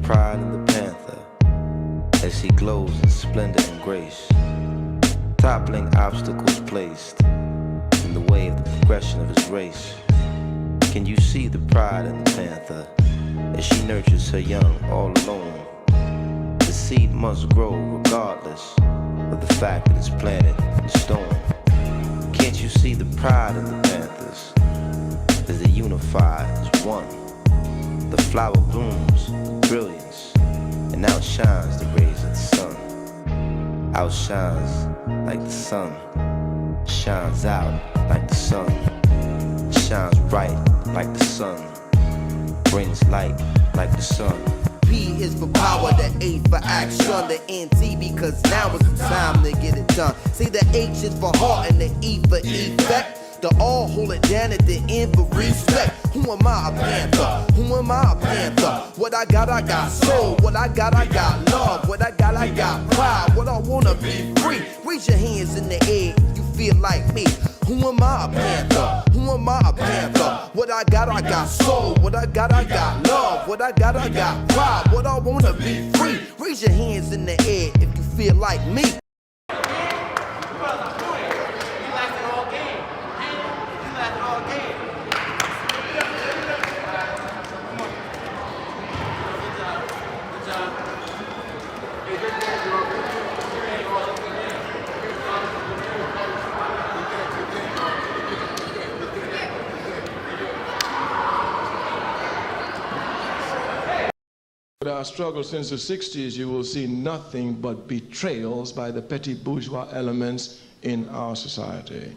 pride in the panther as he glows in splendor and grace, toppling obstacles placed in the way of the progression of his race. Can you see the pride in the panther as she nurtures her young all alone? The seed must grow regardless of the fact that it's planted in stone. Can't you see the pride in the panthers as they unify as one? The flower blooms with brilliance and outshines the rays of the sun. Outshines like the sun, shines out like the sun, shines bright like the sun, brings light like the sun. P is for power, the A for action, the NT because now is the time to get it done. See, the H is for heart and the E for effect. The all hold it down at the end for respect. Who am I, a panther? Who am I, a panther? What I got soul. What I got love. What I got pride. What I wanna be free. Raise your hands in the air if you feel like me. Who am I, a panther? Who am I, a panther? What I got soul. What I got love. What I got pride. What I wanna be free. Raise your hands in the air if you feel like me. Our struggle since the 60s, you will see nothing but betrayals by the petty bourgeois elements in our society.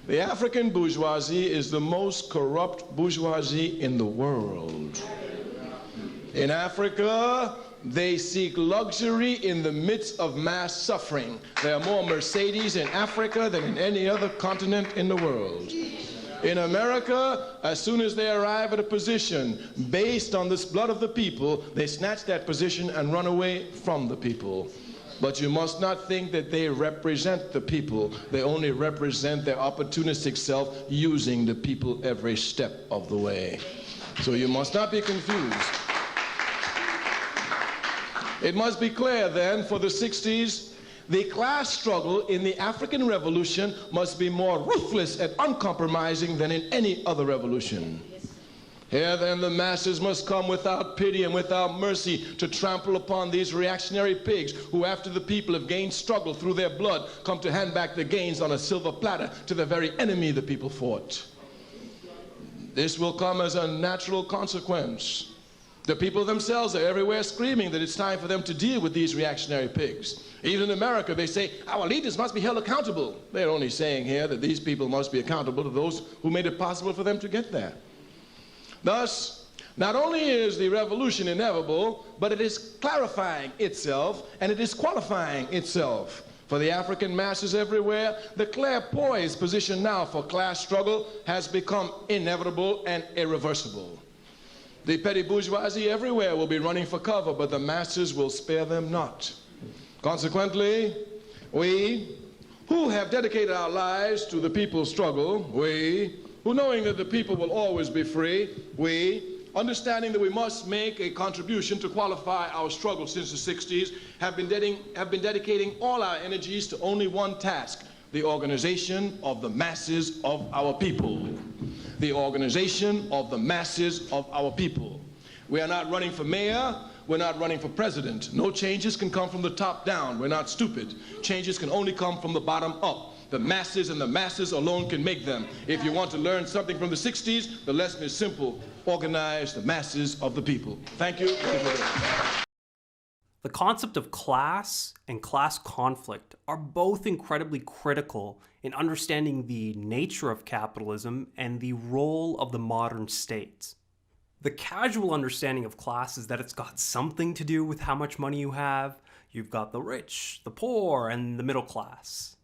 The African bourgeoisie is the most corrupt bourgeoisie in the world. In Africa, they seek luxury in the midst of mass suffering. There are more Mercedes in Africa than in any other continent in the world. In America, as soon as they arrive at a position based on this blood of the people, they snatch that position and run away from the people. But you must not think that they represent the people. They only represent their opportunistic self, using the people every step of the way. So you must not be confused. It must be clear then, for the 60s, the class struggle in the African Revolution must be more ruthless and uncompromising than in any other revolution. Here then the masses must come without pity and without mercy to trample upon these reactionary pigs who, after the people have gained struggle through their blood, come to hand back the gains on a silver platter to the very enemy the people fought. This will come as a natural consequence. The people themselves are everywhere screaming that it's time for them to deal with these reactionary pigs. Even in America, they say, our leaders must be held accountable. They're only saying here that these people must be accountable to those who made it possible for them to get there. Thus, not only is the revolution inevitable, but it is clarifying itself and it is qualifying itself. For the African masses everywhere, the clairpoised position now for class struggle has become inevitable and irreversible. The petty bourgeoisie everywhere will be running for cover, but the masses will spare them not. Consequently, we, who have dedicated our lives to the people's struggle, we, who knowing that the people will always be free, we, understanding that we must make a contribution to qualify our struggle since the 60s, have been dedicating all our energies to only one task: the organization of the masses of our people. The organization of the masses of our people. We are not running for mayor. We're not running for president. No changes can come from the top down. We're not stupid. Changes can only come from the bottom up. The masses and the masses alone can make them. If you want to learn something from the 60s, the lesson is simple: organize the masses of the people. Thank you. The concept of class and class conflict are both incredibly critical in understanding the nature of capitalism and the role of the modern state. The casual understanding of class is that it's got something to do with how much money you have. You've got the rich, the poor, and the middle class.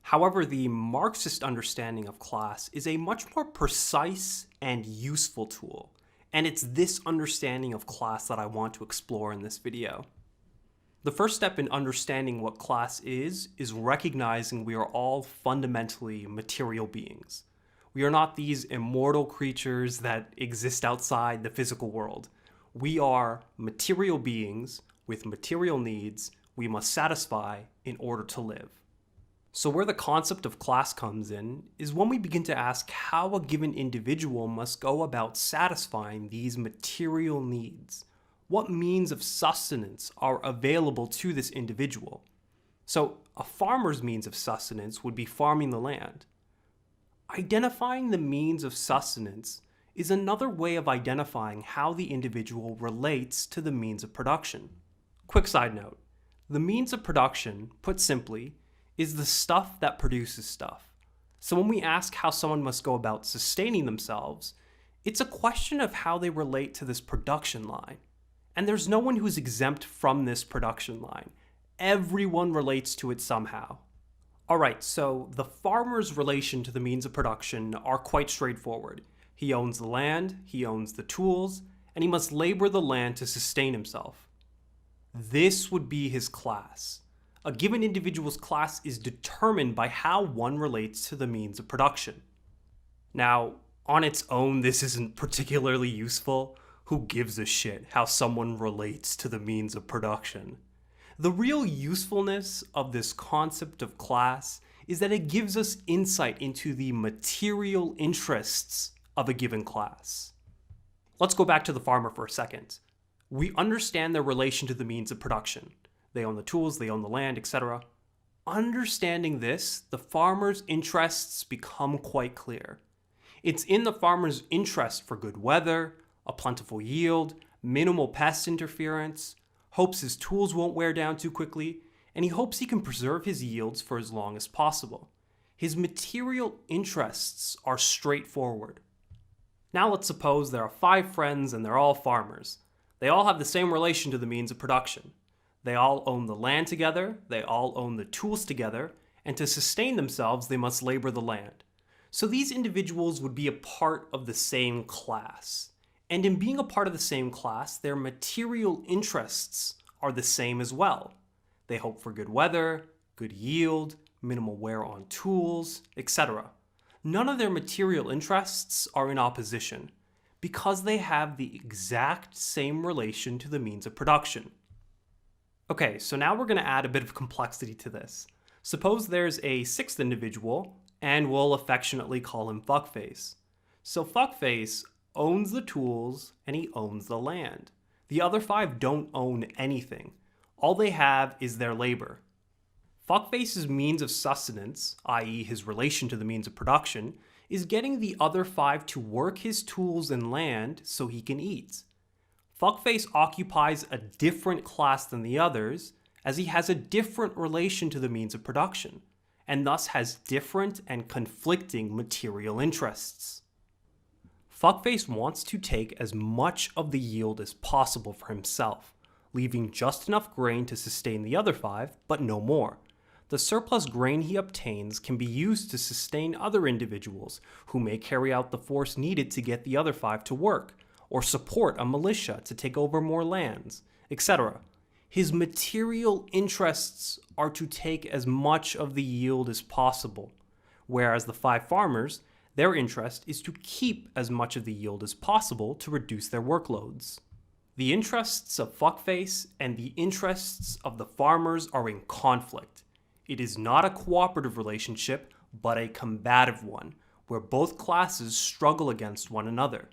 However, the Marxist understanding of class is a much more precise and useful tool, and it's this understanding of class that I want to explore in this video. The first step in understanding what class is recognizing we are all fundamentally material beings. We are not these immortal creatures that exist outside the physical world. We are material beings with material needs we must satisfy in order to live. So where the concept of class comes in is when we begin to ask how a given individual must go about satisfying these material needs. What means of sustenance are available to this individual? So a farmer's means of sustenance would be farming the land. Identifying the means of sustenance is another way of identifying how the individual relates to the means of production. Quick side note, the means of production, put simply, is the stuff that produces stuff. So when we ask how someone must go about sustaining themselves, it's a question of how they relate to this production line. And there's no one who's exempt from this production line. Everyone relates to it somehow. Alright, so the farmer's relation to the means of production are quite straightforward. He owns the land, he owns the tools, and he must labor the land to sustain himself. This would be his class. A given individual's class is determined by how one relates to the means of production. Now, on its own, this isn't particularly useful. Who gives a shit how someone relates to the means of production? The real usefulness of this concept of class is that it gives us insight into the material interests of a given class. Let's go back to the farmer for a second. We understand their relation to the means of production. They own the tools, they own the land, etc. Understanding this, the farmer's interests become quite clear. It's in the farmer's interest for good weather, a plentiful yield, minimal pest interference, hopes his tools won't wear down too quickly, and he hopes he can preserve his yields for as long as possible. His material interests are straightforward. Now let's suppose there are 5 friends and they're all farmers. They all have the same relation to the means of production. They all own the land together, they all own the tools together, and to sustain themselves they must labor the land. So these individuals would be a part of the same class. And in being a part of the same class, their material interests are the same as well. They hope for good weather, good yield, minimal wear on tools, etc. None of their material interests are in opposition, because they have the exact same relation to the means of production. Okay, so now we're going to add a bit of complexity to this. Suppose there's a 6th individual, and we'll affectionately call him Fuckface. So Fuckface owns the tools and he owns the land. The other 5 don't own anything. All they have is their labor. Fuckface's means of sustenance, i.e. his relation to the means of production, is getting the other 5 to work his tools and land so he can eat. Fuckface occupies a different class than the others, as he has a different relation to the means of production, and thus has different and conflicting material interests. Fuckface wants to take as much of the yield as possible for himself, leaving just enough grain to sustain the other 5, but no more. The surplus grain he obtains can be used to sustain other individuals who may carry out the force needed to get the other 5 to work, or support a militia to take over more lands, etc. His material interests are to take as much of the yield as possible, whereas the 5 farmers, their interest is to keep as much of the yield as possible to reduce their workloads. The interests of Fuckface and the interests of the farmers are in conflict. It is not a cooperative relationship, but a combative one, where both classes struggle against one another.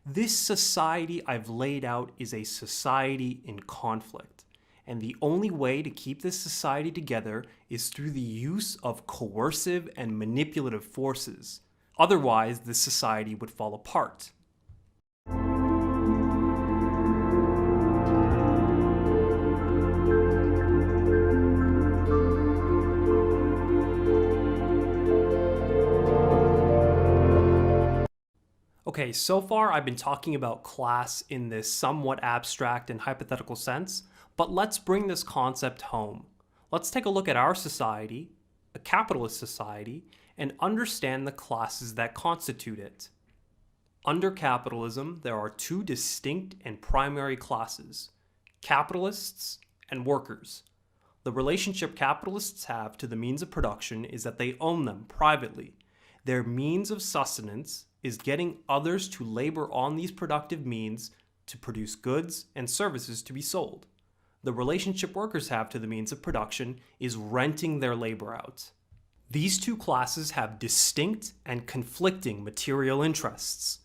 This society I've laid out is a society in conflict, and the only way to keep this society together is through the use of coercive and manipulative forces. Otherwise, this society would fall apart. Okay, so far I've been talking about class in this somewhat abstract and hypothetical sense, but let's bring this concept home. Let's take a look at our society, a capitalist society, and understand the classes that constitute it. Under capitalism, there are 2 distinct and primary classes: capitalists and workers. The relationship capitalists have to the means of production is that they own them privately. Their means of sustenance is getting others to labor on these productive means to produce goods and services to be sold. The relationship workers have to the means of production is renting their labor out. These two classes have distinct and conflicting material interests.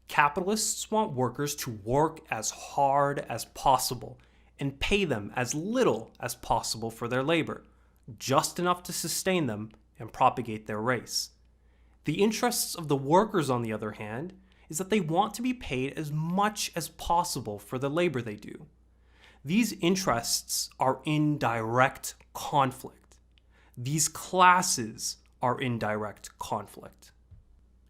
Capitalists want workers to work as hard as possible and pay them as little as possible for their labor, just enough to sustain them and propagate their race. The interests of the workers, on the other hand, is that they want to be paid as much as possible for the labor they do. These interests are in direct conflict. These classes are in direct conflict.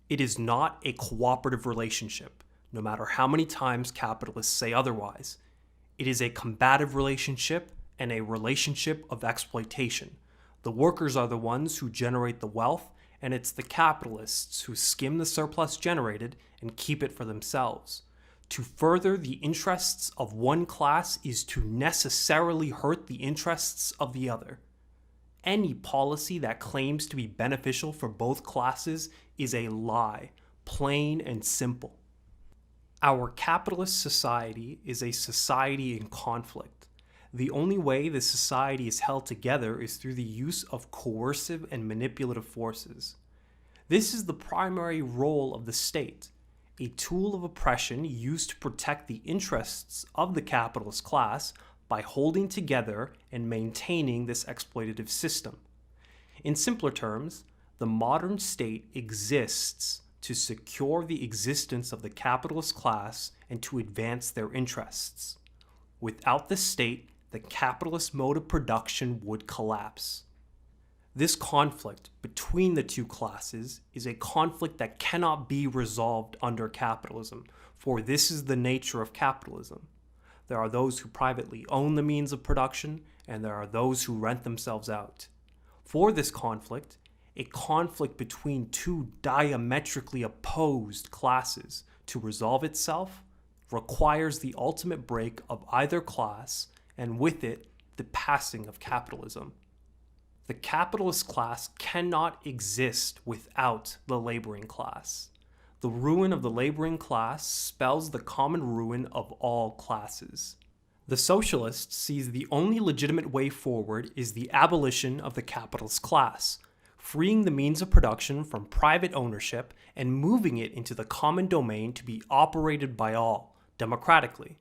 It is not a cooperative relationship, no matter how many times capitalists say otherwise. It is a combative relationship and a relationship of exploitation. The workers are the ones who generate the wealth, and it's the capitalists who skim the surplus generated and keep it for themselves. To further the interests of one class is to necessarily hurt the interests of the other. Any policy that claims to be beneficial for both classes is a lie, plain and simple. Our capitalist society is a society in conflict. The only way this society is held together is through the use of coercive and manipulative forces. This is the primary role of the state, a tool of oppression used to protect the interests of the capitalist class by holding together and maintaining this exploitative system. In simpler terms, the modern state exists to secure the existence of the capitalist class and to advance their interests. Without the state, the capitalist mode of production would collapse. This conflict between the two classes is a conflict that cannot be resolved under capitalism, for this is the nature of capitalism. There are those who privately own the means of production, and there are those who rent themselves out. For this conflict, a conflict between two diametrically opposed classes, to resolve itself, requires the ultimate break of either class, and with it, the passing of capitalism. The capitalist class cannot exist without the laboring class. The ruin of the laboring class spells the common ruin of all classes. The socialist sees the only legitimate way forward is the abolition of the capitalist class, freeing the means of production from private ownership and moving it into the common domain to be operated by all, democratically.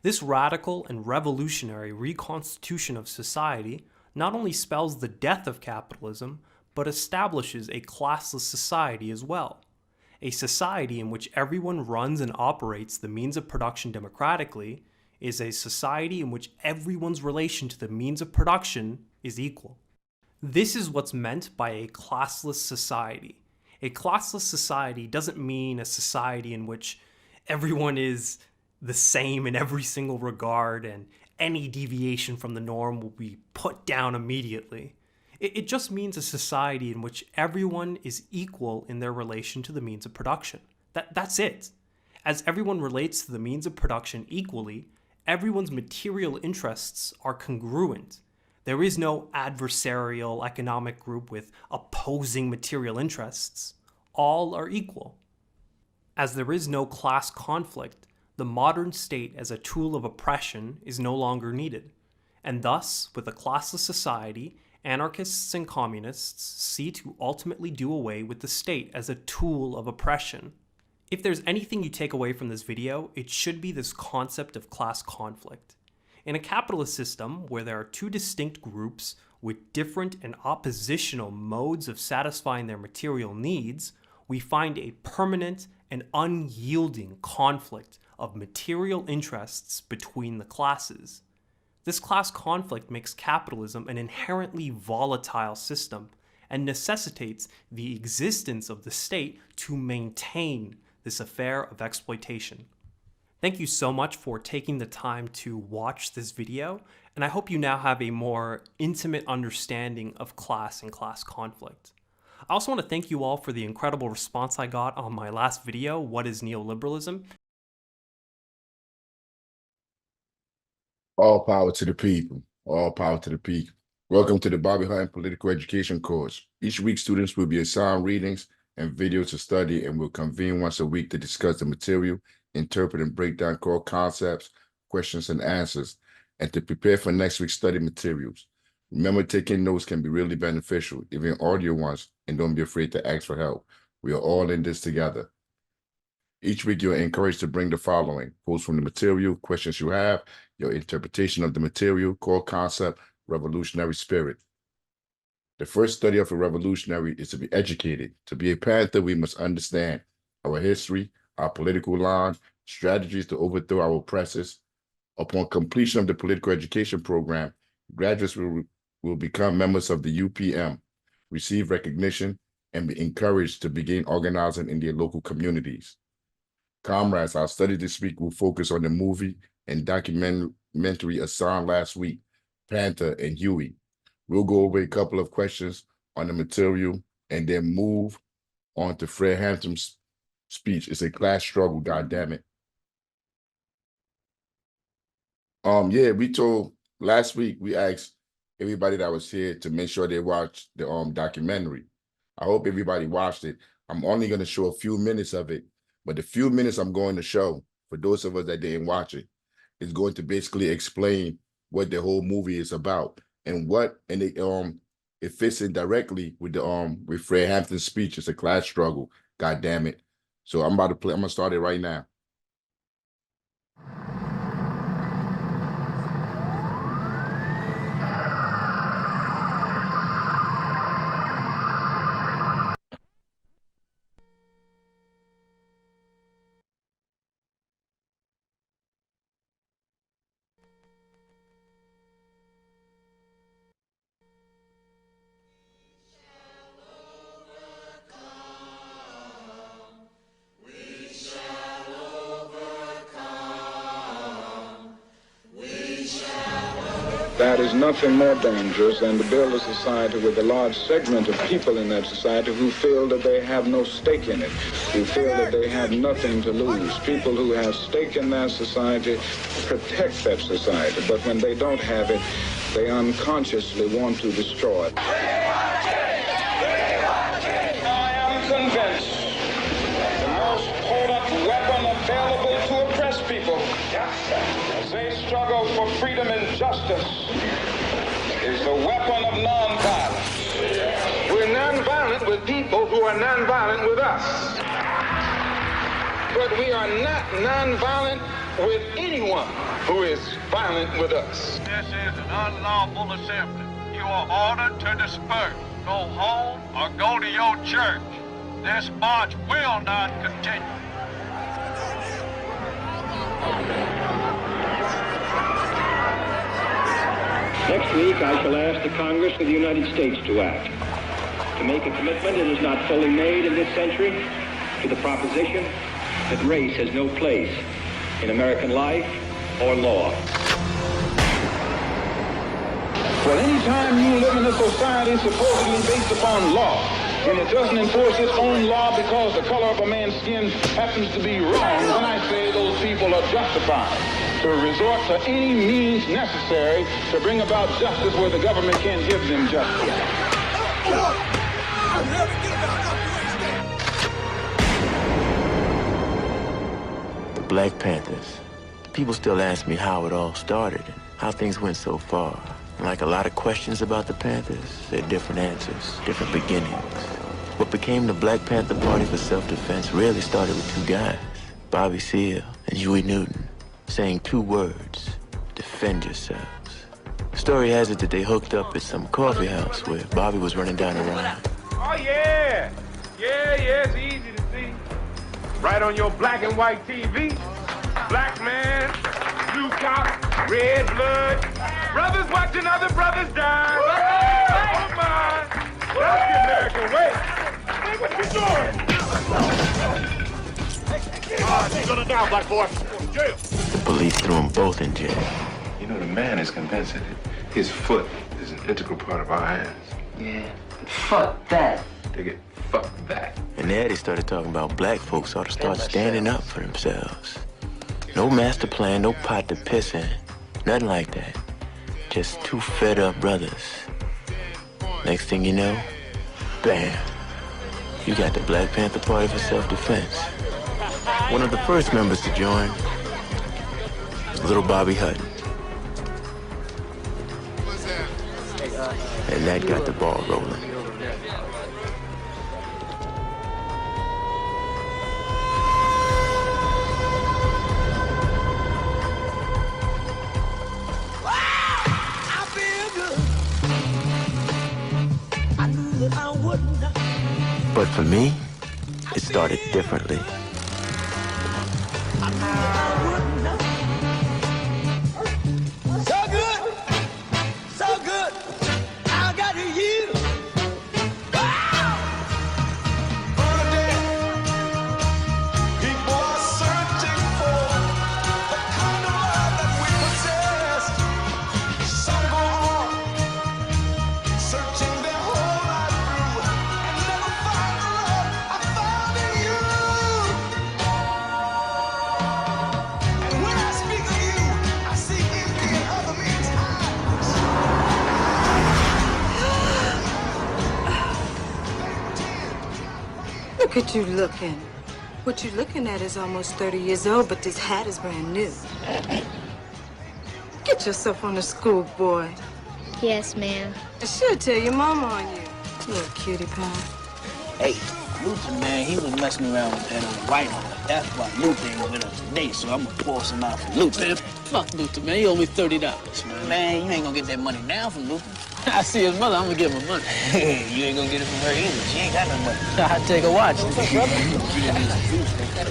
This radical and revolutionary reconstitution of society not only spells the death of capitalism, but establishes a classless society as well. A society in which everyone runs and operates the means of production democratically is a society in which everyone's relation to the means of production is equal. This is what's meant by a classless society. A classless society doesn't mean a society in which everyone is the same in every single regard and any deviation from the norm will be put down immediately. It just means a society in which everyone is equal in their relation to the means of production. That's it. As everyone relates to the means of production equally, everyone's material interests are congruent. There is no adversarial economic group with opposing material interests. All are equal. As there is no class conflict, the modern state as a tool of oppression is no longer needed. And thus, with a classless society, anarchists and communists see to ultimately do away with the state as a tool of oppression. If there's anything you take away from this video, it should be this concept of class conflict. In a capitalist system where there are two distinct groups with different and oppositional modes of satisfying their material needs, we find a permanent and unyielding conflict of material interests between the classes. This class conflict makes capitalism an inherently volatile system and necessitates the existence of the state to maintain this affair of exploitation. Thank you so much for taking the time to watch this video, and I hope you now have a more intimate understanding of class and class conflict. I also want to thank you all for the incredible response I got on my last video, What is Neoliberalism? All power to the people. All power to the people. Welcome to the Bobby Hutton Political Education course. Each week, students will be assigned readings and videos to study and will convene once a week to discuss the material interpret and break down core concepts, questions, and answers, and to prepare for next week's study materials. Remember, taking notes can be really beneficial, even audio ones, and don't be afraid to ask for help. We are all in this together. Each week, you're encouraged to bring the following: quotes from the material, questions you have, your interpretation of the material, core concept, revolutionary spirit. The first study of a revolutionary is to be educated. To be a Panther, we must understand our history, our political line, strategies to overthrow our oppressors. Upon completion of the political education program, graduates will become members of the UPM, receive recognition, and be encouraged to begin organizing in their local communities. Comrades, our study this week will focus on the movie and documentary assigned last week, Panther and Huey. We'll go over a couple of questions on the material and then move on to Fred Hampton's speech. It's a class struggle, goddammit. Yeah, we told last week, we asked everybody that was here to make sure they watched the documentary. I hope everybody watched it. I'm only going to show a few minutes of it, but the few minutes I'm going to show, for those of us that didn't watch it, is going to basically explain what the whole movie is about and it fits in directly with the with Fred Hampton's speech. It's a class struggle, goddammit. So I'm gonna start it right now. That is nothing more dangerous than to build a society with a large segment of people in that society who feel that they have no stake in it, who feel that they have nothing to lose. People who have stake in that society protect that society, but when they don't have it, they unconsciously want to destroy it. I am convinced the most potent weapon available to oppress people as they struggle for freedom and justice is the weapon of nonviolence. We're nonviolent with people who are nonviolent with us. But we are not nonviolent with anyone who is violent with us. This is an unlawful assembly. You are ordered to disperse. Go home or go to your church. This march will not continue. Next week, I shall ask the Congress of the United States to act, to make a commitment it has not fully made in this century to the proposition that race has no place in American life or law. Well, anytime you live in a society supposedly based upon law, and it doesn't enforce its own law because the color of a man's skin happens to be wrong, then I say those people are justified to resort to any means necessary to bring about justice where the government can't give them justice. The Black Panthers. People still ask me how it all started and how things went so far. And like a lot of questions about the Panthers, there are different answers, different beginnings. What became the Black Panther Party for Self-Defense really started with two guys, Bobby Seale and Huey Newton, saying two words: defend yourselves. The story has it that they hooked up at some coffee house where Bobby was running down a line. Oh, yeah. Yeah, it's easy to see. Right on your black and white TV. Black man, blue top, red blood. Brothers watching other brothers die. Oh, my. That's the American way. Hey, what you doing? You're gonna die, black boy. Jail. The police threw them both in jail. You know, the man is convinced that his foot is an integral part of our hands. Yeah, fuck that. Dig it? Fuck that. And there they started talking about black folks ought to start standing up for themselves. No master plan, no pot to piss in, nothing like that. Just two fed up brothers. Next thing you know, bam, you got the Black Panther Party for Self-Defense. One of the first members to join was little Bobby Hutton. And that got the ball rolling. But for me, it started differently. So good, so good. I got you. Wow. People are searching for the kind of love that we possess. Some go on, searching their whole life through, and never find the love I found in you. And when I speak of you, I see empty in other men's eyes. Look at you looking. What you're looking at is almost 30 years old, but this hat is brand new. Get yourself on the school, boy. Yes, ma'am. I should tell your mama on you. Little cutie pie. Hey, Luther, man, he was messing around with that white one. That's why Luther ain't with us today, so I'm gonna pour some out for Luther. Man, fuck Luther, man. He owe me $30, man. Man, you ain't gonna get that money now from Luther. I see his mother, I'm gonna give him money. You ain't gonna get it from her either. She ain't got no money. I'll take a watch.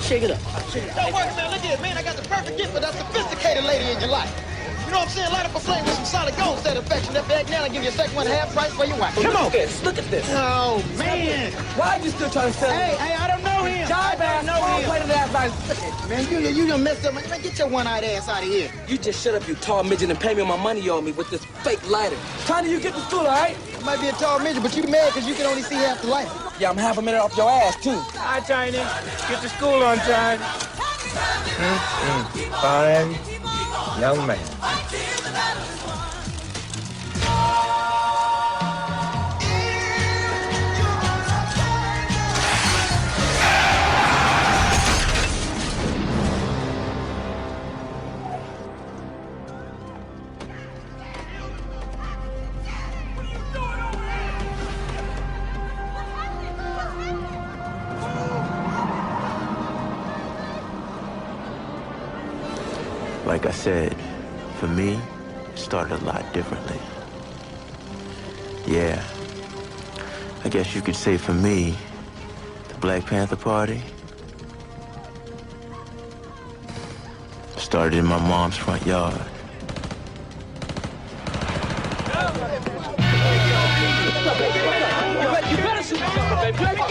Shake it up. Shake it up. Yo, work, man, look here, man. I got the perfect gift for that sophisticated lady in your life. You know what I'm saying? Light up a flame with some solid gold instead of affection. That bag now and give you a second one half price for your wife. Come on, look at this. Oh, man. Why are you still trying to sell Hey, I don't know him. Jive ass, know him. play the ass like. Man, you done messed up. Man, get your one-eyed ass out of here. You just shut up, you tall midget, and pay me my money you owe me with this fake lighter. Time you get to school, all right? You might be a tall midget, but you mad because you can only see half the light. Yeah, I'm half a minute off your ass, too. Hi, Tiny. Get to school on time. Fine young man. Like I said, for me, it started a lot differently. Yeah, I guess you could say for me, the Black Panther Party started in my mom's front yard. You better shoot something, baby.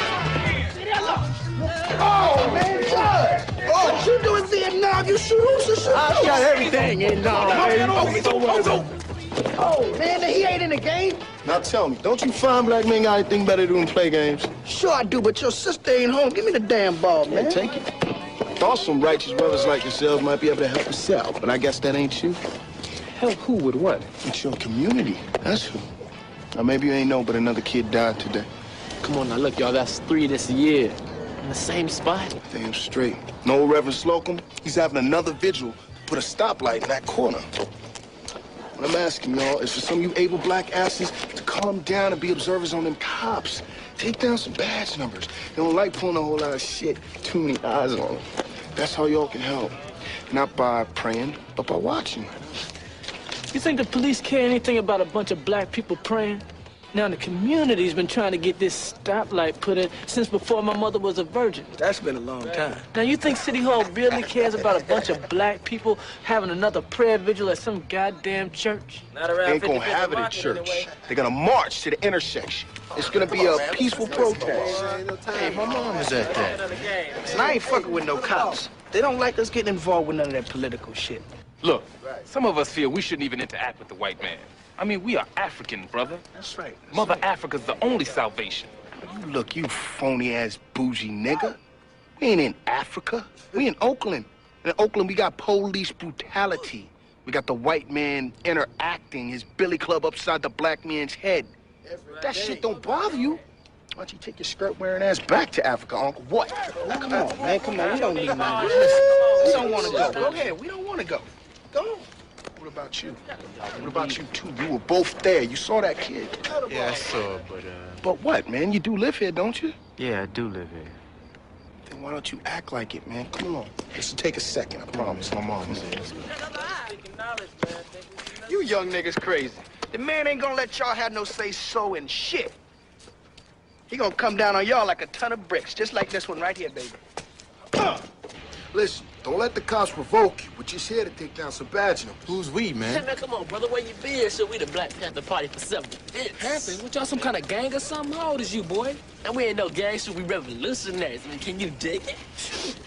Oh, man, John. Oh, what you do in Vietnam? You shoot who's shoot? I shot everything in Oh, man, he ain't in the game. Now tell me, don't you find black men got anything better to do than play games? Sure I do, but your sister ain't home. Give me the damn ball, man. Yeah, take it. Thought some righteous brothers like yourselves might be able to help us out, but I guess that ain't you. Help who with what? It's your community. That's who. Now, maybe you ain't know, but another kid died today. Come on now, look, y'all, that's 3 this year. In the same spot. Damn straight. No Reverend Slocum, he's having another vigil. Put a stoplight in that corner. What I'm asking y'all is for some of you able black asses to calm down and be observers on them cops. Take down some badge numbers. They don't like pulling a whole lot of shit. Too many eyes on them. That's how y'all can help. Not by praying, but by watching. You think the police care anything about a bunch of black people praying? Now, the community's been trying to get this stoplight put in since before my mother was a virgin. That's been a long time. Now, you think City Hall really cares about a bunch of black people having another prayer vigil at some goddamn church? Not around They ain't gonna have it at church. They're gonna march to the intersection. It's gonna be a peaceful protest. Hey, my mom was at that. And I ain't fucking with no cops. They don't like us getting involved with none of that political shit. Look, some of us feel we shouldn't even interact with the white man. I mean, we are African, brother. That's right. Mother Africa's the only salvation. You look, you phony-ass bougie nigga. We ain't in Africa. We in Oakland. In Oakland, we got police brutality. We got the white man interacting his billy club upside the black man's head. That shit don't bother you. Why don't you take your skirt-wearing ass back to Africa, Uncle? What? Come on, man. Come on. We don't need none of this. Listen, we don't want to go. Go ahead. We don't want to go. Go. What about you? What about you, too? You were both there. You saw that kid. Yeah, I saw it, but, But what, man? You do live here, don't you? Yeah, I do live here. Then why don't you act like it, man? Come on. This will take a second, I promise. My mom is here. You young niggas crazy. The man ain't gonna let y'all have no say-so in shit. He gonna come down on y'all like a ton of bricks, just like this one right here, baby. Listen, don't let the cops provoke you. We're just here to take down some badge numbers. Who's we, Hey, man? man, come on, brother. Where you been? So we the Black Panther Party for 7 minutes. Panther? What, y'all some kind of gang or something? How old is you, boy? And we ain't no gangsters, we revolutionaries. I mean, can you dig it?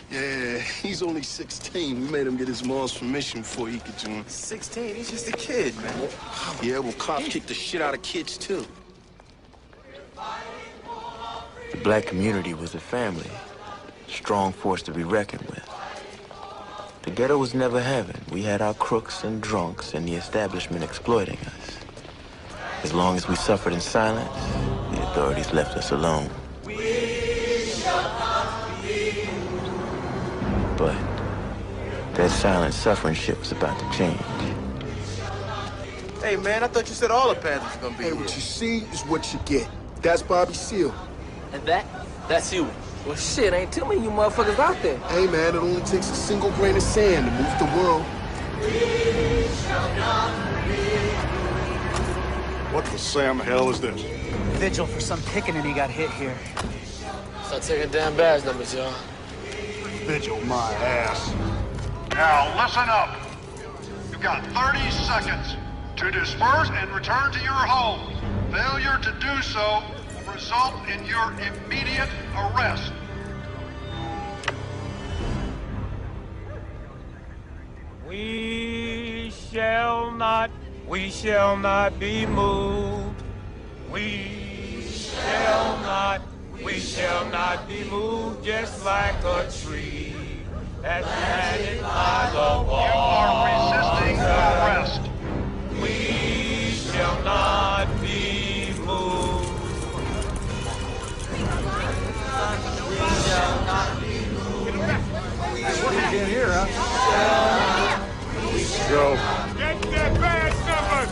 Yeah, he's only 16. We made him get his mom's permission before he could join. 16, he's just a kid, man. Yeah, well, cops kick the shit out of kids, too. The black community was a family, strong force to be reckoned with. The ghetto was never heaven. We had our crooks and drunks and the establishment exploiting us. As long as we suffered in silence, the authorities left us alone. But that silent suffering shit was about to change. Hey, man, I thought you said all the Panthers were gonna be Hey, what you see is what you get. That's Bobby Seale. And that's Huey. Well, shit, ain't too many of you motherfuckers out there. Hey, man, it only takes a single grain of sand to move the world. What the Sam hell is this? Vigil for some picking and he got hit here. Start taking damn badge numbers, y'all. Vigil my ass. Now, listen up. You've got 30 seconds to disperse and return to your homes. Failure to do so will result in your immediate arrest. We shall not be moved. We shall not be moved, just like a tree that's planted by the water. You are resisting arrest. We shall not be moved. We shall not be moved. That's what we did here, huh? Go. Get that badge number!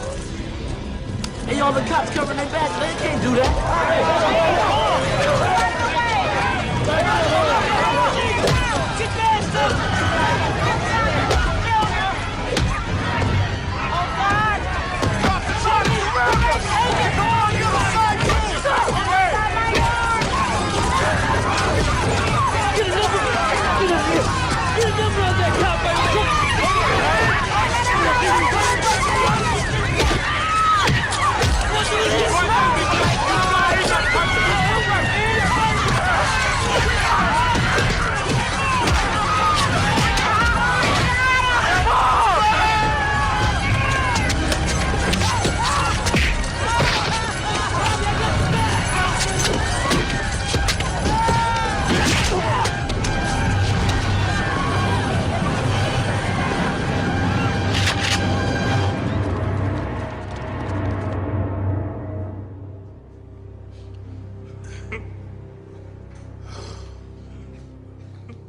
Hey, y'all, the cops covering their backs. They can't do that.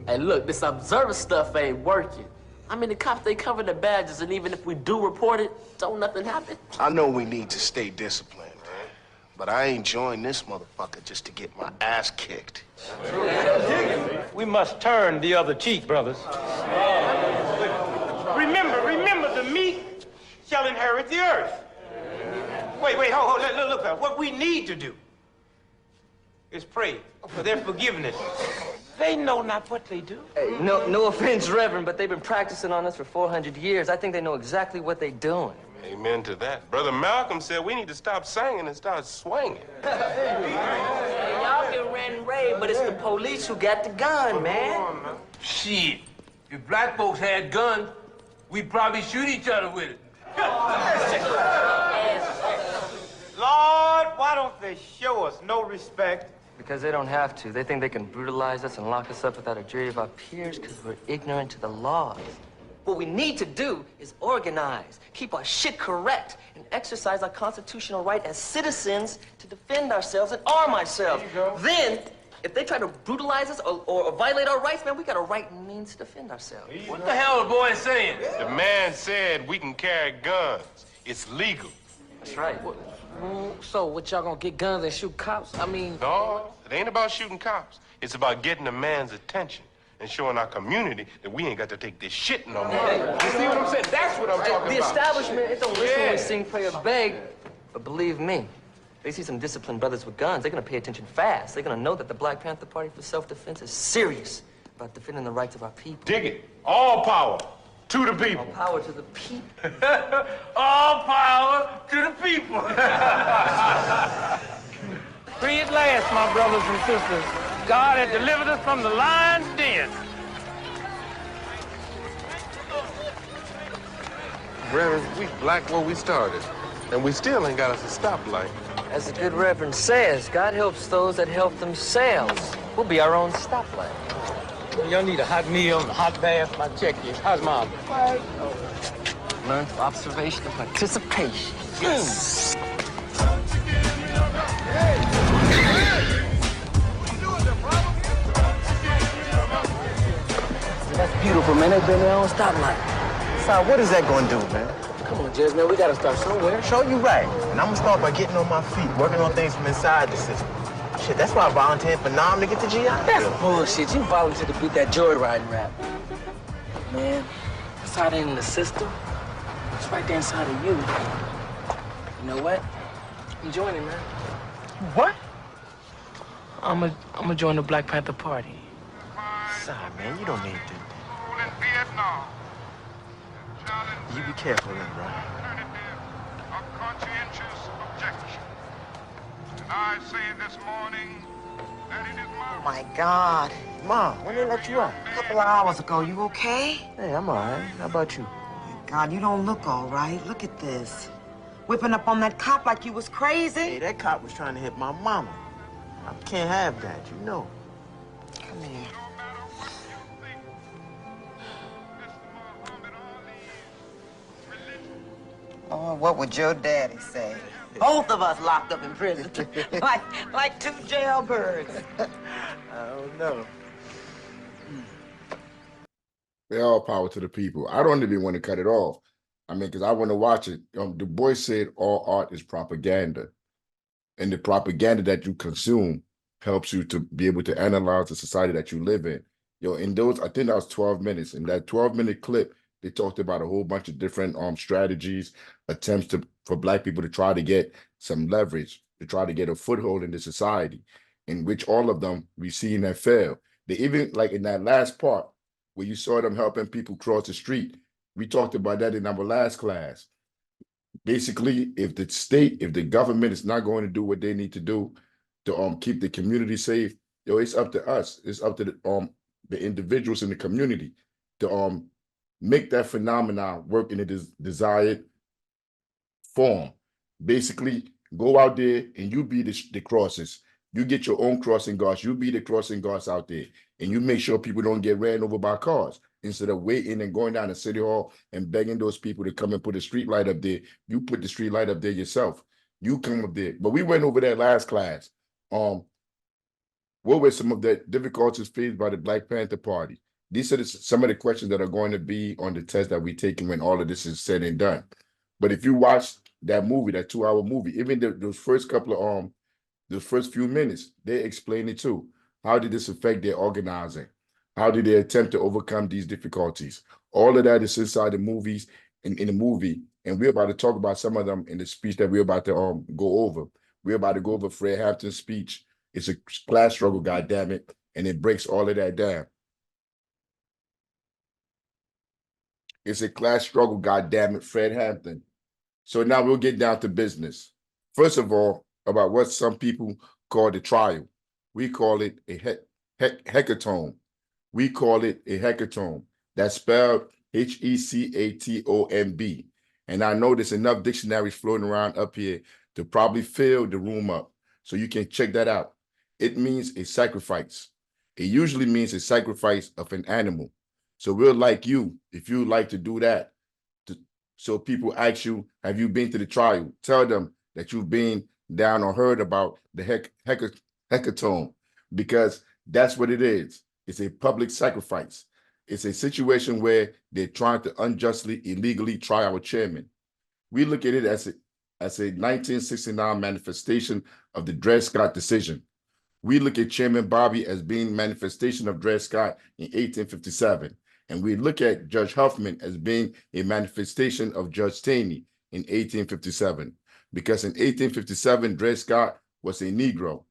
Hey, look, this observer stuff ain't working. I mean, the cops, they cover the badges, and even if we do report it, don't nothing happen. I know we need to stay disciplined, man. But I ain't joined this motherfucker just to get my ass kicked. We must turn the other cheek, brothers. Remember, the meek shall inherit the earth. Wait, hold, look, what we need to do is pray for their forgiveness. They know not what they do. Hey, no offense, Reverend, but they've been practicing on us for 400 years. I think they know exactly what they're doing. Amen to that. Brother Malcolm said we need to stop singing and start swinging. Hey, y'all can rant and rave, but it's the police who got the gun, man. Shit, if black folks had guns, we'd probably shoot each other with it. Lord, why don't they show us no respect? Because they don't have to. They think they can brutalize us and lock us up without a jury of our peers because we're ignorant to the laws. What we need to do is organize, keep our shit correct, and exercise our constitutional right as citizens to defend ourselves and arm ourselves. Then, if they try to brutalize us or violate our rights, man, we got a right and means to defend ourselves. What the hell the boy saying? The man said we can carry guns. It's legal. That's right. So, what y'all gonna get guns and shoot cops? I mean... No, it ain't about shooting cops. It's about getting a man's attention and showing our community that we ain't got to take this shit no more. You see what I'm saying? That's what I'm talking about. The establishment, it don't listen when we sing, pray, or beg. But believe me, they see some disciplined brothers with guns, they're gonna pay attention fast. They're gonna know that the Black Panther Party for Self-Defense is serious about defending the rights of our people. Dig it. All power to the people. All power to the people. All power to the people. Free at last, my brothers and sisters. God has delivered us from the lion's den. Reverend, we black where we started, and we still ain't got us a stoplight. As the good Reverend says, God helps those that help themselves. We'll be our own stoplight. Y'all need a hot meal and a hot bath. My check is. How's Mom? Learn through observation and participation. Yes. That's beautiful, man. They've been their own stoplight. So what is that gonna do, man? Come on, Jez, man, we gotta start somewhere. Show you right. And I'm gonna start by getting on my feet, working on things from inside the system. Shit, that's why I volunteered for NAM to get the GI. That's bullshit. You volunteered to beat that joyriding rap. Man, it's out in the system. It's right there inside of you. You know what? I'm joining, man. What? I'm gonna join the Black Panther Party. Sorry, man, you don't need to. You be careful then, bro. A conscientious objection. And I say this morning that it is my... Oh, my God. Mom, when they let you out? A couple of hours ago. You okay? Hey, I'm all right. How about you? God, you don't look all right. Look at this. Whipping up on that cop like you was crazy. Hey, that cop was trying to hit my mama. I can't have that, you know. Come here. Oh, what would your daddy say? Both of us locked up in prison, like two jailbirds. I don't know. They're all power to the people. I don't even want to cut it off. I mean, because I want to watch it. Du Bois said all art is propaganda. And the propaganda that you consume helps you to be able to analyze the society that you live in. In those, I think that was 12 minutes. In that 12-minute clip, they talked about a whole bunch of different strategies, attempts for Black people to try to get some leverage, to try to get a foothold in the society, in which all of them we've seen that fail. They even, like in that last part, where you saw them helping people cross the street, we talked about that in our last class. Basically, if the state, if the government is not going to do what they need to do to keep the community safe, it's up to us. It's up to the individuals in the community to make that phenomenon work in a desired form. Basically, go out there and you be the crosses. You get your own crossing guards. You be the crossing guards out there, and you make sure people don't get ran over by cars. Instead of waiting and going down to City Hall and begging those people to come and put a street light up there, you put the street light up there yourself. You come up there. But we went over that last class. What were some of the difficulties faced by the Black Panther Party? These are some of the questions that are going to be on the test that we're taking when all of this is said and done. But if you watch that movie, that 2-hour movie, even those first couple of those first few minutes, they explain it too. How did this affect their organizing? How did they attempt to overcome these difficulties? All of that is inside the movies, in the movie, and we're about to talk about some of them in the speech that we're about to go over. We're about to go over Fred Hampton's speech. It's a class struggle, goddammit, and it breaks all of that down. It's a class struggle, goddammit, Fred Hampton. So now we'll get down to business. First of all, about what some people call the trial. We call it a hecatomb. We call it a hecatomb. That's spelled Hecatomb. And I know there's enough dictionaries floating around up here to probably fill the room up. So you can check that out. It means a sacrifice. It usually means a sacrifice of an animal. So we'll like you if you like to do that. So people ask you, have you been to the trial? Tell them that you've been down or heard about the hecatomb, because that's what it is. It's a public sacrifice. It's a situation where they're trying to unjustly, illegally try our chairman. We look at it as a 1969 manifestation of the Dred Scott decision. We look at Chairman Bobby as being manifestation of Dred Scott in 1857. And we look at Judge Huffman as being a manifestation of Judge Taney in 1857. Because in 1857, Dred Scott was a Negro,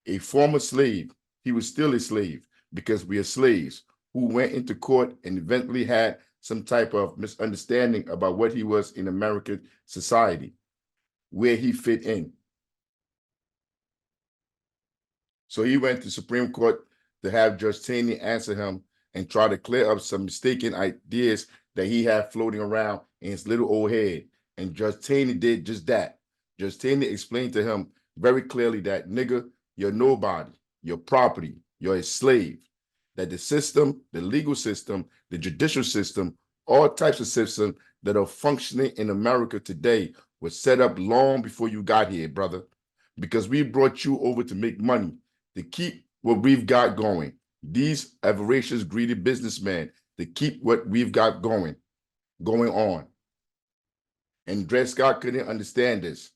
a former slave. He was still a slave because we are slaves who went into court and eventually had some type of misunderstanding about what he was in American society, where he fit in. So he went to Supreme Court to have Judge Taney answer him and try to clear up some mistaken ideas that he had floating around in his little old head. And Judge Taney did just that. Judge Taney explained to him very clearly that, nigga, you're nobody, you're property, you're a slave. That the system, the legal system, the judicial system, all types of systems that are functioning in America today was set up long before you got here, brother. Because we brought you over to make money, to keep what we've got going. These avaricious, greedy businessmen, to keep what we've got going on. And Dred Scott couldn't understand this.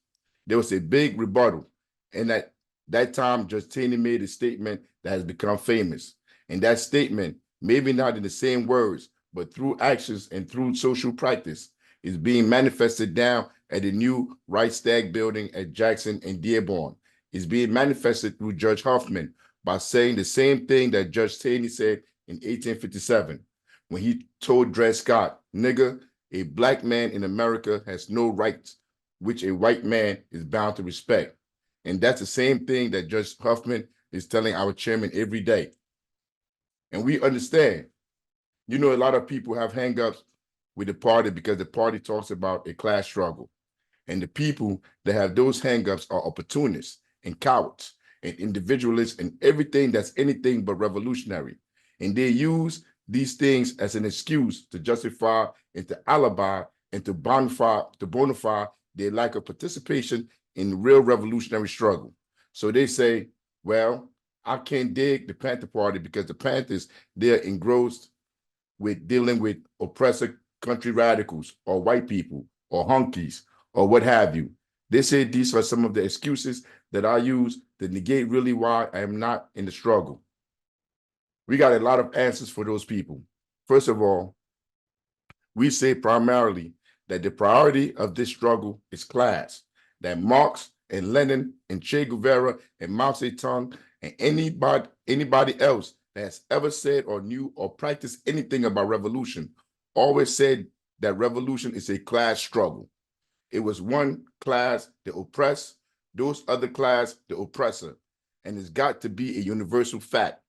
There was a big rebuttal. And at that time, Judge Taney made a statement that has become famous. And that statement, maybe not in the same words, but through actions and through social practice, is being manifested down at the new Reichstag building at Jackson and Dearborn. It's being manifested through Judge Huffman by saying the same thing that Judge Taney said in 1857 when he told Dred Scott, nigga, a black man in America has no rights, which a white man is bound to respect. And that's the same thing that Judge Huffman is telling our chairman every day. And we understand, you know, a lot of people have hangups with the party because the party talks about a class struggle. And the people that have those hangups are opportunists and cowards and individualists and everything that's anything but revolutionary. And they use these things as an excuse to justify and to alibi and to bonify their lack of participation in the real revolutionary struggle. So they say, well, I can't dig the Panther Party because the Panthers, they're engrossed with dealing with oppressive country radicals or white people or hunkies or what have you. They say these are some of the excuses that I use to negate really why I am not in the struggle. We got a lot of answers for those people. First of all, we say primarily that the priority of this struggle is class, that Marx and Lenin and Che Guevara and Mao Zedong and anybody else that has ever said or knew or practiced anything about revolution always said that revolution is a class struggle. It was one class, the oppressed, those other class, the oppressor, and it's got to be a universal fact.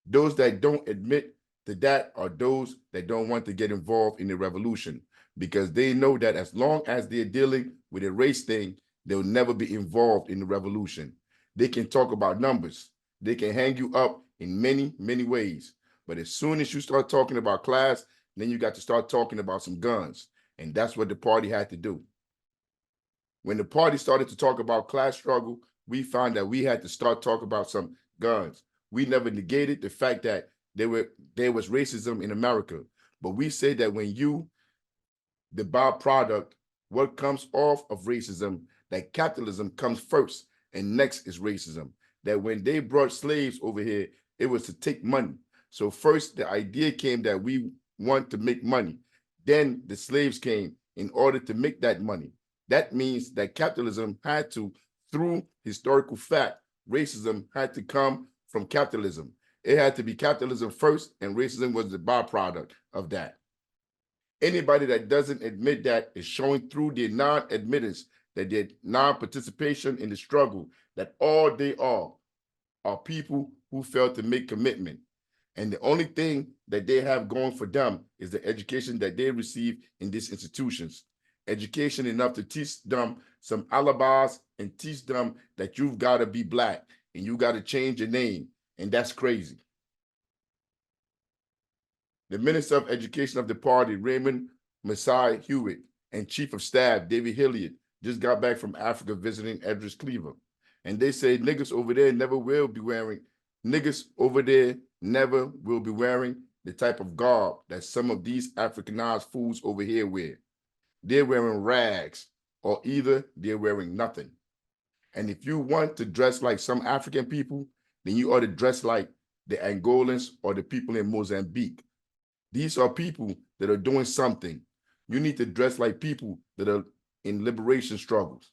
Those that don't admit to that are those that don't want to get involved in the revolution because they know that as long as they're dealing with a race thing, they'll never be involved in the revolution. They can talk about numbers. They can hang you up in many, many ways. But as soon as you start talking about class, then you got to start talking about some guns. And that's what the party had to do. When the party started to talk about class struggle, we found that we had to start talking about some guns. We never negated the fact that there was racism in America. But we say that when the byproduct, what comes off of racism, that capitalism comes first and next is racism. That when they brought slaves over here, it was to take money. So first the idea came that we want to make money. Then the slaves came in order to make that money. That means that capitalism had to, through historical fact, racism had to come from capitalism. It had to be capitalism first, and racism was the byproduct of that. Anybody that doesn't admit that is showing through their non-admittance, that their non-participation in the struggle, that all they are people who fail to make commitment. And the only thing that they have going for them is the education that they receive in these institutions. Education enough to teach them some alibis and teach them that you've got to be black and you got to change your name. And that's crazy. The Minister of Education of the party, Raymond Messiah Hewitt, and Chief of Staff, David Hilliard, just got back from Africa visiting Edris Cleaver. And they say niggas over there never will be wearing the type of garb that some of these Africanized fools over here wear. They're wearing rags, or either they're wearing nothing. And if you want to dress like some African people, then you ought to dress like the Angolans or the people in Mozambique. These are people that are doing something. You need to dress like people that are in liberation struggles.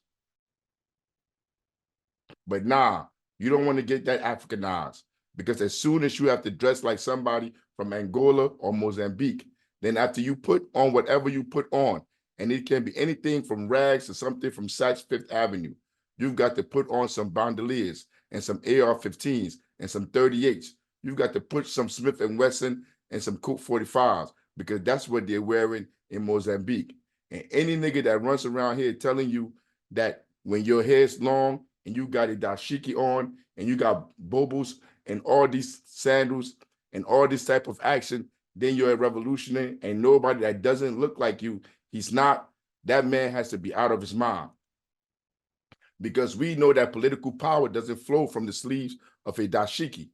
But nah, you don't want to get that Africanized, because as soon as you have to dress like somebody from Angola or Mozambique, then after you put on whatever you put on, and it can be anything from rags to something from Saks Fifth Avenue, you've got to put on some bandoliers and some AR-15s and some 38s. You've got to put some Smith & Wesson and some Colt 45s, because that's what they're wearing in Mozambique. And any nigga that runs around here telling you that when your hair's long and you got a dashiki on and you got bobos and all these sandals and all this type of action, then you're a revolutionary, and nobody that doesn't look like you, he's not, that man has to be out of his mind. Because we know that political power doesn't flow from the sleeves of a dashiki.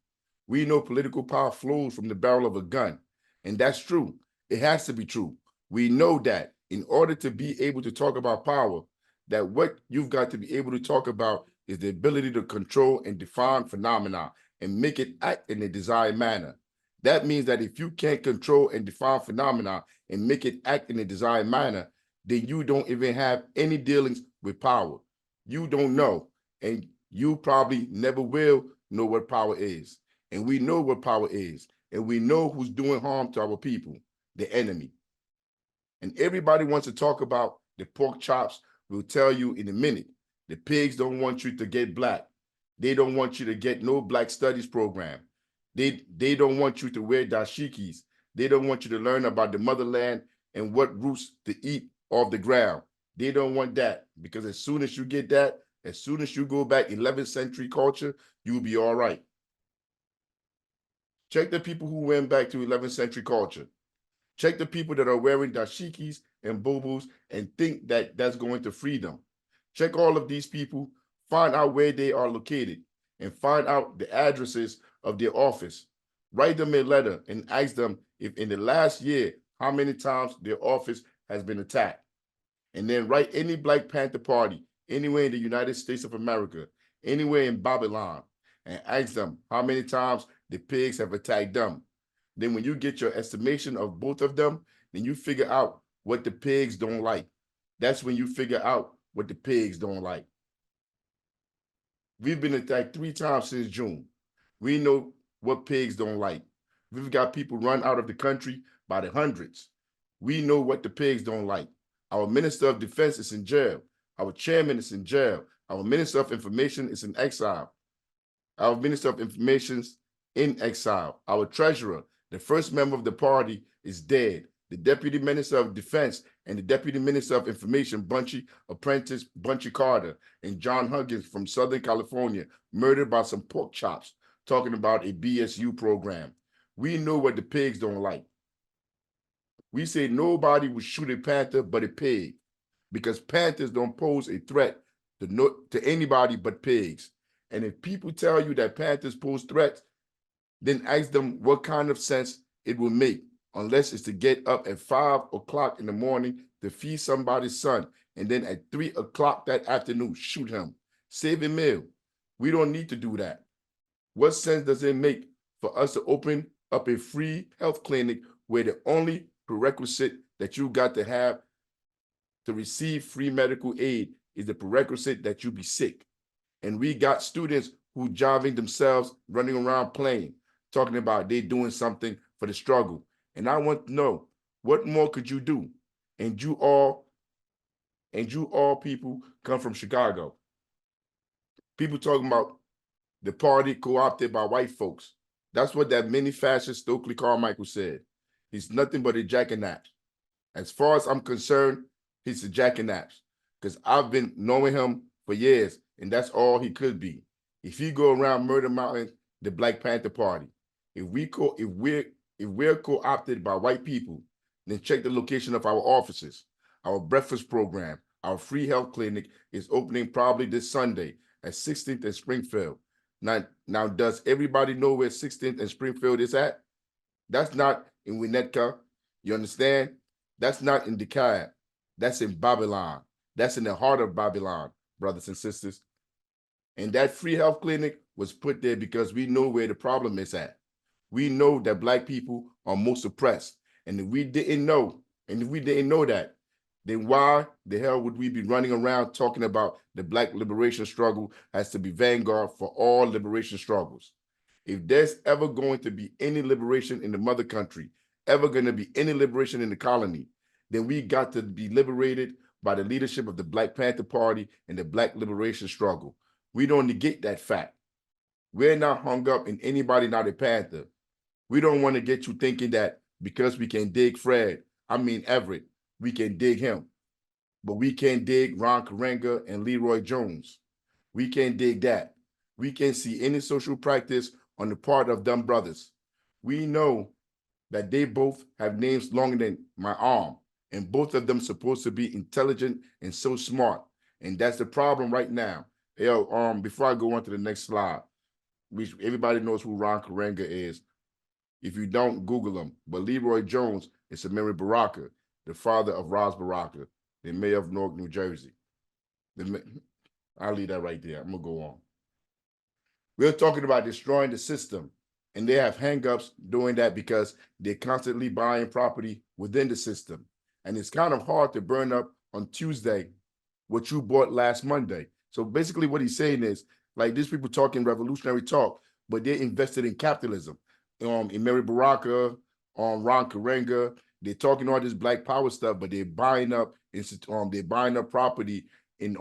We know political power flows from the barrel of a gun. And that's true. It has to be true. We know that in order to be able to talk about power, that what you've got to be able to talk about is the ability to control and define phenomena and make it act in a desired manner. That means that if you can't control and define phenomena and make it act in a desired manner, then you don't even have any dealings with power. You don't know, and you probably never will know what power is. And we know what power is, and we know who's doing harm to our people, the enemy. And everybody wants to talk about the pork chops. We'll tell you in a minute. The pigs don't want you to get black. They don't want you to get no black studies program. They don't want you to wear dashikis. They don't want you to learn about the motherland and what roots to eat off the ground. They don't want that, because as soon as you get that, as soon as you go back 11th century culture, you'll be all right. Check the people who went back to 11th century culture. Check the people that are wearing dashikis and bobos and think that that's going to free them. Check all of these people, find out where they are located, and find out the addresses of their office. Write them a letter and ask them if in the last year, how many times their office has been attacked. And then write any Black Panther party anywhere in the United States of America, anywhere in Babylon, and ask them how many times the pigs have attacked them. Then when you get your estimation of both of them, then you figure out what the pigs don't like. That's when you figure out what the pigs don't like. We've been attacked 3 times since June. We know what pigs don't like. We've got people run out of the country by the hundreds. We know what the pigs don't like. Our Minister of Defense is in jail. Our chairman is in jail. Our Minister of Information is in exile. Our Minister of Information's in exile. Our treasurer, the first member of the party, is dead. The Deputy Minister of Defense and the Deputy Minister of Information, Bunchy Carter, and John Huggins from Southern California, murdered by some pork chops, talking about a BSU program. We know what the pigs don't like. We say nobody would shoot a panther but a pig, because panthers don't pose a threat to anybody but pigs. And if people tell you that panthers pose threats, then ask them what kind of sense it will make, unless it's to get up at 5 o'clock in the morning to feed somebody's son, and then at 3 o'clock that afternoon, shoot him. Save a meal. We don't need to do that. What sense does it make for us to open up a free health clinic where the only prerequisite that you got to have to receive free medical aid is the prerequisite that you be sick? And we got students who driving themselves, running around playing, talking about they doing something for the struggle. And I want to know, what more could you do? And you all people come from Chicago. People talking about the party co-opted by white folks. That's what that mini fascist Stokely Carmichael said. He's nothing but a jackanapes. As far as I'm concerned, he's a jackanapes, because I've been knowing him for years, and that's all he could be. If he go around murder mounting the Black Panther Party, if If we're co-opted by white people, then check the location of our offices. Our breakfast program, our free health clinic is opening probably this Sunday at 16th and Springfield. Now, does everybody know where 16th and Springfield is at? That's not in Winnetka. You understand? That's not in DeKalb. That's in Babylon. That's in the heart of Babylon, brothers and sisters. And that free health clinic was put there because we know where the problem is at. We know that Black people are most oppressed. And if we didn't know that, then why the hell would we be running around talking about the Black liberation struggle has to be vanguard for all liberation struggles? If there's ever going to be any liberation in the mother country, ever going to be any liberation in the colony, then we got to be liberated by the leadership of the Black Panther Party and the Black liberation struggle. We don't negate that fact. We're not hung up in anybody not a Panther. We don't want to get you thinking that because we can dig Everett, we can dig him. But we can't dig Ron Karenga and Leroy Jones. We can't dig that. We can't see any social practice on the part of them brothers. We know that they both have names longer than my arm, and both of them supposed to be intelligent and so smart. And that's the problem right now. Before I go on to the next slide, everybody knows who Ron Karenga is. If you don't, Google him. But Leroy Jones is Samiri Baraka, the father of Roz Baraka, the mayor of Newark, New Jersey. I'll leave that right there. I'm going to go on. We're talking about destroying the system, and they have hangups doing that because they're constantly buying property within the system. And it's kind of hard to burn up on Tuesday what you bought last Monday. So basically what he's saying is, like, these people talking revolutionary talk, but they're invested in capitalism. In Mary Baraka, Ron Karenga, they're talking all this Black power stuff, but they're buying up property in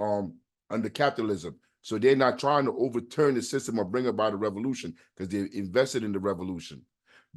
under capitalism. So they're not trying to overturn the system or bring about a revolution because they're invested in the revolution.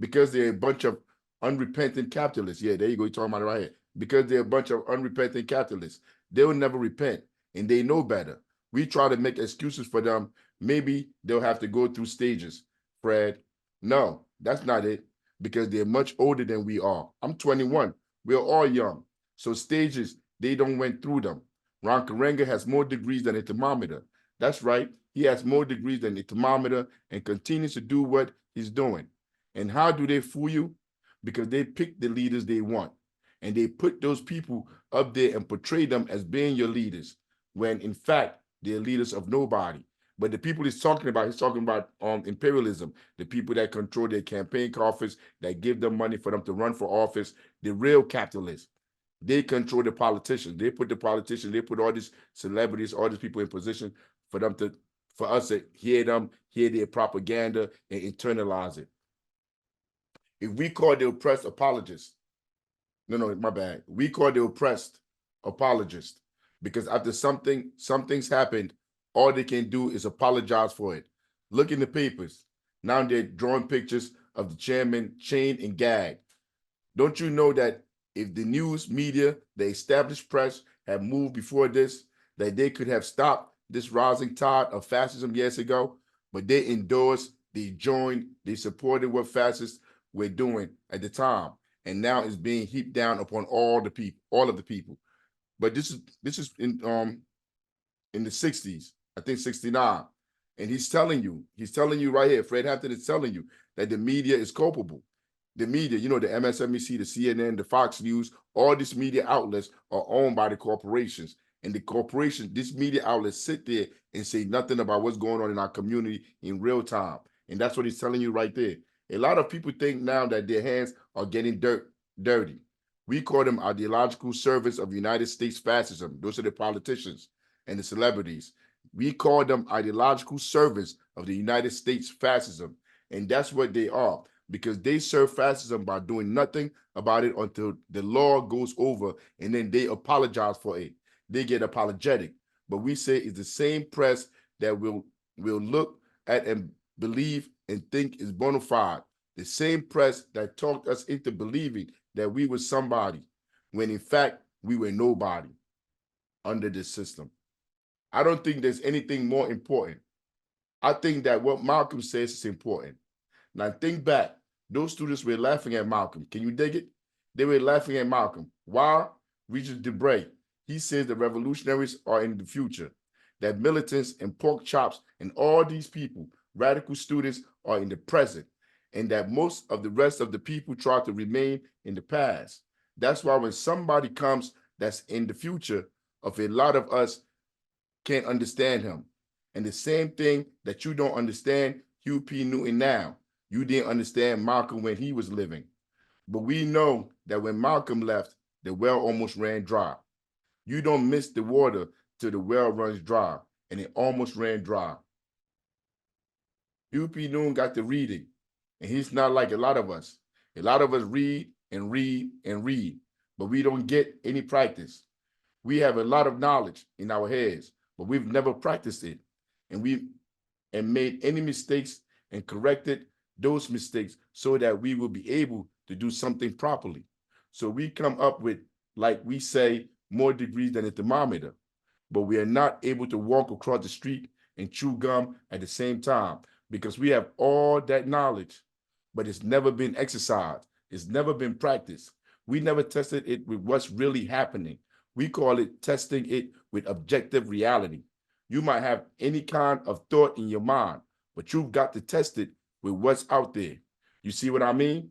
Because they're a bunch of unrepentant capitalists. Yeah, there you go. You're talking about it right here. Because they're a bunch of unrepentant capitalists. They will never repent, and they know better. We try to make excuses for them. Maybe they'll have to go through stages, Fred. No, that's not it, because they're much older than we are. I'm 21. We're all young. So stages, they don't went through them. Ron Karenga has more degrees than a thermometer. That's right. He has more degrees than a thermometer and continues to do what he's doing. And how do they fool you? Because they pick the leaders they want. And they put those people up there and portray them as being your leaders, when in fact, they're leaders of nobody. But the people he's talking about imperialism, the people that control their campaign coffers, that give them money for them to run for office, the real capitalists. They control the politicians. They put the politicians, they put all these celebrities, all these people in position for us to hear them, hear their propaganda, and internalize it. If we call the oppressed apologists, no, my bad. We call the oppressed apologists, because after something's happened, all they can do is apologize for it. Look in the papers. Now they're drawing pictures of the chairman chained and gagged. Don't you know that if the news media, the established press, had moved before this, that they could have stopped this rising tide of fascism years ago? But they endorsed, they joined, they supported what fascists were doing at the time. And now it's being heaped down upon all of the people. But this is in the 60s, I think 69. And he's telling you right here, Fred Hampton is telling you that the media is culpable. The media, the MSNBC, the CNN, the Fox News, all these media outlets are owned by the corporations. And the corporations, these media outlets sit there and say nothing about what's going on in our community in real time. And that's what he's telling you right there. A lot of people think now that their hands are getting dirty. We call them ideological servants of United States fascism. Those are the politicians and the celebrities. We call them ideological servants of the United States fascism. And that's what they are, because they serve fascism by doing nothing about it until the law goes over, and then they apologize for it. They get apologetic. But we say it's the same press that will look at and believe and think is bona fide. The same press that talked us into believing that we were somebody, when in fact we were nobody under this system. I don't think there's anything more important. I think that what Malcolm says is important. Now think back, Those students were laughing at Malcolm. Can you dig it? They were laughing at Malcolm. Why? Regent Debray, he says the revolutionaries are in the future, that militants and pork chops and all these people, radical students, are in the present, and that most of the rest of the people try to remain in the past. That's why when somebody comes that's in the future, of a lot of us can't understand him. And the same thing that you don't understand Huey P. Newton now, you didn't understand Malcolm when he was living. But we know that when Malcolm left, the well almost ran dry. You don't miss the water till the well runs dry, and it almost ran dry. Huey P. Newton got the reading, and he's not like a lot of us. A lot of us read and read and read, but we don't get any practice. We have a lot of knowledge in our heads, but we've never practiced it. And we've made any mistakes and corrected those mistakes so that we will be able to do something properly. So we come up with, like we say, more degrees than a thermometer, but we are not able to walk across the street and chew gum at the same time because we have all that knowledge, but it's never been exercised. It's never been practiced. We never tested it with what's really happening. We call it testing it with objective reality. You might have any kind of thought in your mind, but you've got to test it with what's out there. You see what I mean?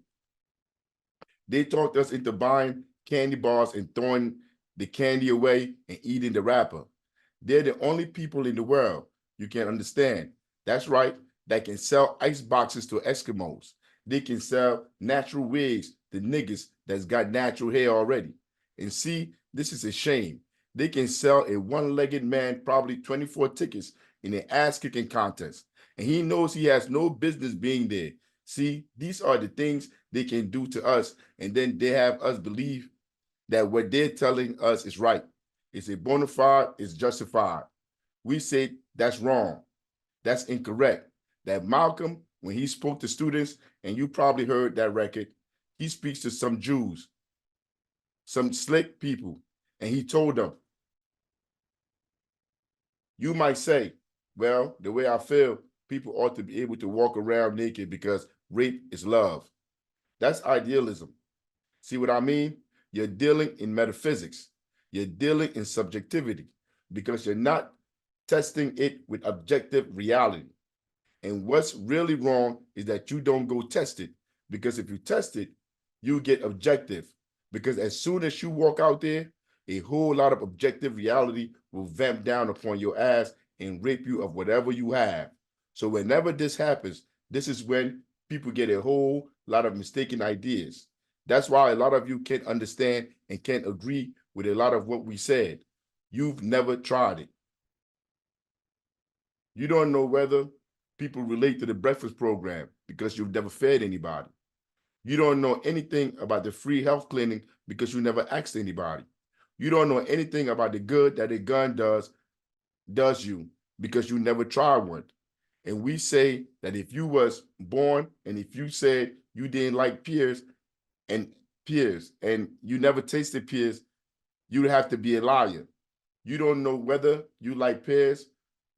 They talked us into buying candy bars and throwing the candy away and eating the wrapper. They're the only people in the world you can understand. That's right, that can sell ice boxes to Eskimos. They can sell natural wigs to niggas that's got natural hair already. And see, this is a shame. They can sell a one-legged man probably 24 tickets in an ass-kicking contest. And he knows he has no business being there. See, these are the things they can do to us. And then they have us believe that what they're telling us is right. It's a bona fide, it's justified. We say that's wrong. That's incorrect. That Malcolm, when he spoke to students, and you probably heard that record, he speaks to some Jews, some slick people, and he told them, you might say, well, the way I feel, people ought to be able to walk around naked because rape is love. That's idealism. See what I mean? You're dealing in metaphysics. You're dealing in subjectivity because you're not testing it with objective reality. And what's really wrong is that you don't go test it, because if you test it, you get objective. Because as soon as you walk out there, a whole lot of objective reality will vamp down upon your ass and rape you of whatever you have. So whenever this happens, this is when people get a whole lot of mistaken ideas. That's why a lot of you can't understand and can't agree with a lot of what we said. You've never tried it. You don't know whether people relate to the breakfast program because you've never fed anybody. You don't know anything about the free health clinic because you never asked anybody. You don't know anything about the good that a gun does you because you never tried one. And we say that if you was born and if you said you didn't like pears and you never tasted pears, you'd have to be a liar. You don't know whether you like pears,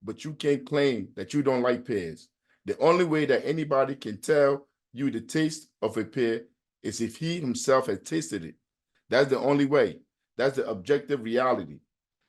but you can't claim that you don't like pears. The only way that anybody can tell you the taste of a pear is if he himself had tasted it. That's the only way. That's the objective reality.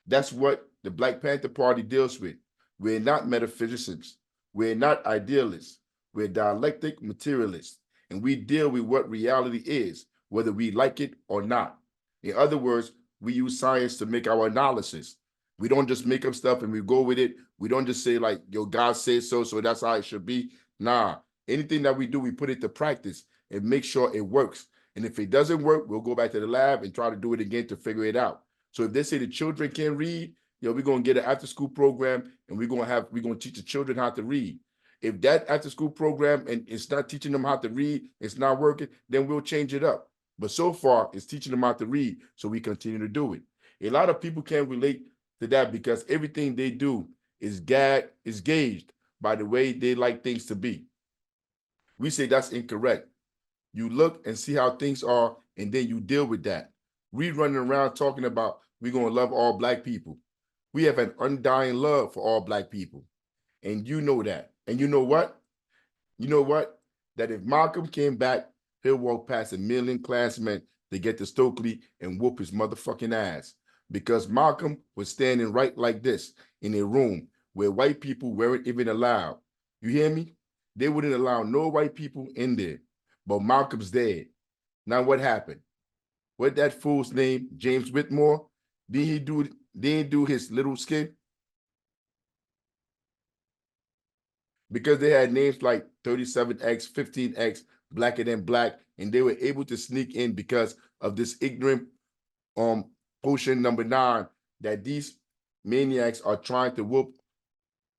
That's what the Black Panther Party deals with. We're not metaphysicians. We're not idealists. We're dialectic materialists. And we deal with what reality is, whether we like it or not. In other words, we use science to make our analysis. We don't just make up stuff and we go with it. We don't just say like, yo, God says so, so that's how it should be. Nah, anything that we do, we put it to practice and make sure it works. And if it doesn't work, we'll go back to the lab and try to do it again to figure it out. So if they say the children can't read, we're going to get an after-school program and we're going to teach the children how to read. If that after-school program and it's not teaching them how to read, it's not working, then we'll change it up. But so far, it's teaching them how to read, so we continue to do it. A lot of people can't relate to that because everything they do is gauged by the way they like things to be. We say that's incorrect. You look and see how things are, and then you deal with that. We running around talking about we're going to love all Black people. We have an undying love for all Black people. And you know that. And you know what? You know what? that if Malcolm came back, he'll walk past 1 million Klansmen to get to Stokely and whoop his motherfucking ass. Because Malcolm was standing right like this in a room where white people weren't even allowed. You hear me? They wouldn't allow no white people in there. But Malcolm's dead. Now what happened? What that fool's name, James Whitmore? Did he do his little skin? Because they had names like 37X, 15X, blacker than black, and they were able to sneak in because of this ignorant potion number 9 that these maniacs are trying to whoop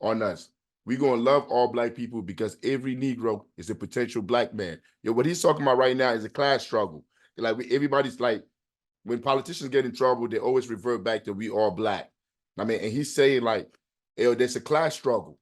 on us. We're going to love all black people because every Negro is a potential black man. Yo, what he's talking about right now is a class struggle. Like everybody's like, when politicians get in trouble, they always revert back to we all black. I mean, and he's saying like, yo, there's a class struggle.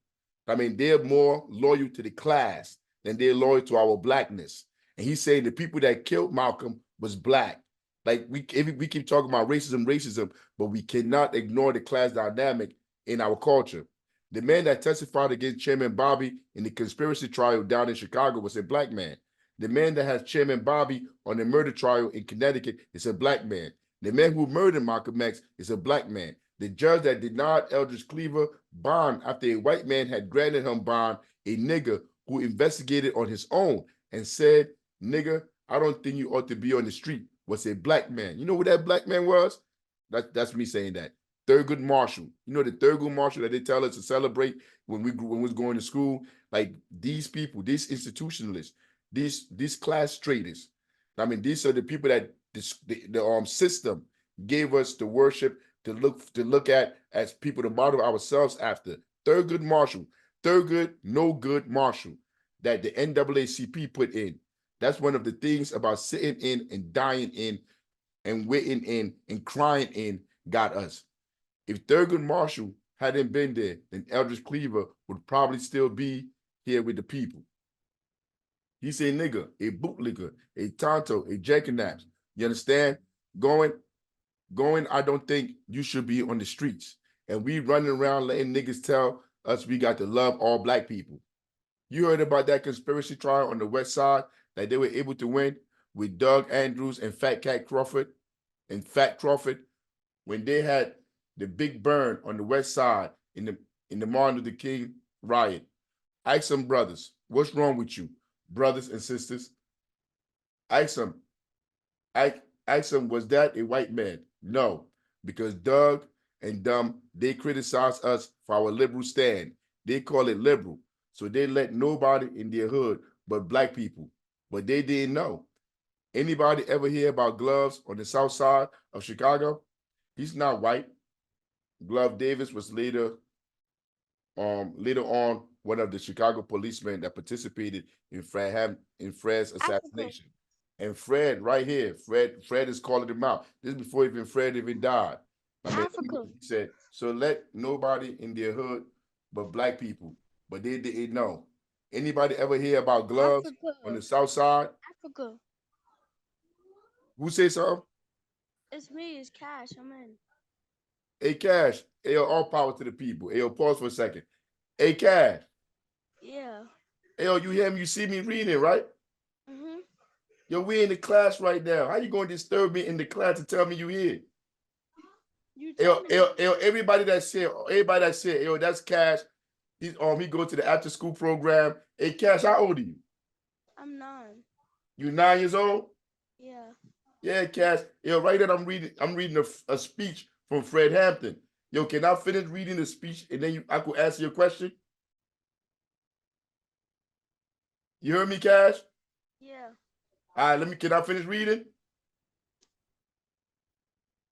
I mean, they're more loyal to the class than they're loyal to our blackness. And he's saying the people that killed Malcolm was black. Like we keep talking about racism, but we cannot ignore the class dynamic in our culture. The man that testified against Chairman Bobby in the conspiracy trial down in Chicago was a black man. The man that has Chairman Bobby on the murder trial in Connecticut is a black man. The man who murdered Malcolm X is a black man. The judge that denied Eldridge Cleaver bond after a white man had granted him bond, a nigger who investigated on his own and said, nigger, I don't think you ought to be on the street, was a black man. You know who that black man was? That's me saying that. Thurgood Marshall. You know the Thurgood Marshall that they tell us to celebrate when we was going to school? Like these people, these institutionalists, these class traitors. I mean, these are the people that the system gave us to worship, to look at as people to model ourselves after. Thurgood Marshall, Thurgood No Good Marshall, that the NAACP put in. That's one of the things about sitting in and dying in and waiting in and crying in got us. If Thurgood Marshall hadn't been there, then Eldridge Cleaver would probably still be here with the people. He's a nigger, a bootlicker, a tonto, a jackanapes. You understand? Going, I don't think you should be on the streets. And we running around letting niggas tell us we got to love all black people. You heard about that conspiracy trial on the West Side that they were able to win with Doug Andrews and Fat Crawford when they had the big burn on the West Side in the Martin Luther King riot. Ask some brothers, what's wrong with you, brothers and sisters? Ask them, was that a white man? No, because Doug and they criticize us for our liberal stand. They call it liberal. So they let nobody in their hood but black people. But they didn't know. Anybody ever hear about Gloves on the south side of Chicago? He's not white. Glove Davis was later on one of the Chicago policemen that participated in Fred's assassination. And Fred, right here, Fred is calling him out. This is before even Fred even died. I mean, he said, so let nobody in their hood but black people. But they didn't know. Anybody ever hear about Gloves on the south side? Africa. Who say something? It's me, it's Cash. I'm in. Hey, Cash. Hey, all power to the people. Hey, pause for a second. Hey, Cash. Yeah. Hey, you hear me? You see me reading, right? Mm-hmm. Yo, we in the class right now. How you going to disturb me in the class and tell me you here? Everybody that said, yo, that's Cash. He go to the after school program. Hey, Cash, how old are you? I'm 9. You 9 years old? Yeah. Yeah, Cash. Yo, right now I'm reading a speech from Fred Hampton. Yo, can I finish reading the speech and then I could answer your question? You heard me, Cash? Yeah. All right, can I finish reading?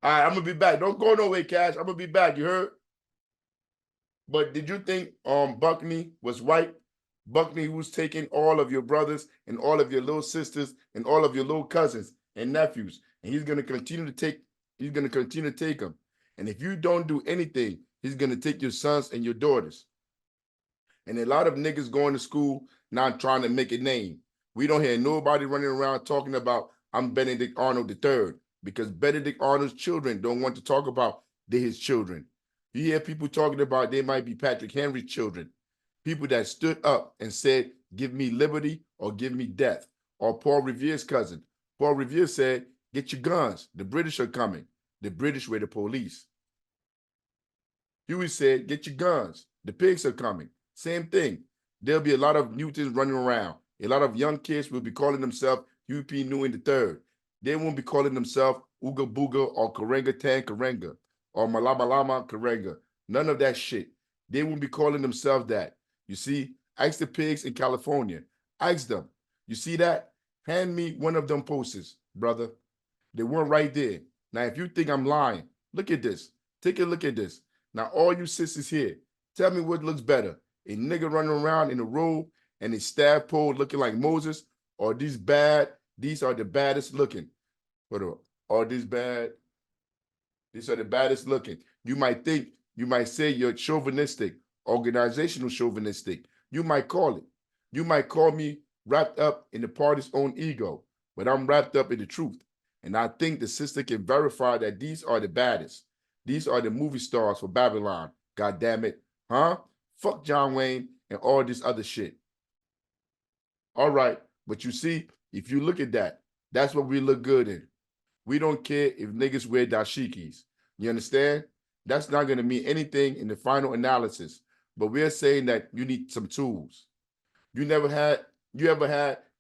All right, I'm gonna be back. Don't go nowhere, Cash. I'm gonna be back. You heard? But did you think Buckney was white? Buckney was taking all of your brothers and all of your little sisters and all of your little cousins and nephews, and he's gonna continue to take. He's gonna continue to take them. And if you don't do anything, he's gonna take your sons and your daughters. And a lot of niggas going to school not trying to make a name. We don't hear nobody running around talking about I'm Benedict Arnold III, because Benedict Arnold's children don't want to talk about they're his children. You hear people talking about they might be Patrick Henry's children. People that stood up and said give me liberty or give me death. Or Paul Revere's cousin. Paul Revere said, get your guns. The British are coming. The British were the police. Huey said, get your guns. The pigs are coming. Same thing. There'll be a lot of Newtons running around. A lot of young kids will be calling themselves UP Newton III. They won't be calling themselves Ooga Booga or Karenga Tan Karenga or Malama Lama Karenga. None of that shit. They won't be calling themselves that. You see, ask the pigs in California. Ask them. You see that? Hand me one of them posters, brother. They weren't right there. Now, if you think I'm lying, look at this. Take a look at this. Now, all you sisters here, tell me what looks better. A nigga running around in a robe and a staff pole looking like Moses, or these are the baddest looking. Or these bad? These are the baddest looking. You might say you're chauvinistic, organizational chauvinistic. You might call it. You might call me wrapped up in the party's own ego, but I'm wrapped up in the truth. And I think the sister can verify that these are the baddest. These are the movie stars for Babylon. God damn it. Huh? Fuck John Wayne and all this other shit. All right. But you see, if you look at that, that's what we look good in. We don't care if niggas wear dashikis. You understand? That's not going to mean anything in the final analysis. But we're saying that you need some tools. You ever had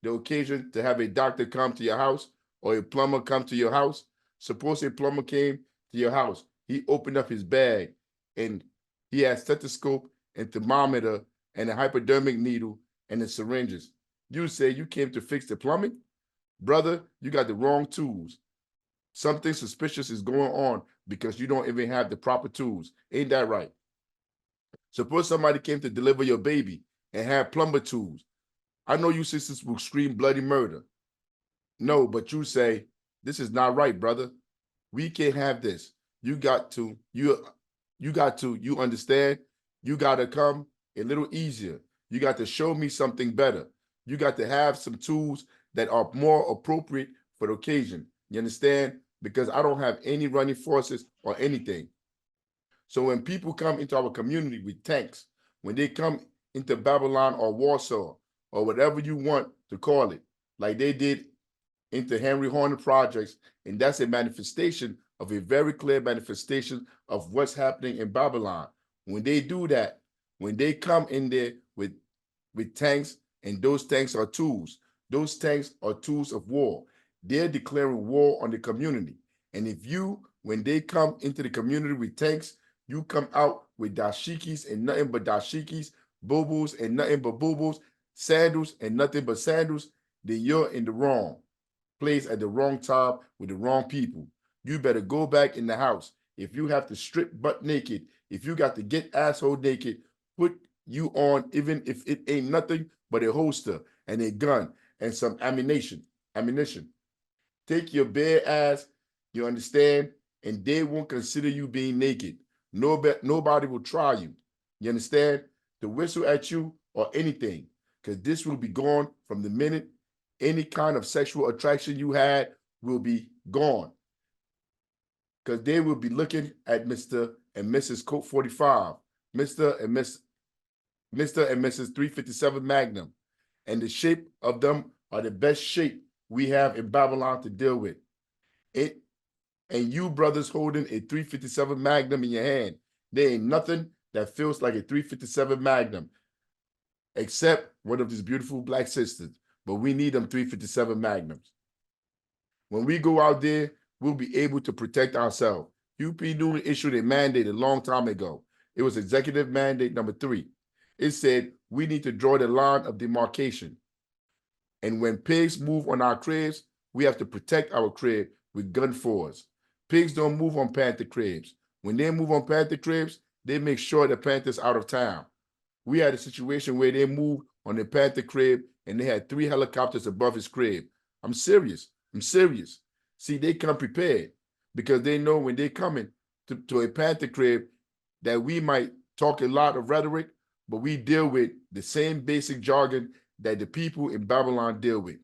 the occasion to have a doctor come to your house or a plumber come to your house? Suppose a plumber came to your house. He opened up his bag and he had stethoscope and thermometer and a hypodermic needle and the syringes. You say you came to fix the plumbing? Brother, you got the wrong tools. Something suspicious is going on because you don't even have the proper tools. Ain't that right? Suppose somebody came to deliver your baby and had plumber tools. I know you sisters will scream bloody murder. No, but you say, this is not right, brother. We can't have this. You understand? You got to come a little easier. You got to show me something better. You got to have some tools that are more appropriate for the occasion. You understand? Because I don't have any running forces or anything. So when people come into our community with tanks, when they come into Babylon or Warsaw or whatever you want to call it, like they did into Henry Horner projects, and that's a manifestation of a very clear manifestation of what's happening in Babylon. When they do that, when they come in there with tanks, and those tanks are tools, those tanks are tools of war. They're declaring war on the community. And if you, when they come into the community with tanks, you come out with dashikis and nothing but dashikis, boo-boos and nothing but boo-boos, sandals and nothing but sandals, then you're in the wrong place at the wrong time with the wrong people. You better go back in the house. If you have to strip butt naked, if you got to get asshole naked, put you on, even if it ain't nothing but a holster and a gun and some ammunition. Take your bare ass, you understand, and they won't consider you being naked. Nobody will try you. You understand? To whistle at you or anything, because this will be gone from the minute any kind of sexual attraction you had will be gone. Because they will be looking at Mr. and Mrs. Colt 45, Mr. and Mrs. 357 Magnum, and the shape of them are the best shape we have in Babylon to deal with. And you brothers holding a 357 Magnum in your hand, there ain't nothing that feels like a 357 Magnum, except one of these beautiful black sisters. But we need them 357 Magnums. When we go out there, we'll be able to protect ourselves. UP Newton issued a mandate a long time ago. It was executive mandate number 3. It said we need to draw the line of demarcation. And when pigs move on our cribs, we have to protect our crib with gun fours. Pigs don't move on Panther cribs. When they move on Panther cribs, they make sure the Panther's out of town. We had a situation where they moved on the Panther crib and they had 3 helicopters above his crib. I'm serious. See, they come prepared because they know when they coming to a Panther crib that we might talk a lot of rhetoric, but we deal with the same basic jargon that the people in Babylon deal with.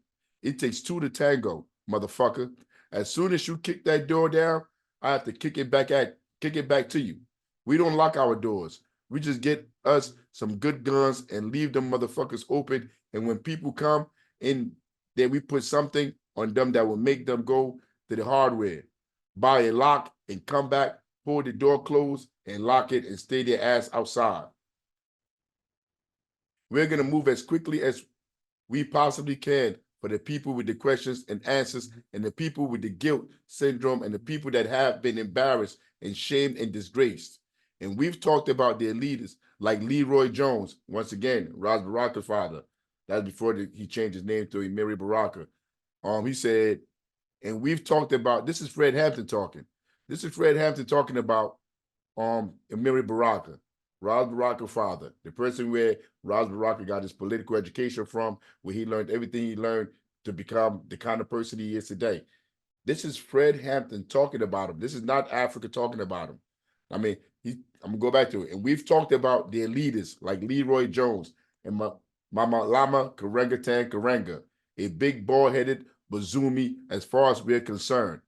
It takes 2 to tango, motherfucker. As soon as you kick that door down, I have to kick it back to you. We don't lock our doors. We just get us some good guns and leave them motherfuckers open And when people come in, then we put something on them that will make them go to the hardware, buy a lock and come back, pull the door closed and lock it and stay their ass outside. We're going to move as quickly as we possibly can for the people with the questions and answers and the people with the guilt syndrome and the people that have been embarrassed and shamed and disgraced. And we've talked about their leaders like Leroy Jones, once again, Ras Baraka's father. That's before he changed his name to Emiri Baraka. He said, and we've talked about, this is Fred Hampton talking. This is Fred Hampton talking about Emiri Baraka, Ras Baraka's father, the person where Ras Baraka got his political education from, where he learned everything he learned to become the kind of person he is today. This is Fred Hampton talking about him. This is not Africa talking about him. I mean, I'm going to go back to it. And we've talked about their leaders like Leroy Jones and Mama Lama Karenga Karenga, a big bald-headed Bazumi as far as we're concerned.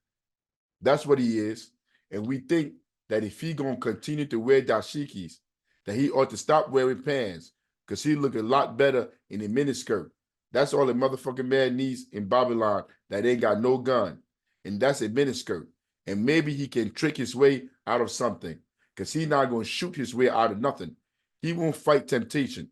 That's what he is. And we think that if he going to continue to wear dashikis, that he ought to stop wearing pants because he look a lot better in a miniskirt. That's all the motherfucking man needs in Babylon that ain't got no gun. And that's a miniskirt. And maybe he can trick his way out of something because he's not going to shoot his way out of nothing. He won't fight temptation,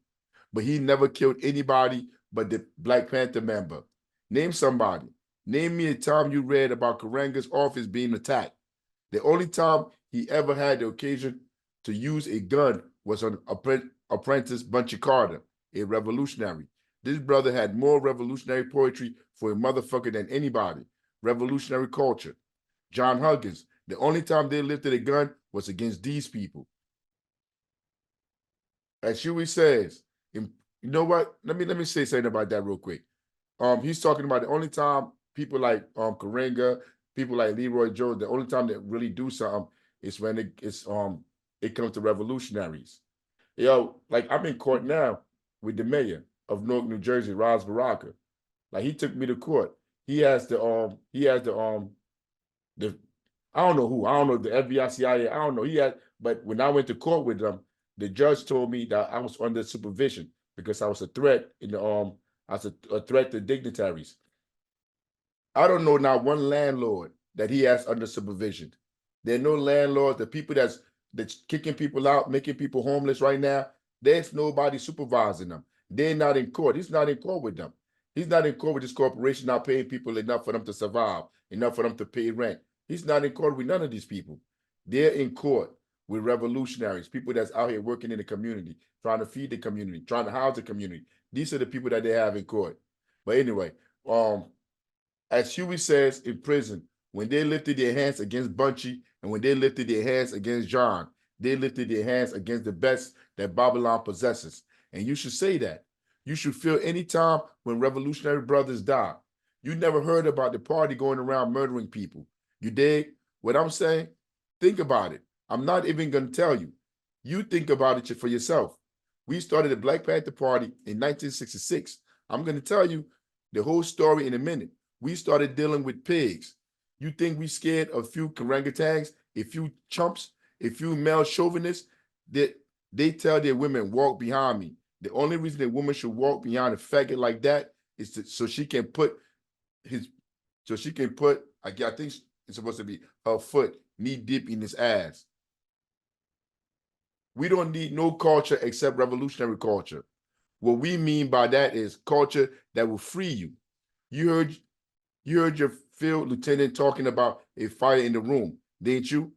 but he never killed anybody but the Black Panther member. Name somebody. Name me a time you read about Karenga's office being attacked. The only time he ever had the occasion to use a gun was on Apprentice Bunchy Carter, a revolutionary. This brother had more revolutionary poetry for a motherfucker than anybody. Revolutionary culture. John Huggins, the only time they lifted a gun was against these people. As Huey says, you know what? Let me say something about that real quick. He's talking about the only time people like Karenga, people like Leroy Jones, the only time they really do something is when it comes to revolutionaries. Yo, like I'm in court now with the mayor of Newark, New Jersey, Ras Baraka. Like he took me to court. He has the I don't know who, I don't know, the FBI, CIA, I don't know. But when I went to court with them, the judge told me that I was under supervision because I was a threat in the I was a threat to dignitaries. I don't know now one landlord that he has under supervision. There are no landlords. The people that's kicking people out, making people homeless right now, there's nobody supervising them. They're not in court. He's not in court with them. He's not in court with this corporation not paying people enough for them to survive, enough for them to pay rent. He's not in court with none of these people. They're in court with revolutionaries, people that's out here working in the community, trying to feed the community, trying to house the community. These are the people that they have in court. But anyway, as Huey says in prison, when they lifted their hands against Bunchy and when they lifted their hands against John, they lifted their hands against the best that Babylon possesses. And you should say that. You should feel any time when revolutionary brothers die. You never heard about the party going around murdering people. You dig what I'm saying? Think about it. I'm not even going to tell you. You think about it for yourself. We started the Black Panther Party in 1966. I'm going to tell you the whole story in a minute. We started dealing with pigs. You think we scared of a few orangutans, a few chumps, a few male chauvinists that they tell their women, walk behind me. The only reason a woman should walk behind a faggot like that is so she can put I think it's supposed to be her foot knee deep in his ass. We don't need no culture except revolutionary culture. What we mean by that is culture that will free you. You heard your field lieutenant talking about a fire in the room, didn't you?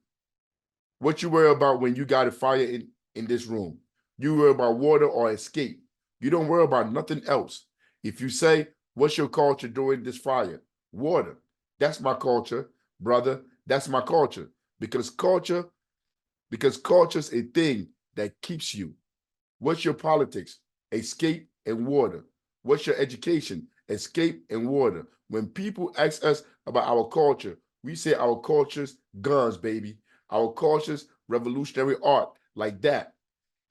What you worry about when you got a fire in this room? You worry about water or escape. You don't worry about nothing else. If you say, what's your culture during this fire? Water. That's my culture, brother. That's my culture. Because culture's a thing that keeps you. What's your politics? Escape and water. What's your education? Escape and water. When people ask us about our culture, we say our culture's guns, baby. Our culture's revolutionary art, like that.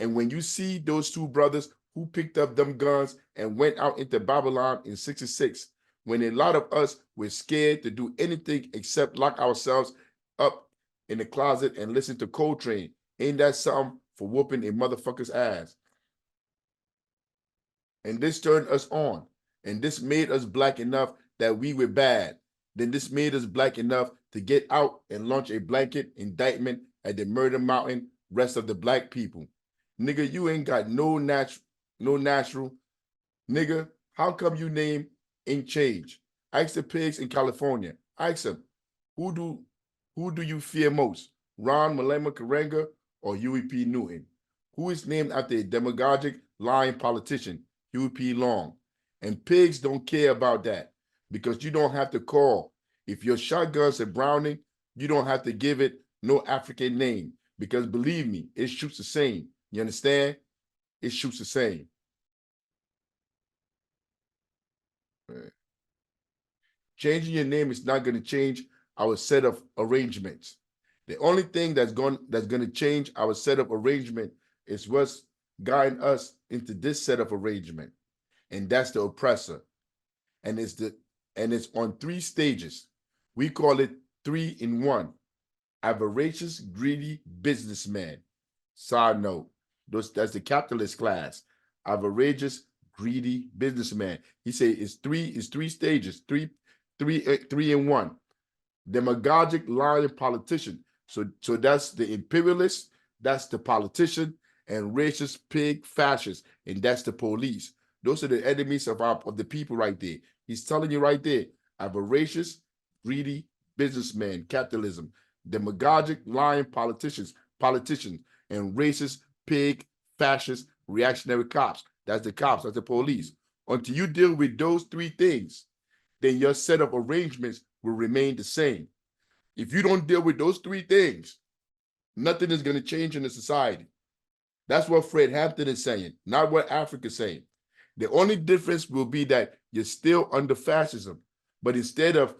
And when you see those two brothers who picked up them guns and went out into Babylon in 66, when a lot of us were scared to do anything except lock ourselves up in the closet and listen to Coltrane, ain't that something for whooping a motherfucker's ass? and this turned us on, and this made us black enough that we were bad. Then this made us black enough to get out and launch a blanket indictment at the murder mountain rest of the black people. Nigga, you ain't got no natural. Nigga, how come you name ain't changed? Ask the pigs in California. Ask them, who do you fear most? Ron Malema Karenga or Huey P. Newton? Who is named after a demagogic, lying politician, Huey P. Long? And pigs don't care about that because you don't have to call. If your shotgun's a Browning, you don't have to give it no African name because believe me, it shoots the same. You understand? It shoots the same. Right. Changing your name is not going to change our set of arrangements. The only thing that's going to change our set of arrangement is what's guiding us into this set of arrangement, and that's the oppressor. And it's on 3 stages. We call it 3 in 1. Avaricious, greedy businessman. Side note, that's the capitalist class. Avaricious, greedy businessman. He said it's three stages, three in 1. Demagogic, lying politician. So that's the imperialist, that's the politician, and racist, pig, fascist, and that's the police. Those are the enemies of the people right there. He's telling you right there, avaricious, greedy businessman, capitalism, demagogic, lying politicians, and racist, pig, fascist, reactionary cops. That's the cops, that's the police. Until you deal with those 3 things, then your set of arrangements will remain the same. If you don't deal with those 3 things, nothing is going to change in the society. That's what Fred Hampton is saying, not what Africa's saying. The only difference will be that you're still under fascism, but instead of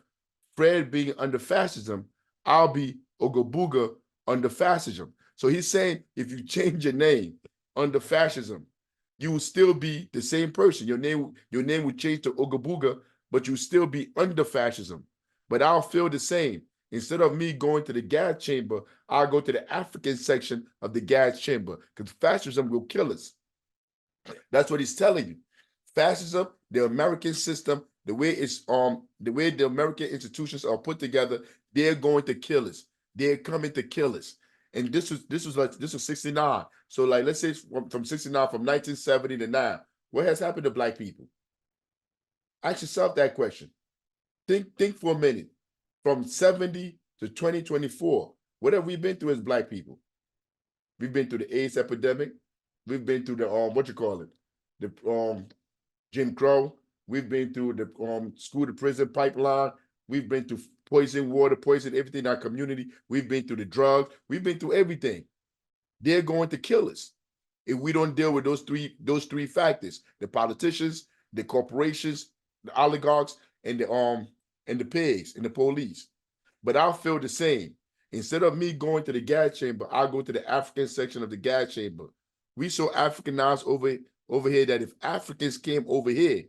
Fred being under fascism, I'll be Ogobuga under fascism. So he's saying if you change your name under fascism, you will still be the same person. Your name would change to Ogobuga, but you still be under fascism. But I'll feel the same. Instead of me going to the gas chamber, I'll go to the African section of the gas chamber because fascism will kill us. That's what he's telling you. Fascism, the American system, the way the American institutions are put together, they're going to kill us. They're coming to kill us. And this was 69. So like let's say from 69, from 1970 to now, what has happened to black people? Ask yourself that question. Think for a minute. From 70 to 2024, what have we been through as black people? We've been through the AIDS epidemic. We've been through the the Jim Crow. We've been through the school to prison pipeline. We've been through poison water, poison everything in our community. We've been through the drugs. We've been through everything. They're going to kill us if we don't deal with those three factors: the politicians, the corporations, the oligarchs, and the pigs and the police. But I'll feel the same. Instead of me going to the gas chamber, I'll go to the African section of the gas chamber. We so Africanized over here that if Africans came over here,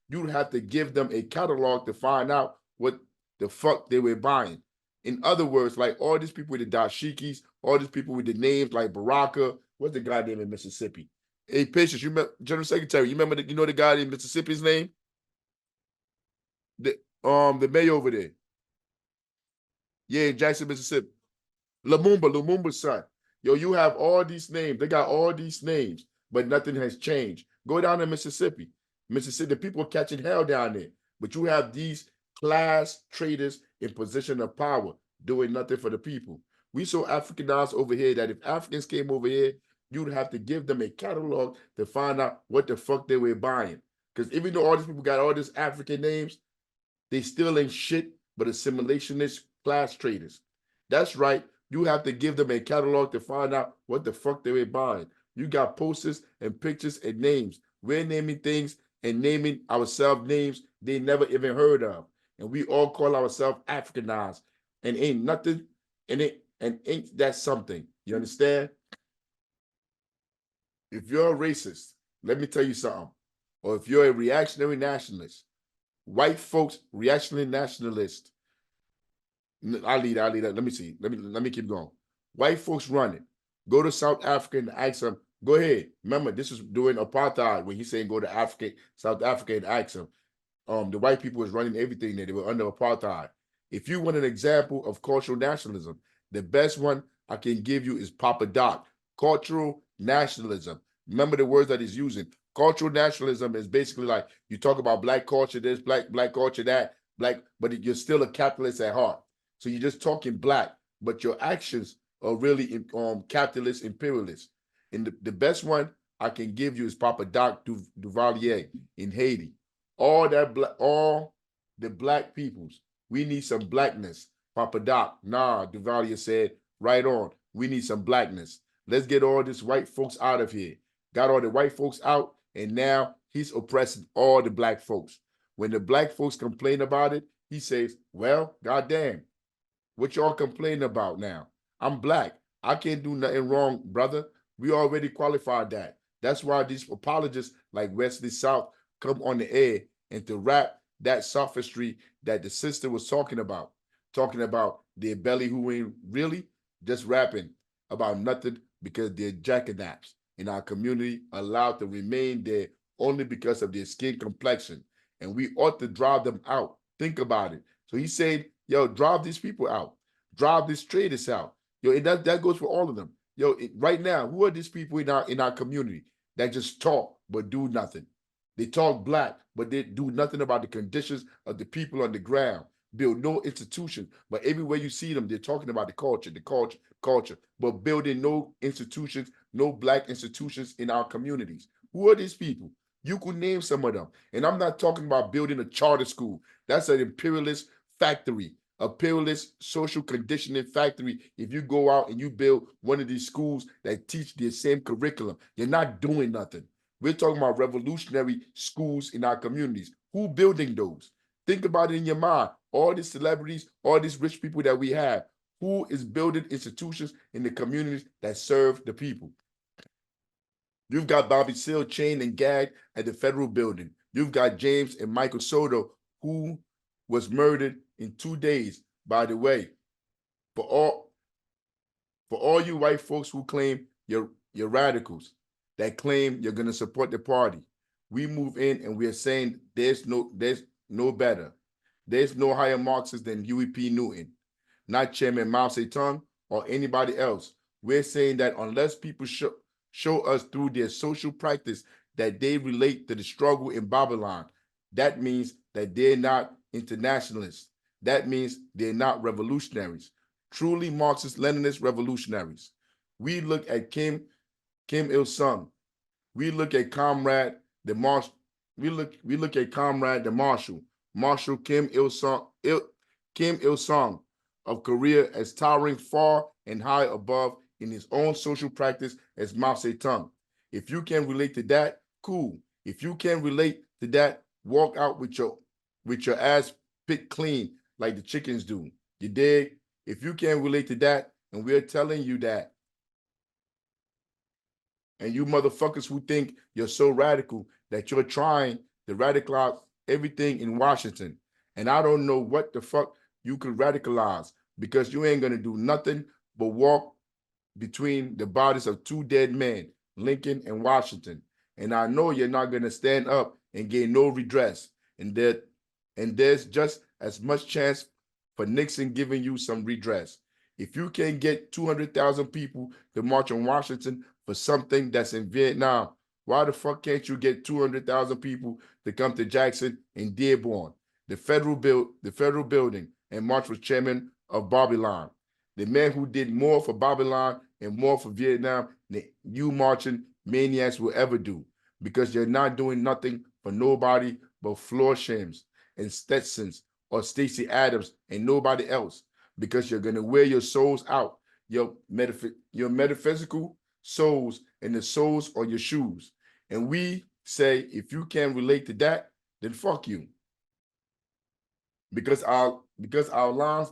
you'd have to give them a catalog to find out what the fuck they were buying. In other words, like all these people with the dashikis, all these people with the names like Baraka, what's the guy name in Mississippi? Hey, Patience, you remember, General Secretary, you remember you know the guy in Mississippi's name? The mayor over there. Yeah, in Jackson, Mississippi. Lumumba's son. Yo, you have all these names. They got all these names, but nothing has changed. Go down to Mississippi. The people are catching hell down there. But you have these class traders in position of power doing nothing for the people. We so Africanized over here that if Africans came over here, you'd have to give them a catalog to find out what the fuck they were buying. Because even though all these people got all these African names, they still ain't shit but assimilationist class traders. That's right. You have to give them a catalog to find out what the fuck they were buying. You got posters and pictures and names. We're naming things and naming ourselves names they never even heard of. And we all call ourselves Africanized. And ain't nothing, and ain't that something. You understand? If you're a racist, let me tell you something. Or if you're a reactionary nationalist, white folks, reactionary nationalist. I'll leave that. Let me see. Let me keep going. White folks run it. Go to South Africa and ask them, Go ahead. Remember, this is during apartheid when he's saying go to Africa, South Africa and ask them. The white people was running everything there. They were under apartheid. If you want an example of cultural nationalism, the best one I can give you is Papa Doc. Cultural nationalism. Remember the words that he's using. Cultural nationalism is basically like you talk about black culture, this, black culture, that, black, but you're still a capitalist at heart. So you're just talking black, but your actions are really capitalist imperialist. And the best one I can give you is Papa Doc Duvalier in Haiti. All the black peoples, we need some blackness. Papa Doc, nah, Duvalier said, right on. We need some blackness. Let's get all these white folks out of here. Got all the white folks out, and now he's oppressing all the black folks. When the black folks complain about it, he says, well, goddamn, what y'all complaining about now? I'm black. I can't do nothing wrong, brother. We already qualified that. That's why these apologists like Wesley South come on the air and to rap that sophistry that the sister was talking about their belly who ain't really just rapping about nothing because they're jackanapes in our community allowed to remain there only because of their skin complexion. And we ought to drive them out. Think about it. So he said, yo, drive these people out. Drive these traders out. Yo, and that goes for all of them. Yo, right now, who are these people in our community that just talk but do nothing? They talk black, but they do nothing about the conditions of the people on the ground. Build no institution, but everywhere you see them, they're talking about the culture, but building no institutions, no black institutions in our communities. Who are these people? You could name some of them. And I'm not talking about building a charter school. That's an imperialist factory, imperialist social conditioning factory. If you go out and you build one of these schools that teach the same curriculum, you're not doing nothing. We're talking about revolutionary schools in our communities. Who building those? Think about it in your mind. All these celebrities, all these rich people that we have, who is building institutions in the communities that serve the people? You've got Bobby Seale chained and gagged at the federal building. You've got James and Michael Soto, who was murdered in 2 days. By the way, for all you white folks who claim you're radicals, that claim you're going to support the party, we move in and we are saying there's no better. There's no higher Marxist than Huey P. Newton, not Chairman Mao Zedong or anybody else. We're saying that unless people show us through their social practice that they relate to the struggle in Babylon, that means that they're not internationalists. That means they're not revolutionaries, truly Marxist-Leninist revolutionaries. We look at Kim Il-sung. We look at Comrade the Marshal. We look at Comrade the Marshal Kim Il-sung of Korea as towering far and high above in his own social practice as Mao Zedong. If you can relate to that, cool. If you can relate to that, walk out with your ass picked clean like the chickens do. You dig? If you can relate to that, and we're telling you that, and you motherfuckers who think you're so radical that you're trying to radicalize everything in Washington, and I don't know what the fuck you could radicalize, because you ain't gonna do nothing but walk between the bodies of 2 dead men, Lincoln and Washington. And I know you're not gonna stand up and gain no redress. And there's just as much chance for Nixon giving you some redress. If you can get 200,000 people to march on Washington for something that's in Vietnam, why the fuck can't you get 200,000 people to come to Jackson and Dearborn, the federal building, and march with Chairman of Babylon, the man who did more for Babylon and more for Vietnam than you marching maniacs will ever do, because you're not doing nothing for nobody but Florsheim's and Stetsons or Stacey Adams and nobody else, because you're going to wear your souls out, your metaphysical souls and the soles on your shoes. And we say, if you can't relate to that, then fuck you. Because our lines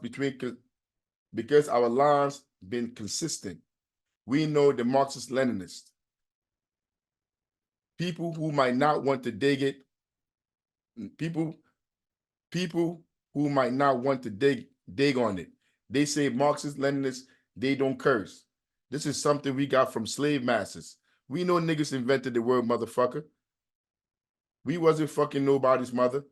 been consistent. We know the Marxist-Leninists, people who might not want to dig it, people who might not want to dig on it. They say Marxist-Leninists, they don't curse. This is something we got from slave masters. We know niggas invented the word motherfucker. We wasn't fucking nobody's mother.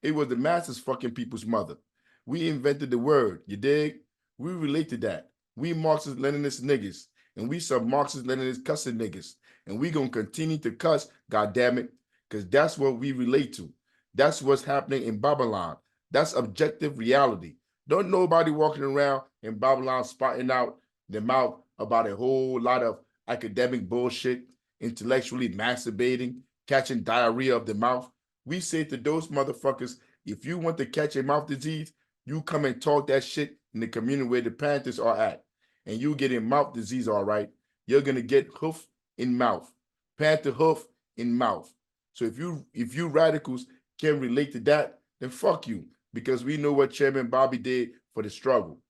It was the masses fucking people's mother. We invented the word, you dig? We relate to that. We Marxist Leninist niggas, and we some Marxist Leninist cussing niggas, and we gonna continue to cuss, goddammit, because that's what we relate to. That's what's happening in Babylon. That's objective reality. Don't nobody walking around in Babylon spotting out their mouth about a whole lot of academic bullshit, intellectually masturbating, catching diarrhea of the mouth. We say to those motherfuckers, if you want to catch a mouth disease, you come and talk that shit in the community where the Panthers are at, and you get a mouth disease, all right. You're gonna get hoof in mouth, Panther hoof in mouth. So if you radicals can relate to that, then fuck you, because we know what Chairman Bobby did for the struggle.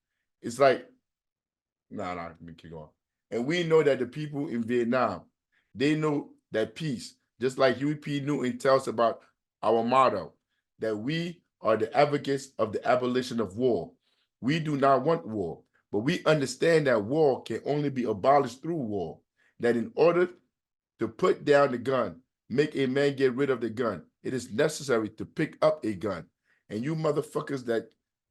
It's like, let me keep going. And we know that the people in Vietnam, they know that peace, just like Huey P. Newton tells about our motto, that we are the advocates of the abolition of war. We do not want war, but we understand that war can only be abolished through war. That in order to put down the gun, make a man get rid of the gun, it is necessary to pick up a gun. And you motherfuckers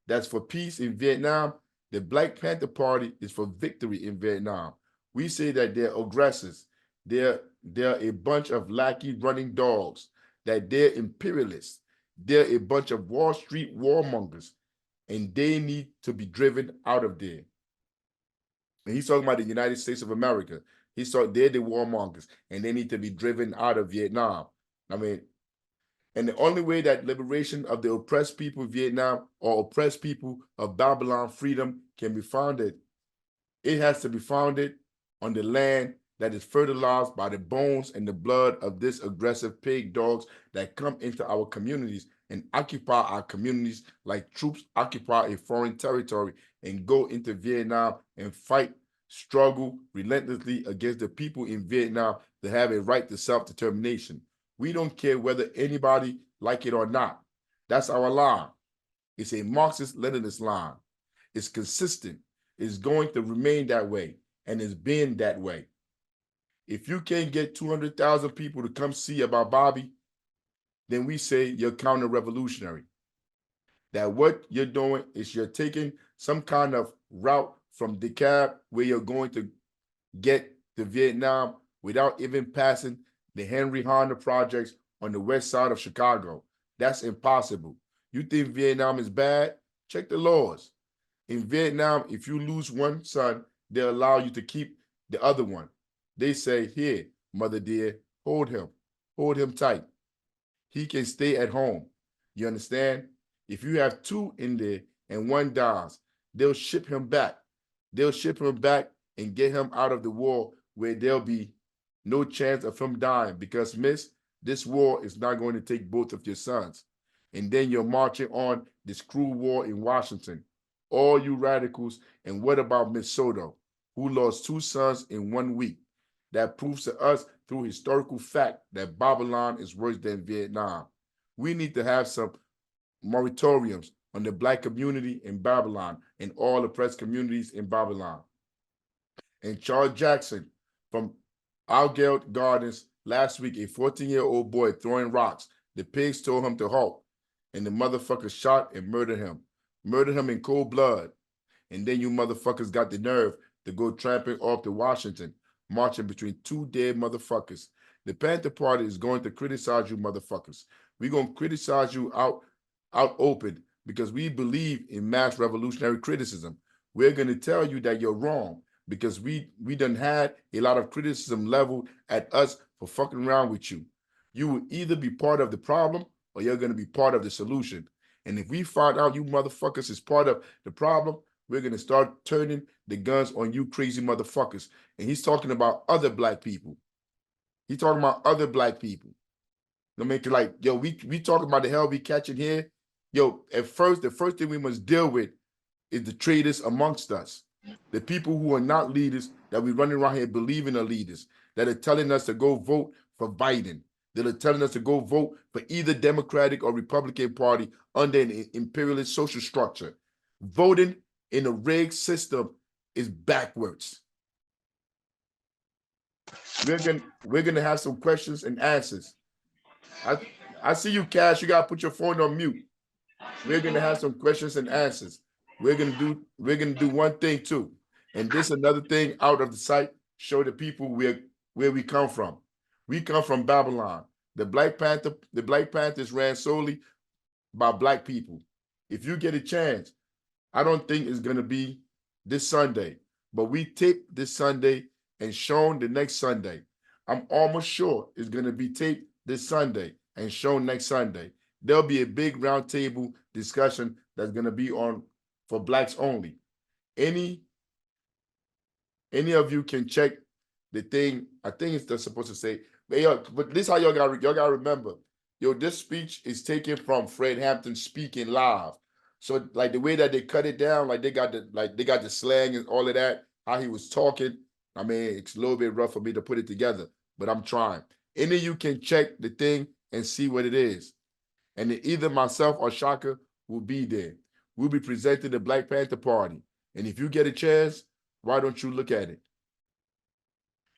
that's for peace in Vietnam, the Black Panther Party is for victory in Vietnam. We say that they're aggressors. They're a bunch of lackey running dogs, that they're imperialists. They're a bunch of Wall Street warmongers, and they need to be driven out of there. And he's talking about the United States of America. They're the warmongers, and they need to be driven out of Vietnam. I mean, and the only way that liberation of the oppressed people of Vietnam or oppressed people of Babylon freedom can be founded, it has to be founded on the land that is fertilized by the bones and the blood of this aggressive pig dogs that come into our communities and occupy our communities like troops occupy a foreign territory and go into Vietnam and fight, struggle relentlessly against the people in Vietnam that have a right to self-determination. We don't care whether anybody like it or not. That's our line. It's a Marxist-Leninist line. It's consistent. It's going to remain that way, and it's been that way. If you can't get 200,000 people to come see about Bobby, then we say you're counter-revolutionary. That what you're doing is you're taking some kind of route from DeKalb where you're going to get to Vietnam without even passing the Henry Honda projects on the west side of Chicago. That's impossible. You think Vietnam is bad? Check the laws. In Vietnam, if you lose one son, they'll allow you to keep the other one. They say, here, mother dear, hold him tight. He can stay at home. You understand? If you have two in there and one dies, they'll ship him back. They'll ship him back and get him out of the war where there'll be no chance of him dying, because, miss, this war is not going to take both of your sons. And then you're marching on this cruel war in Washington. All you radicals, and what about Miss Soto, who lost 2 sons in 1 week? That proves to us through historical fact that Babylon is worse than Vietnam. We need to have some moratoriums on the Black community in Babylon and all oppressed communities in Babylon. And Charles Jackson from Algeld Gardens last week, a 14-year-old boy throwing rocks. The pigs told him to halt, and the motherfucker shot and murdered him. Murdered him in cold blood. And then you motherfuckers got the nerve to go tramping off to Washington, marching between 2 dead motherfuckers. The Panther Party is going to criticize you motherfuckers. We're going to criticize you out open because we believe in mass revolutionary criticism. We're going to tell you that you're wrong because we done had a lot of criticism leveled at us for fucking around with you. You will either be part of the problem or you're going to be part of the solution. And if we find out you motherfuckers is part of the problem, we're going to start turning the guns on you crazy motherfuckers. And he's talking about other Black people. He's talking about other Black people. I mean, like, yo, we talking about the hell we catching here. Yo, at first, the first thing we must deal with is the traitors amongst us. The people who are not leaders, that we running around here believing are leaders, that are telling us to go vote for Biden, that are telling us to go vote for either Democratic or Republican Party under an imperialist social structure. Voting in a rigged system is backwards. we're gonna have some questions and answers. I see you, Cash. You gotta put your phone on mute. We're gonna have some questions and answers. We're gonna do one thing too, and this another thing out of the sight. Show the people where we come from. We come from Babylon. The Black Panthers ran solely by Black people. If you get a chance, I don't think it's gonna be this Sunday, but we taped this Sunday and shown the next Sunday. I'm almost sure it's gonna be taped this Sunday and shown next Sunday. There'll be a big roundtable discussion that's gonna be on for Blacks only. Any of you can check the thing. I think it's supposed to say, but this how y'all gotta remember. This speech is taken from Fred Hampton speaking live. So like the way that they cut it down, like they got the slang and all of that, how he was talking. I mean, it's a little bit rough for me to put it together, but I'm trying. Any of you can check the thing and see what it is. And then either myself or Shaka will be there. We'll be presenting the Black Panther Party. And if you get a chance, why don't you look at it?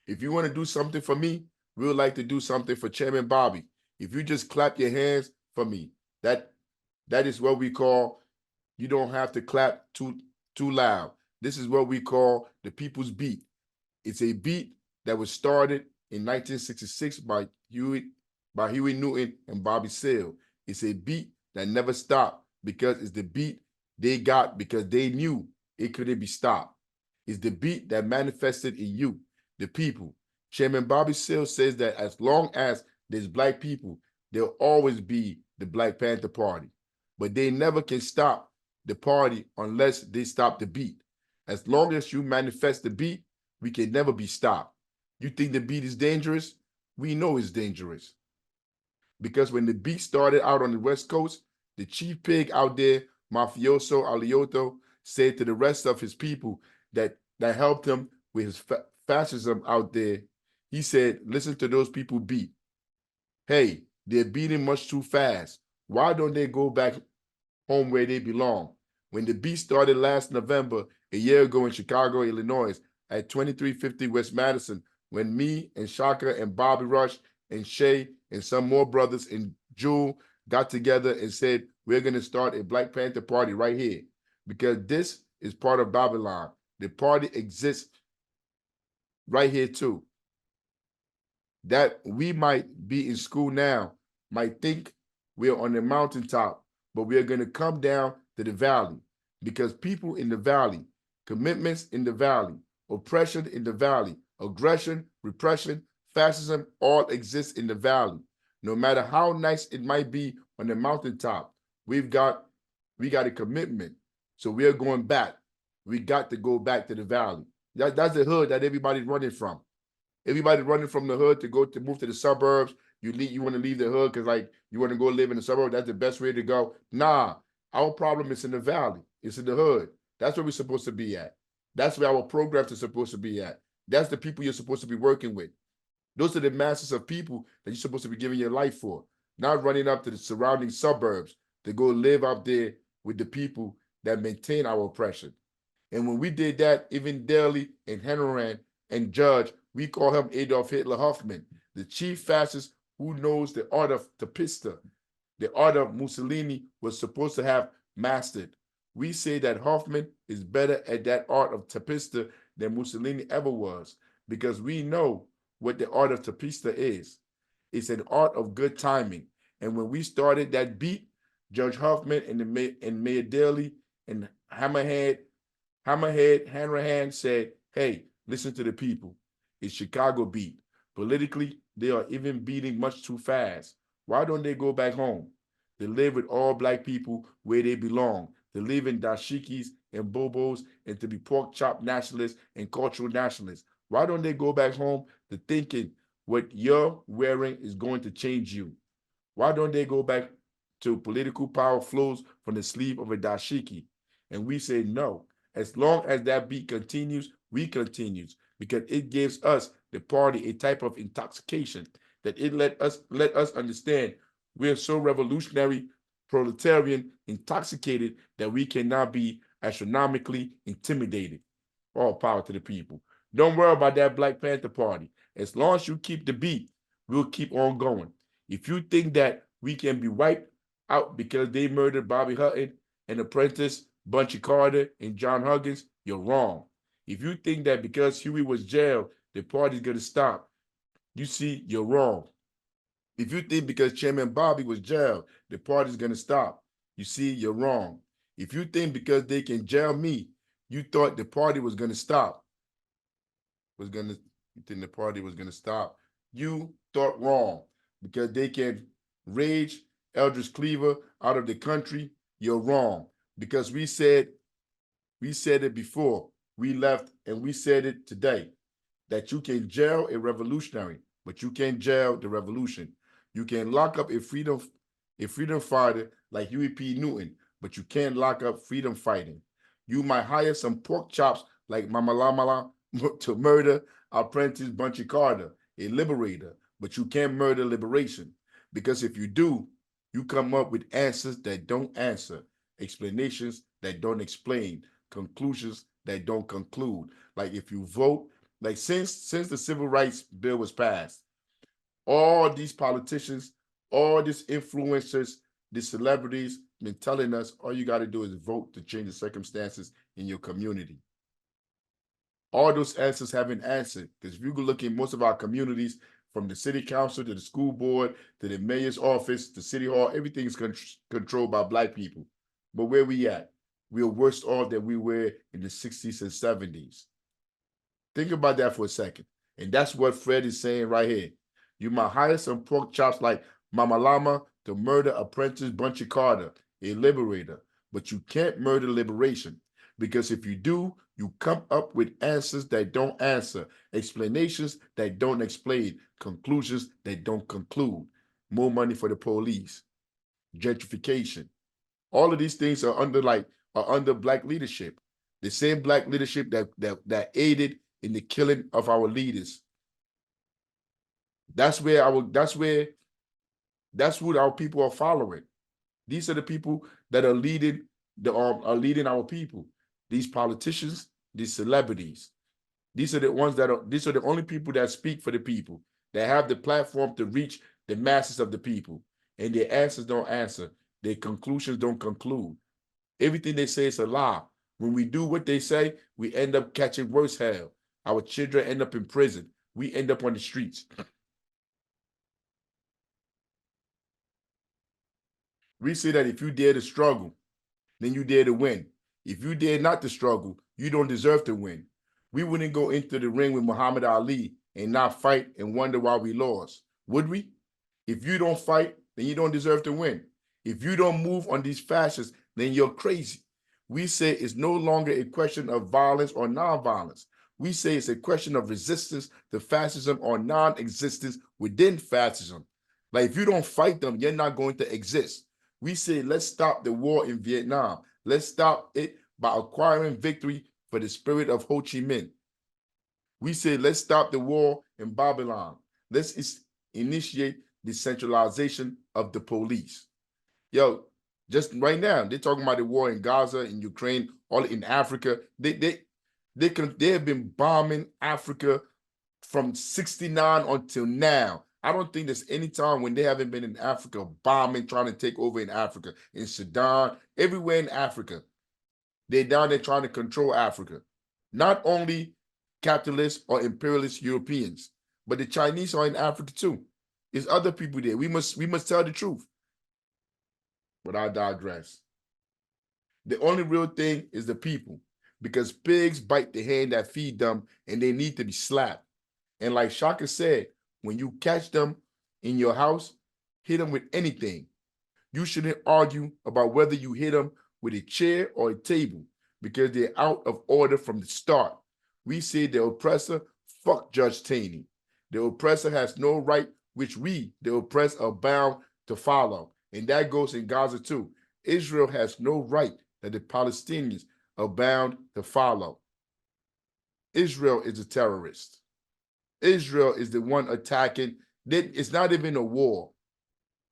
If you want to do something for me, we would like to do something for Chairman Bobby. If you just clap your hands for me, that is what we call, you don't have to clap too loud. This is what we call the People's Beat. It's a beat that was started in 1966 by Huey Newton and Bobby Seale. It's a beat that never stopped because it's the beat they got because they knew it couldn't be stopped. It's the beat that manifested in you, the people. Chairman Bobby Seale says that as long as there's Black people, there'll always be the Black Panther Party. But they never can stop the party unless they stop the beat. As long as you manifest the beat, we can never be stopped. You think the beat is dangerous? We know it's dangerous. Because when the beat started out on the West Coast, the chief pig out there, Mafioso Alioto, said to the rest of his people that helped him with his fascism out there, he said, listen to those people beat. Hey, they're beating much too fast. Why don't they go back home where they belong? When the beat started last November, a year ago in Chicago, Illinois, at 2350 West Madison, when me and Shaka and Bobby Rush and Shay and some more brothers and Jewel got together and said, we're going to start a Black Panther Party right here because this is part of Babylon. The party exists right here too. That we might be in school now, might think we're on the mountaintop, but we're going to come down to the valley because people in the valley, commitments in the valley, oppression in the valley, aggression, repression, fascism, all exist in the valley. No matter how nice it might be on the mountaintop, we got a commitment. So we're going back. We got to go back to the valley. That's the hood that everybody's running from. Everybody running from the hood to move to the suburbs. You want to leave the hood because like you want to go live in the suburbs. That's the best way to go. Nah, our problem is in the valley. It's in the hood. That's where we're supposed to be at. That's where our programs are supposed to be at. That's the people you're supposed to be working with. Those are the masses of people that you're supposed to be giving your life for. Not running up to the surrounding suburbs to go live up there with the people that maintain our oppression. And when we did that, even Daly and Henneran and Judge, we call him Adolf Hitler Hoffman, the chief fascist who knows the art of tapista, the art of Mussolini was supposed to have mastered. We say that Hoffman is better at that art of tapista than Mussolini ever was, because we know what the art of tapista is. It's an art of good timing. And when we started that beat, Judge Hoffman and Mayor Daly and Hammerhead Hanrahan said, hey, listen to the people. It's Chicago beat. Politically, they are even beating much too fast. Why don't they go back home? They live with all Black people where they belong. They live in dashikis and bobos and to be pork chop nationalists and cultural nationalists. Why don't they go back home to thinking what you're wearing is going to change you? Why don't they go back to political power flows from the sleeve of a dashiki? And we say no. As long as that beat continues, we continues, because it gives us, the party, a type of intoxication that it let us understand we're so revolutionary, proletarian, intoxicated that we cannot be astronomically intimidated. All power to the people. Don't worry about that Black Panther Party. As long as you keep the beat, we'll keep on going. If you think that we can be wiped out because they murdered Bobby Hutton and Apprentice, Bunchy Carter, and John Huggins, you're wrong. If you think that because Huey was jailed, the party's going to stop, you see, you're wrong. If you think because Chairman Bobby was jailed, the party's going to stop, you see, you're wrong. If you think because they can jail me, you thought the party was going to stop, you think the party was going to stop, you thought wrong. Because they can rage Eldridge Cleaver out of the country, you're wrong. Because we said it before we left, and we said it today, that you can jail a revolutionary, but you can't jail the revolution. You can lock up a freedom fighter like Huey P. Newton, but you can't lock up freedom fighting. You might hire some pork chops like Mama Lamala to murder Apprentice Bunchy Carter, a liberator, but you can't murder liberation. Because if you do, you come up with answers that don't answer, explanations that don't explain, conclusions that don't conclude. Like if you vote, like since the Civil Rights Bill was passed, all these politicians, all these influencers, these celebrities been telling us all you got to do is vote to change the circumstances in your community. All those answers haven't answered, because if you go look in most of our communities, from the city council to the school board to the mayor's office to city hall, everything is controlled by Black people. But where we at? We're worse off than we were in the 60s and 70s. Think about that for a second. And that's what Fred is saying right here. You might hire some pork chops like Mama Lama to murder Apprentice Bunchy Carter, a liberator, but you can't murder liberation. Because if you do, you come up with answers that don't answer, explanations that don't explain, conclusions that don't conclude. More money for the police, gentrification. All of these things are under Black leadership. The same Black leadership that aided in the killing of our leaders. That's what our people are following. These are the people that are leading our people. These politicians, these celebrities. These are the only people that speak for the people, that have the platform to reach the masses of the people. And their answers don't answer. Their conclusions don't conclude. Everything they say is a lie. When we do what they say, we end up catching worse hell. Our children end up in prison. We end up on the streets. We say that if you dare to struggle, then you dare to win. If you dare not to struggle, you don't deserve to win. We wouldn't go into the ring with Muhammad Ali and not fight and wonder why we lost, would we? If you don't fight, then you don't deserve to win. If you don't move on these fascists, then you're crazy. We say it's no longer a question of violence or non-violence. We say it's a question of resistance to fascism or non-existence within fascism. Like if you don't fight them, you're not going to exist. We say let's stop the war in Vietnam. Let's stop it by acquiring victory for the spirit of Ho Chi Minh. We say let's stop the war in Babylon. Let's initiate the centralization of the police. Yo, just right now, they're talking about the war in Gaza, in Ukraine, all in Africa. They have been bombing Africa from 69 until now. I don't think there's any time when they haven't been in Africa bombing, trying to take over in Africa, in Sudan, everywhere in Africa. They're down there trying to control Africa. Not only capitalist or imperialist Europeans, but the Chinese are in Africa too. There's other people there. We must tell the truth. But I digress. The only real thing is the people, because pigs bite the hand that feed them and they need to be slapped. And like Shaka said, when you catch them in your house, hit them with anything. You shouldn't argue about whether you hit them with a chair or a table, because they're out of order from the start. We say the oppressor, fuck Judge Taney. The oppressor has no right, which we, the oppressed, are bound to follow. And that goes in Gaza too. Israel has no right that the Palestinians are bound to follow. Israel is a terrorist. Israel is the one attacking. It's not even a war.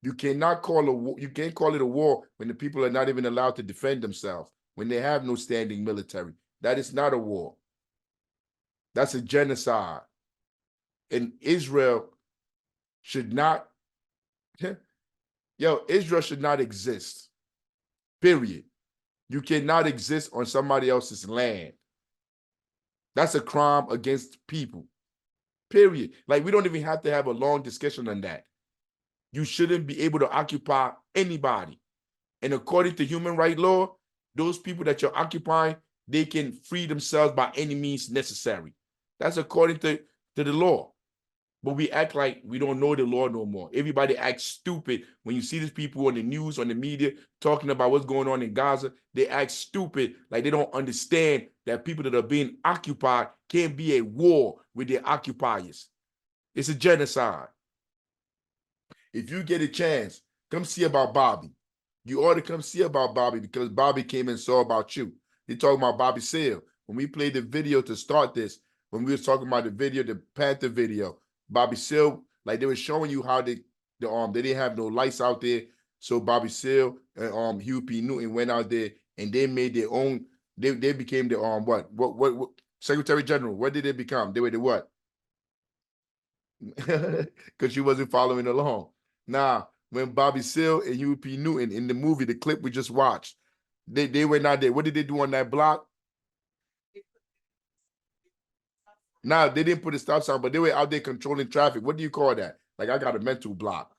You cannot call a war. You can't call it a war when the people are not even allowed to defend themselves, when they have no standing military. That is not a war. That's a genocide. And Israel should not, Israel should not exist. Period. You cannot exist on somebody else's land. That's a crime against people. Period. Like, we don't even have to have a long discussion on that. You shouldn't be able to occupy anybody. And according to human rights law, those people that you're occupying, they can free themselves by any means necessary. That's according to the law. But we act like we don't know the law no more. Everybody acts stupid. When you see these people on the news, on the media, talking about what's going on in Gaza, they act stupid, like they don't understand that people that are being occupied can't be at war with their occupiers. It's a genocide. If you get a chance, come see about Bobby. You ought to come see about Bobby because Bobby came and saw about you. You're talking about Bobby Seale. When we played the video to start this, when we was talking about the video, the Panther video, Bobby Seale, like they were showing you how they didn't have no lights out there. So Bobby Seale and Huey P. Newton went out there and they made their own, they became the what Secretary General. What did they become? They were the what? Because she wasn't following along. Now, when Bobby Seale and Huey P. Newton in the movie, the clip we just watched, they went out there. What did they do on that block? Now, they didn't put a stop sign, but they were out there controlling traffic. What do you call that? Like, I got a mental block.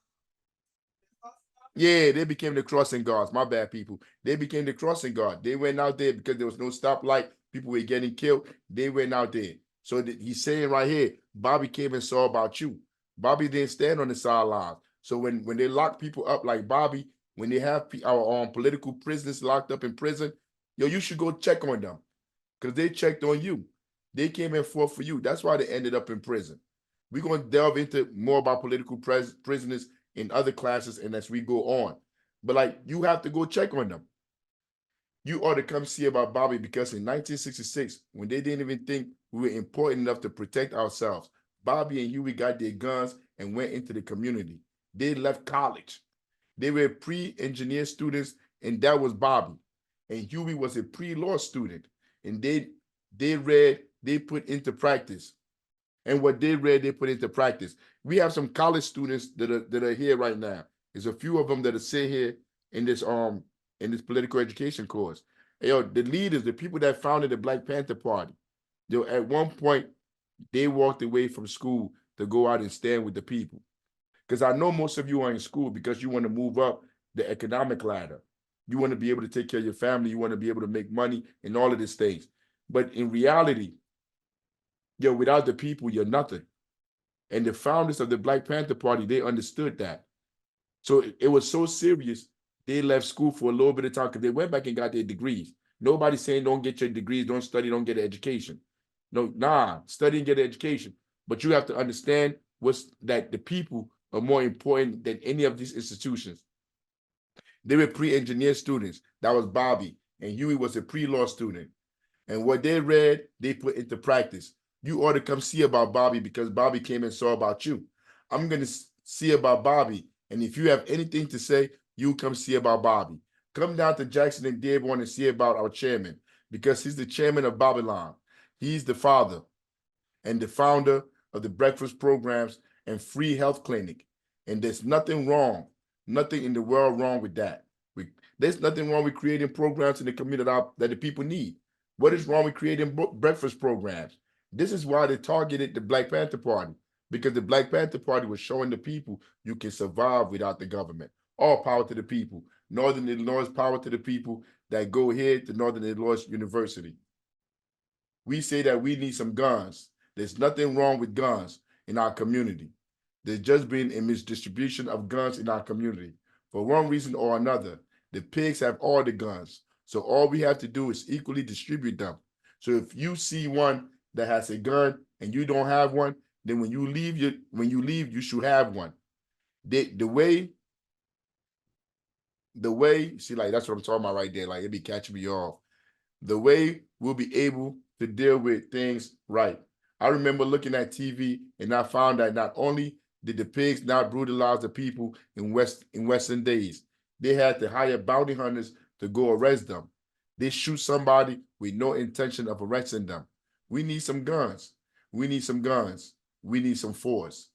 Yeah, they became the crossing guards. My bad, people. They became the crossing guard. They went out there because there was no stoplight. People were getting killed. They went out there. So he's saying right here, Bobby came and saw about you. Bobby didn't stand on the sidelines. So when they lock people up like Bobby, when they have our political prisoners locked up in prison, you should go check on them because they checked on you. They came and fought for you. That's why they ended up in prison. We're going to delve into more about political prisoners in other classes and as we go on. But like, you have to go check on them. You ought to come see about Bobby because in 1966, when they didn't even think we were important enough to protect ourselves, Bobby and Huey got their guns and went into the community. They left college. They were pre-engineer students, and that was Bobby. And Huey was a pre-law student. And they read, they put into practice. And what they read, they put into practice. We have some college students that are here right now. There's a few of them that are sitting here in this political education course. The leaders, the people that founded the Black Panther Party, at one point, they walked away from school to go out and stand with the people. Because I know most of you are in school because you want to move up the economic ladder. You want to be able to take care of your family. You want to be able to make money and all of these things. But in reality, without the people, you're nothing. And the founders of the Black Panther Party, they understood that. So it was so serious, they left school for a little bit of time because they went back and got their degrees. Nobody's saying don't get your degrees, don't study, don't get an education. No, study and get an education. But you have to understand that the people are more important than any of these institutions. They were pre-engineer students. That was Bobby. And Huey was a pre-law student. And what they read, they put into practice. You ought to come see about Bobby because Bobby came and saw about you. I'm going to see about Bobby. And if you have anything to say, you come see about Bobby. Come down to Jackson and Dearborn and see about our chairman because he's the chairman of Babylon. He's the father and the founder of the breakfast programs and free health clinic. And there's nothing wrong, nothing in the world wrong with that. There's nothing wrong with creating programs in the community that the people need. What is wrong with creating breakfast programs? This is why they targeted the Black Panther Party, because the Black Panther Party was showing the people you can survive without the government. All power to the people. Northern Illinois, power to the people that go here to Northern Illinois University. We say that we need some guns. There's nothing wrong with guns in our community. There's just been a misdistribution of guns in our community. For one reason or another, the pigs have all the guns. So all we have to do is equally distribute them. So if you see one that has a gun and you don't have one, then when you leave, you should have one. The way, see, like that's what I'm talking about right there. Like it be catching me off. The way we'll be able to deal with things right. I remember looking at TV and I found that not only did the pigs not brutalize the people in Western days, they had to hire bounty hunters to go arrest them. They shoot somebody with no intention of arresting them. We need some guns. We need some guns. we need some force.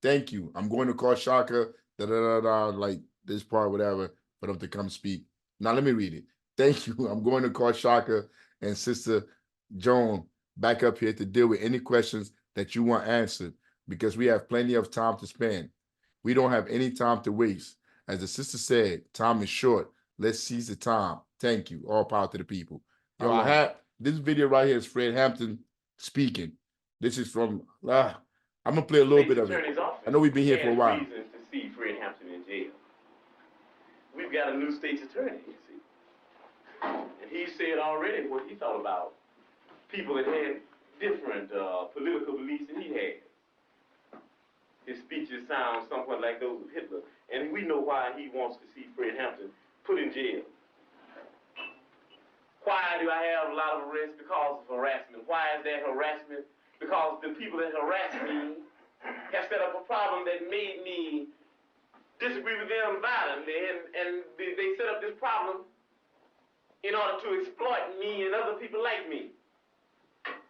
Thank you. I'm going to call Shaka, like this part, whatever, for them to come speak. Now let me read it. Thank you. I'm going to call Shaka and Sister Joan back up here to deal with any questions that you want answered, because we have plenty of time to spend. We don't have any time to waste. As the sister said, time is short. Let's seize the time. Thank you. All power to the people. Yo, I have this video right here is Fred Hampton speaking. This is from, I'm going to play a little bit of it. I know we've been here for a while. To see Fred Hampton in jail. We've got a new state's attorney, you see. And he said already what he thought about people that had different political beliefs than he had. His speeches sound somewhat like those of Hitler. And we know why he wants to see Fred Hampton put in jail. Why do I have a lot of arrests? Because of harassment. Why is that harassment? Because the people that harass me have set up a problem that made me disagree with them violently, and they set up this problem in order to exploit me and other people like me.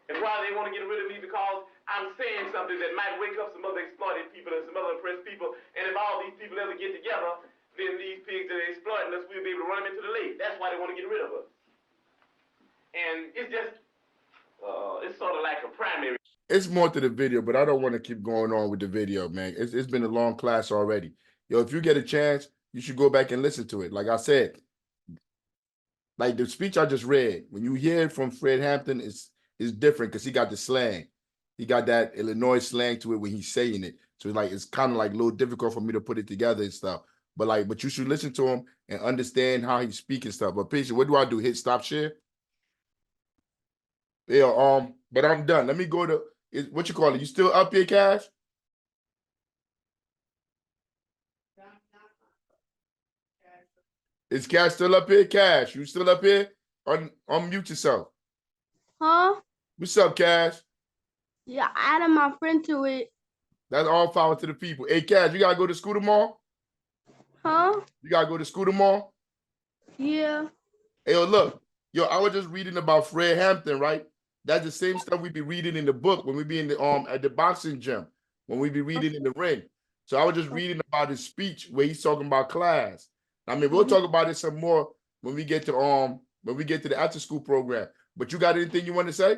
And why they want to get rid of me? Because I'm saying something that might wake up some other exploited people and some other oppressed people, and if all these people ever get together, then these pigs that are exploiting us, we'll be able to run them into the lake. That's why they want to get rid of us. And it's just, it's sort of like a primary. It's more to the video, but I don't want to keep going on with the video, man. It's been a long class already. Yo, if you get a chance, you should go back and listen to it. Like I said, like the speech I just read, when you hear it from Fred Hampton, it's different because he got the slang. He got that Illinois slang to it when he's saying it. So it's kind of like a little difficult for me to put it together and stuff. But you should listen to him and understand how he's speaking stuff. But patient, what do I do? Hit stop share? Yeah, but I'm done. Let me go to what you call it. You still up here, Cash? Is Cash still up here? Cash, you still up here? Unmute yourself. Huh? What's up, Cash? Yeah, adding my friend to it. That's all power to the people. Hey, Cash, you gotta go to school tomorrow? Huh? You gotta go to school tomorrow? Yeah. Hey, look. Yo, I was just reading about Fred Hampton, right? That's the same stuff we be reading in the book when we be in the at the boxing gym, when we be reading in the ring. So I was just reading about his speech where he's talking about class. I mean, we'll talk about it some more when we get to the after school program. But you got anything you want to say?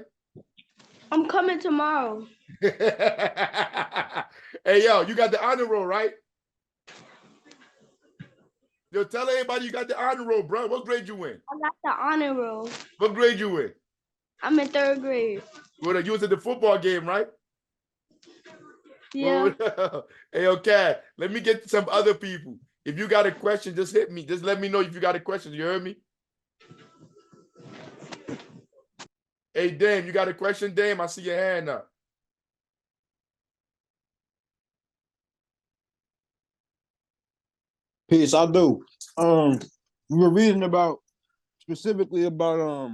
I'm coming tomorrow. Hey, yo, you got the honor roll, right? Yo, tell everybody you got the honor roll, bro. What grade you in? I got the honor roll. What grade you in? I'm in 3rd grade. Well, you was at the football game, right? Yeah. Hey, okay. Let me get to some other people. If you got a question, just hit me. Just let me know if you got a question. You heard me? Hey, Dame, you got a question, Dame? I see your hand up. Peace, I do. We were reading specifically about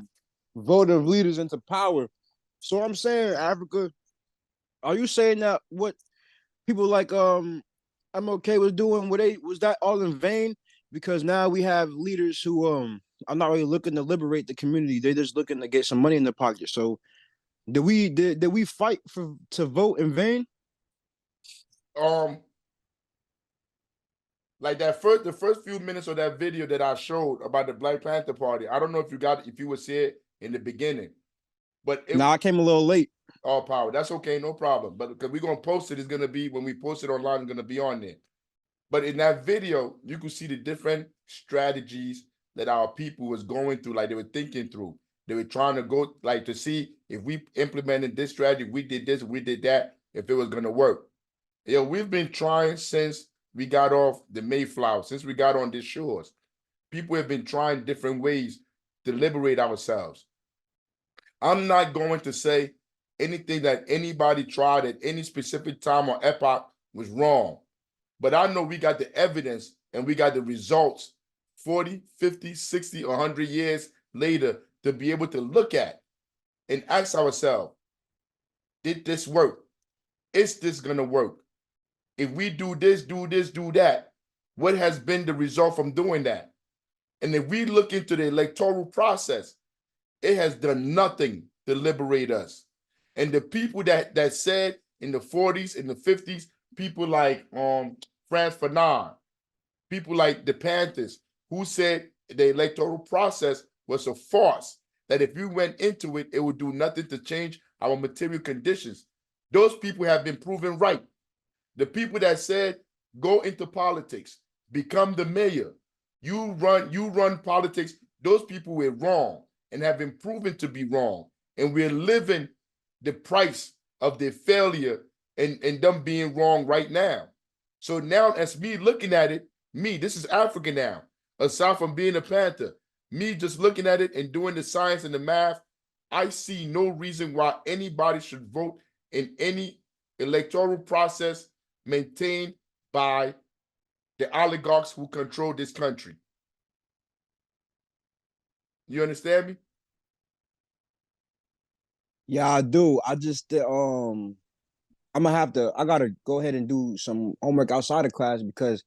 votive leaders into power. So I'm saying, Africa, are you saying that what people like MLK was doing, was that all in vain? Because now we have leaders who are not really looking to liberate the community. They're just looking to get some money in their pocket. So did we fight to vote in vain? Like the first few minutes of that video that I showed about the Black Panther Party, I don't know if you was here in the beginning, but I came a little late. All power. That's okay, no problem. But because we're gonna post it, it's gonna be when we post it online, it's gonna be on there. But in that video, you can see the different strategies that our people was going through, like they were thinking through. They were trying to go like to see if we implemented this strategy, we did this, we did that, if it was gonna work. Yeah, we've been trying since we got off the Mayflower, since we got on these shores. People have been trying different ways to liberate ourselves. I'm not going to say anything that anybody tried at any specific time or epoch was wrong. But I know we got the evidence and we got the results 40, 50, 60, 100 years later to be able to look at and ask ourselves, did this work? Is this going to work? If we do this, do that, what has been the result from doing that? And if we look into the electoral process, it has done nothing to liberate us. And the people that said in the 40s, in the 50s, people like Frantz Fanon, people like the Panthers, who said the electoral process was a farce, that if you went into it, it would do nothing to change our material conditions. Those people have been proven right. The people that said, go into politics, become the mayor, you run politics, those people were wrong and have been proven to be wrong. And we're living the price of their failure and them being wrong right now. So now, as me looking at it, this is Africa now, aside from being a Panther, me just looking at it and doing the science and the math, I see no reason why anybody should vote in any electoral process maintained by the oligarchs who control this country. You understand me? Yeah, I do. I just I'm I gotta go ahead and do some homework outside of class because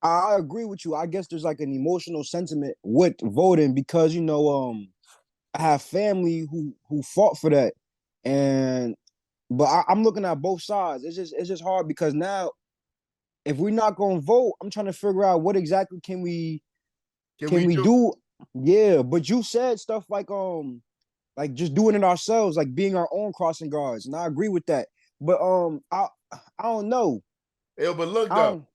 I agree with you. I guess there's like an emotional sentiment with voting because I have family who fought for that, but I'm looking at both sides. It's just hard because now if we're not gonna vote, I'm trying to figure out what exactly can we do? Yeah, but you said stuff like just doing it ourselves, like being our own crossing guards, and I agree with that. But I don't know. Yo, but look though,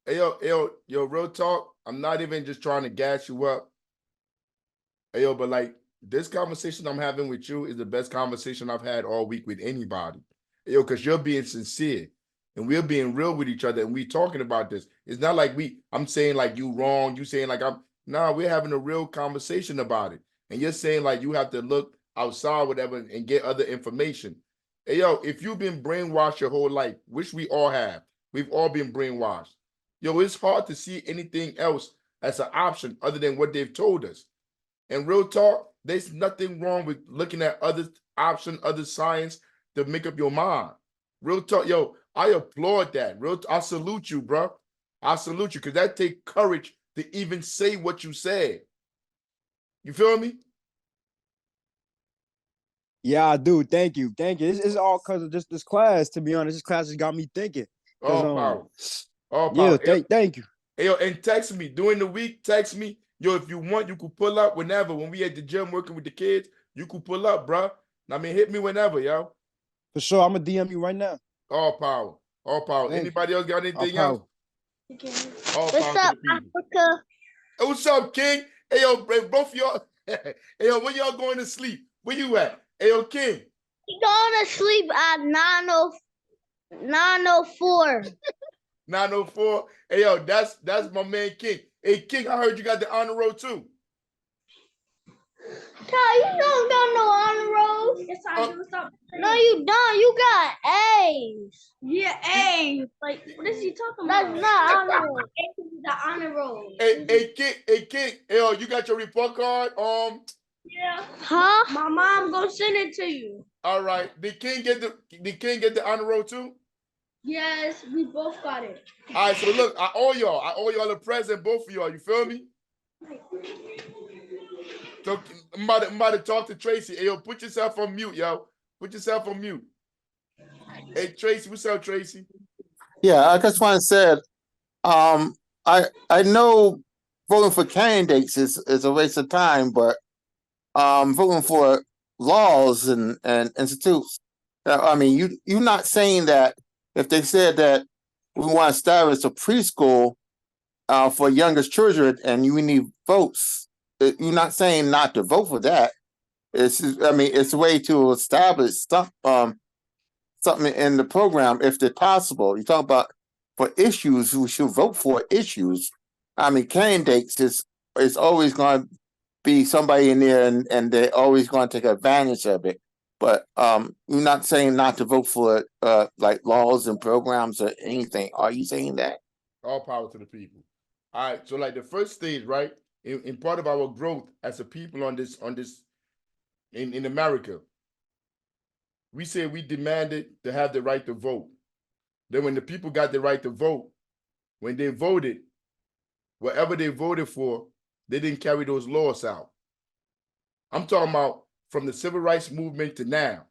yo, real talk. I'm not even just trying to gas you up. Yo, but like this conversation I'm having with you is the best conversation I've had all week with anybody. Yo, because you're being sincere and we're being real with each other and we talking about this. It's not like I'm saying like you wrong, you saying like we're having a real conversation about it. And you're saying like you have to look outside, whatever, and get other information. Hey, yo, if you've been brainwashed your whole life, which we all have, we've all been brainwashed. Yo, it's hard to see anything else as an option other than what they've told us. And real talk, there's nothing wrong with looking at other option, other science to make up your mind. Real talk, yo, I applaud that. I salute you, bro. I salute you because that takes courage to even say what you said. You feel me? Yeah, I do. Thank you. It's all because of just this class. To be honest, this class has got me thinking. All power. All yeah, power. Thank you. Hey, yo, and text me during the week. Text me, yo, if you want, you could pull up whenever. When we at the gym working with the kids, you could pull up, bro. I mean, hit me whenever, yo. For sure, I'm gonna DM you right now. All power. All power. Thank Anybody else got anything All else? All What's power up, to the people. Africa? Hey, what's up, King? Hey, yo, both of y'all. Hey, yo, when y'all going to sleep? Where you at? Hey, yo, King. He going to sleep at 9:04. 9:04. Hey, yo, that's my man, King. Hey, King, I heard you got the honor roll too. Ty, you don't got no honor rolls. Yes, I do. Stop. No, you don't. You got A's. Yeah, A's. Like, what is he talking about? That's not honor roll. A's is the honor roll. Hey, King. Hey, yo, you got your report card? Yeah. Huh? My mom gonna send it to you. All right. Did King get the honor roll too? Yes, we both got it. All right, so look, I owe y'all a present, both of y'all. You feel me? So I'm about to talk to Tracy. Hey, yo, put yourself on mute, yo. Put yourself on mute. Hey, Tracy, what's up, Tracy? Yeah, I just want to say, I know voting for candidates is a waste of time, but voting for laws and institutes. I mean, you're not saying that if they said that we want to establish a preschool for youngest children and you need votes, you're not saying not to vote for that. It's a way to establish something in the program if it's possible. You talk about for issues, we should vote for issues. I mean, candidates is always going to be somebody in there and they're always going to take advantage of it. But you're not saying not to vote for like laws and programs or anything. Are you saying that? All power to the people. All right. So like the first stage, right? In part of our growth as a people in America, we said we demanded to have the right to vote. Then when the people got the right to vote, when they voted, whatever they voted for, they didn't carry those laws out. I'm talking about from the civil rights movement to now.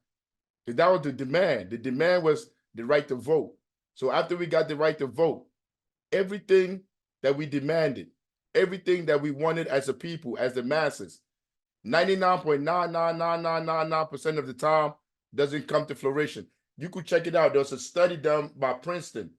Because that was the demand. The demand was the right to vote. So after we got the right to vote, everything that we demanded, everything that we wanted as a people, as the masses, 99.99999% of the time doesn't come to fruition. You could check it out. There's a study done by Princeton,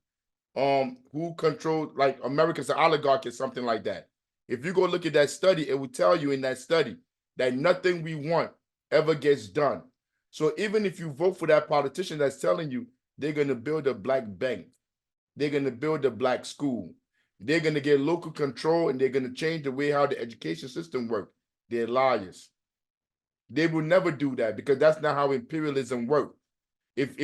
who controlled, like, America's an oligarchy or something like that. If you go look at that study, it will tell you in that study that nothing we want ever gets done. So even if you vote for that politician that's telling you they're going to build a black bank, they're going to build a black school, they're going to get local control, and they're going to change the way how the education system works, they're liars. They will never do that, because that's not how imperialism works. If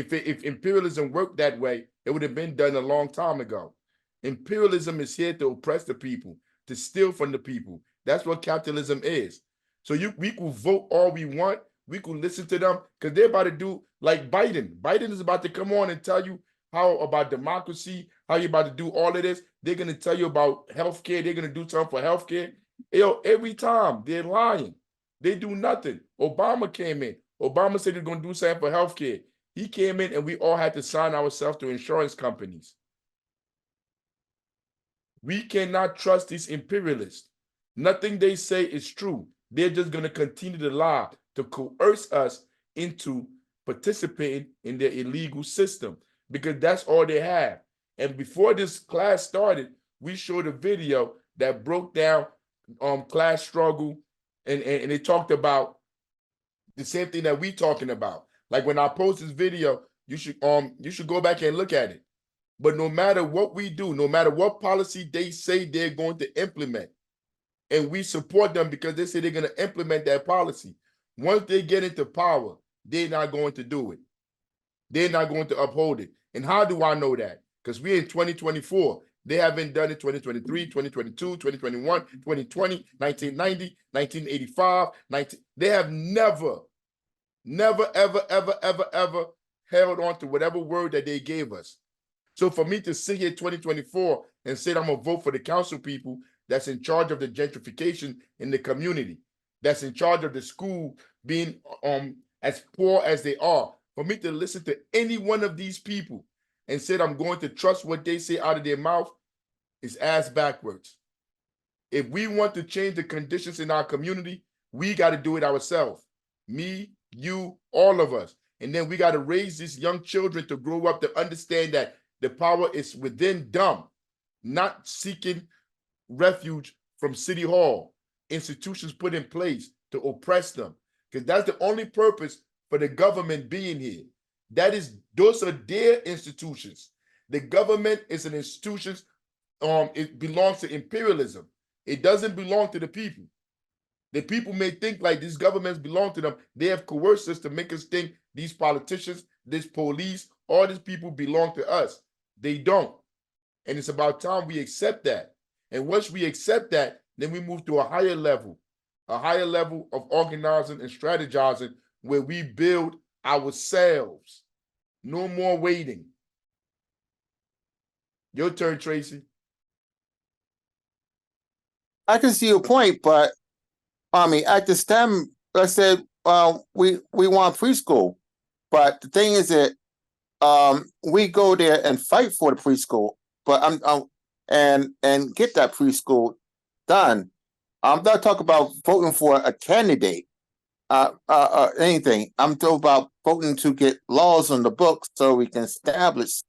imperialism worked that way, it would have been done a long time ago. Imperialism is here to oppress the people, to steal from the people. That's what capitalism is. So we could vote all we want. We could listen to them, because they're about to do like Biden. Biden is about to come on and tell you how about democracy, how you're about to do all of this. They're going to tell you about healthcare. They're going to do something for healthcare. Every time they're lying. They do nothing. Obama came in. Obama said he's going to do something for healthcare. He came in and we all had to sign ourselves to insurance companies. We cannot trust these imperialists. Nothing they say is true. They're just going to continue to lie, to coerce us into participating in their illegal system, because that's all they have. And before this class started, we showed a video that broke down class struggle, and they talked about the same thing that we talking about. Like, when I post this video, you should go back and look at it. But no matter what we do, no matter what policy they say they're going to implement, and we support them because they say they're going to implement that policy, once they get into power, they're not going to do it. They're not going to uphold it. And how do I know that? Because we're in 2024. They haven't done it 2023, 2022, 2021, 2020, 1990, 1985, they have never, ever held on to whatever word that they gave us. So for me to sit here 2024 and say I'm going to vote for the council people that's in charge of the gentrification in the community, that's in charge of the school being as poor as they are, for me to listen to any one of these people and say I'm going to trust what they say out of their mouth is ass backwards. If we want to change the conditions in our community, we got to do it ourselves. Me, you, all of us. And then we got to raise these young children to grow up to understand that the power is within them, not seeking refuge from City Hall, institutions put in place to oppress them. Because that's the only purpose for the government being here. Those are their institutions. The government is an institution. It belongs to imperialism. It doesn't belong to the people. The people may think like these governments belong to them. They have coerced us to make us think these politicians, this police, all these people belong to us. They don't. And it's about time we accept that. And once we accept that, then we move to a higher level of organizing and strategizing, where we build ourselves. No more waiting. Your turn, Tracy. I can see your point, but I mean, at the STEM, I said, we want preschool, but the thing is that we go there and fight for the preschool, but and get that preschool done. I'm not talking about voting for a candidate, anything. I'm talking about voting to get laws on the books so we can establish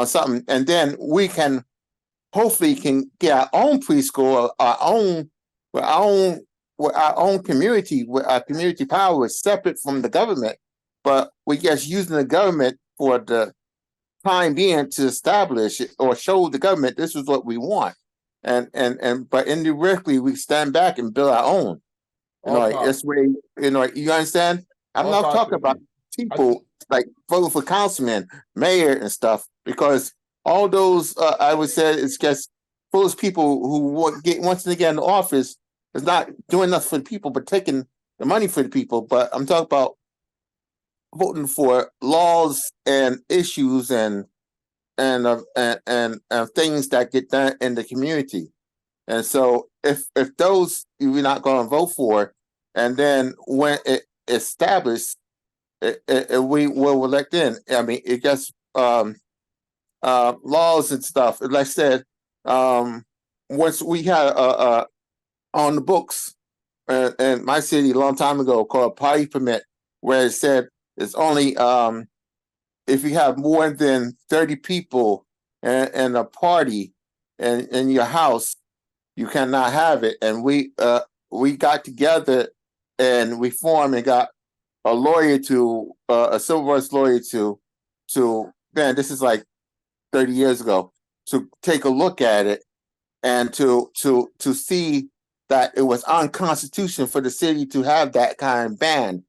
something, and then we can hopefully get our own preschool, our own community, where our community power is separate from the government, but we're just using the government for the time being to establish it or show the government this is what we want, but indirectly we stand back and build our own. This way, you understand? I'm not talking about people like voting for councilmen, mayor, and stuff, because all those I would say it's just those people who once they get in the office is not doing nothing for the people, but taking the money for the people. But I'm talking about voting for laws and issues and things that get done in the community. And so if those we're not going to vote for, and then when it established, we will elect in. I mean, it gets laws and stuff. Like I said, once we had on the books in my city a long time ago called party permit, where it said it's only if you have more than 30 people in a party in your house, you cannot have it. And we got together and we formed and got a lawyer to a civil rights lawyer to man, this is like 30 years ago, to take a look at it and to see that it was unconstitutional for the city to have that kind of ban,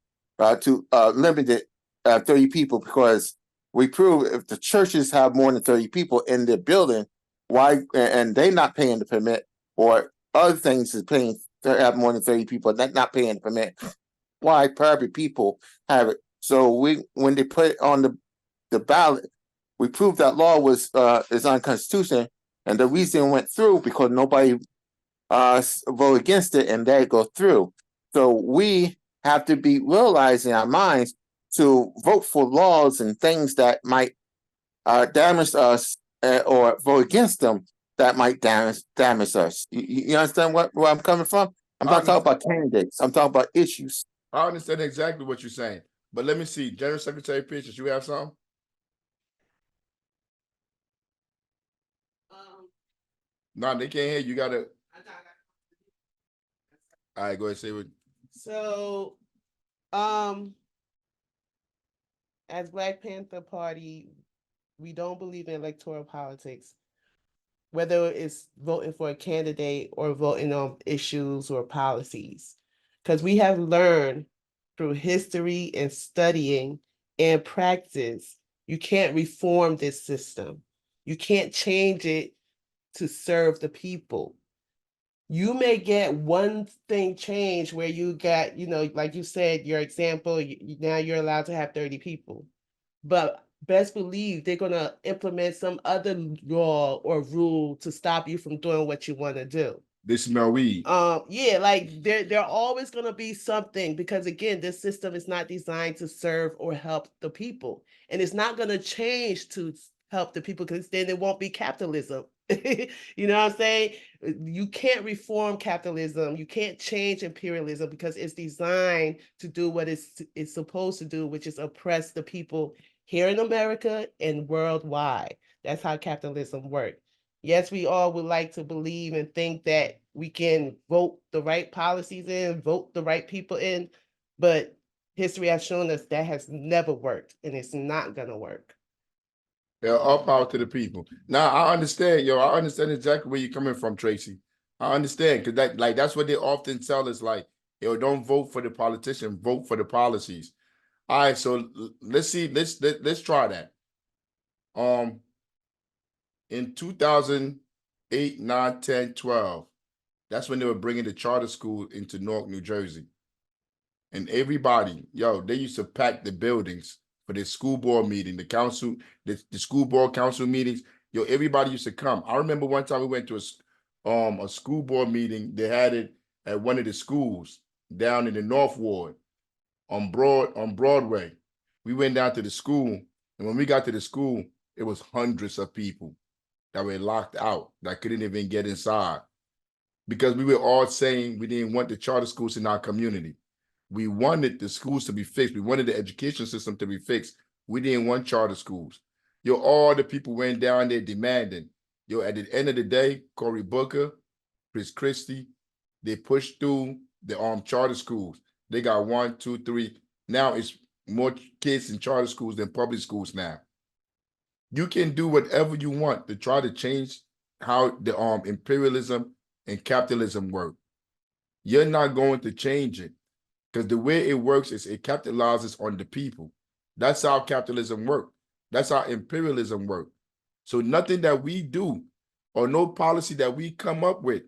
to limit it 30 people, because we prove if the churches have more than 30 people in their building, why, and they not paying the permit, or other things is paying to have more than 30 people, not paying the permit, why private people have it? So when they put it on the ballot, we proved that law was is unconstitutional, and the reason it went through because nobody voted against it, and they go through. So we have to be realizing our minds to vote for laws and things that might damage us, or vote against them that might damage us. You understand where I'm coming from? I'm not talking about candidates. I'm talking about issues. I understand exactly what you're saying, but let me see. General Secretary Pierce, you have something? No, they can't hear you. Gotta. All right, go ahead. Say what. So, as Black Panther Party, we don't believe in electoral politics, whether it's voting for a candidate or voting on issues or policies, because we have learned through history and studying and practice, you can't reform this system. You can't change it to serve the people. You may get one thing changed where you got, like you said, your example, now you're allowed to have 30 people. But best believe they're going to implement some other law or rule to stop you from doing what you want to do. They smell weed. Yeah, like there always going to be something, because again, this system is not designed to serve or help the people. And it's not going to change to help the people, because then it won't be capitalism. You know what I'm saying? You can't reform capitalism. You can't change imperialism, because it's designed to do what it's supposed to do, which is oppress the people here in America and worldwide. That's how capitalism works. Yes, we all would like to believe and think that we can vote the right policies in, vote the right people in, but history has shown us that has never worked, and it's not going to work. Yeah, all power to the people. Now I understand, I understand exactly where you're coming from, Tracy. I understand, because that's what they often tell us, like, don't vote for the politician, vote for the policies. All right, so let's see, let's try that. In 2008, 9, 10, 12, that's when they were bringing the charter school into Newark, New Jersey. And everybody, they used to pack the buildings for the school board meeting, the council, the school board council meetings. Everybody used to come. I remember one time we went to a school board meeting. They had it at one of the schools down in the North Ward on Broadway. We went down to the school, and when we got to the school, it was hundreds of people that were locked out, that couldn't even get inside, because we were all saying we didn't want the charter schools in our community. We wanted the schools to be fixed. We wanted the education system to be fixed. We didn't want charter schools. All the people went down there demanding. At the end of the day, Cory Booker, Chris Christie, they pushed through the charter schools. They got 1, 2, 3. Now it's more kids in charter schools than public schools now. You can do whatever you want to try to change how the imperialism and capitalism work. You're not going to change it, because the way it works is it capitalizes on the people. That's how capitalism works. That's how imperialism works. So nothing that we do, or no policy that we come up with,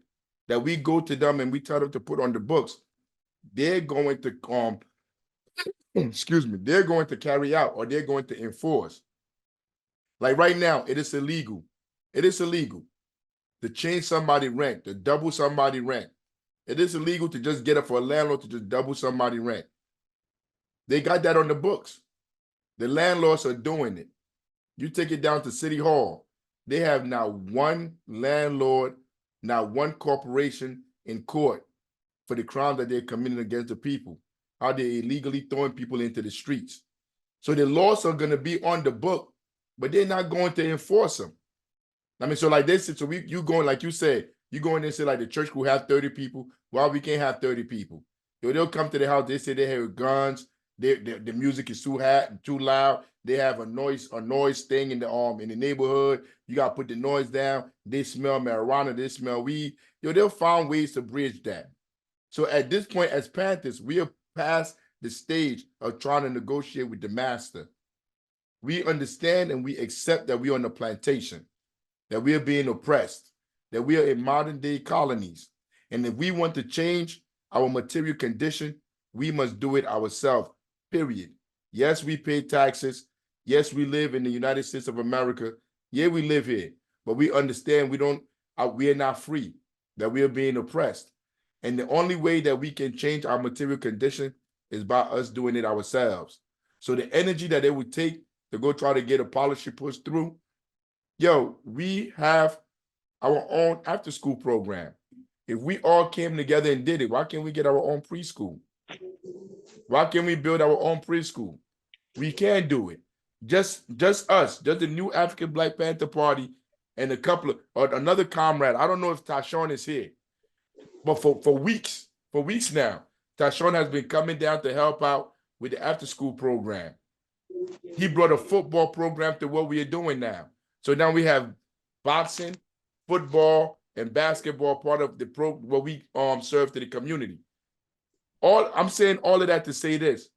that we go to them and we tell them to put on the books, they're going to they're going to carry out, or they're going to enforce. Like right now, it is illegal. It is illegal to change somebody's rent, to double somebody's rent. It is illegal to just get up for a landlord to just double somebody's rent. They got that on the books. The landlords are doing it. You take it down to City Hall. They have not one landlord, not one corporation in court for the crime that they're committing against the people, how they're illegally throwing people into the streets. So the laws are going to be on the book, but they're not going to enforce them. I mean, so like this, so you going, like you said, you go in there and say like the church will have 30 people. Well, we can't have 30 people. They'll come to the house, they say they have guns, the music is too loud. They have a noise thing in the neighborhood. You gotta put the noise down. They smell marijuana, they smell weed. They'll find ways to bridge that. So at this point, as Panthers, we are past the stage of trying to negotiate with the master. We understand and we accept that we're on the plantation, that we are being oppressed, that we are in modern day colonies. And if we want to change our material condition, we must do it ourselves, period. Yes, we pay taxes. Yes, we live in the United States of America. Yeah, we live here, but we understand we are not free, that we are being oppressed. And the only way that we can change our material condition is by us doing it ourselves. So the energy that it would take to go try to get a policy pushed through, yo, we have our own after-school program. If we all came together and did it, why can't we get our own preschool? Why can't we build our own preschool? We can do it. Just us, just the new African Black Panther Party and a couple of, or another comrade. I don't know if Tashon is here, but for weeks now, Tashon has been coming down to help out with the after-school program. He brought a football program to what we are doing now. So now we have boxing, football, and basketball part of the what we serve to the community. I'm saying all of that to say this: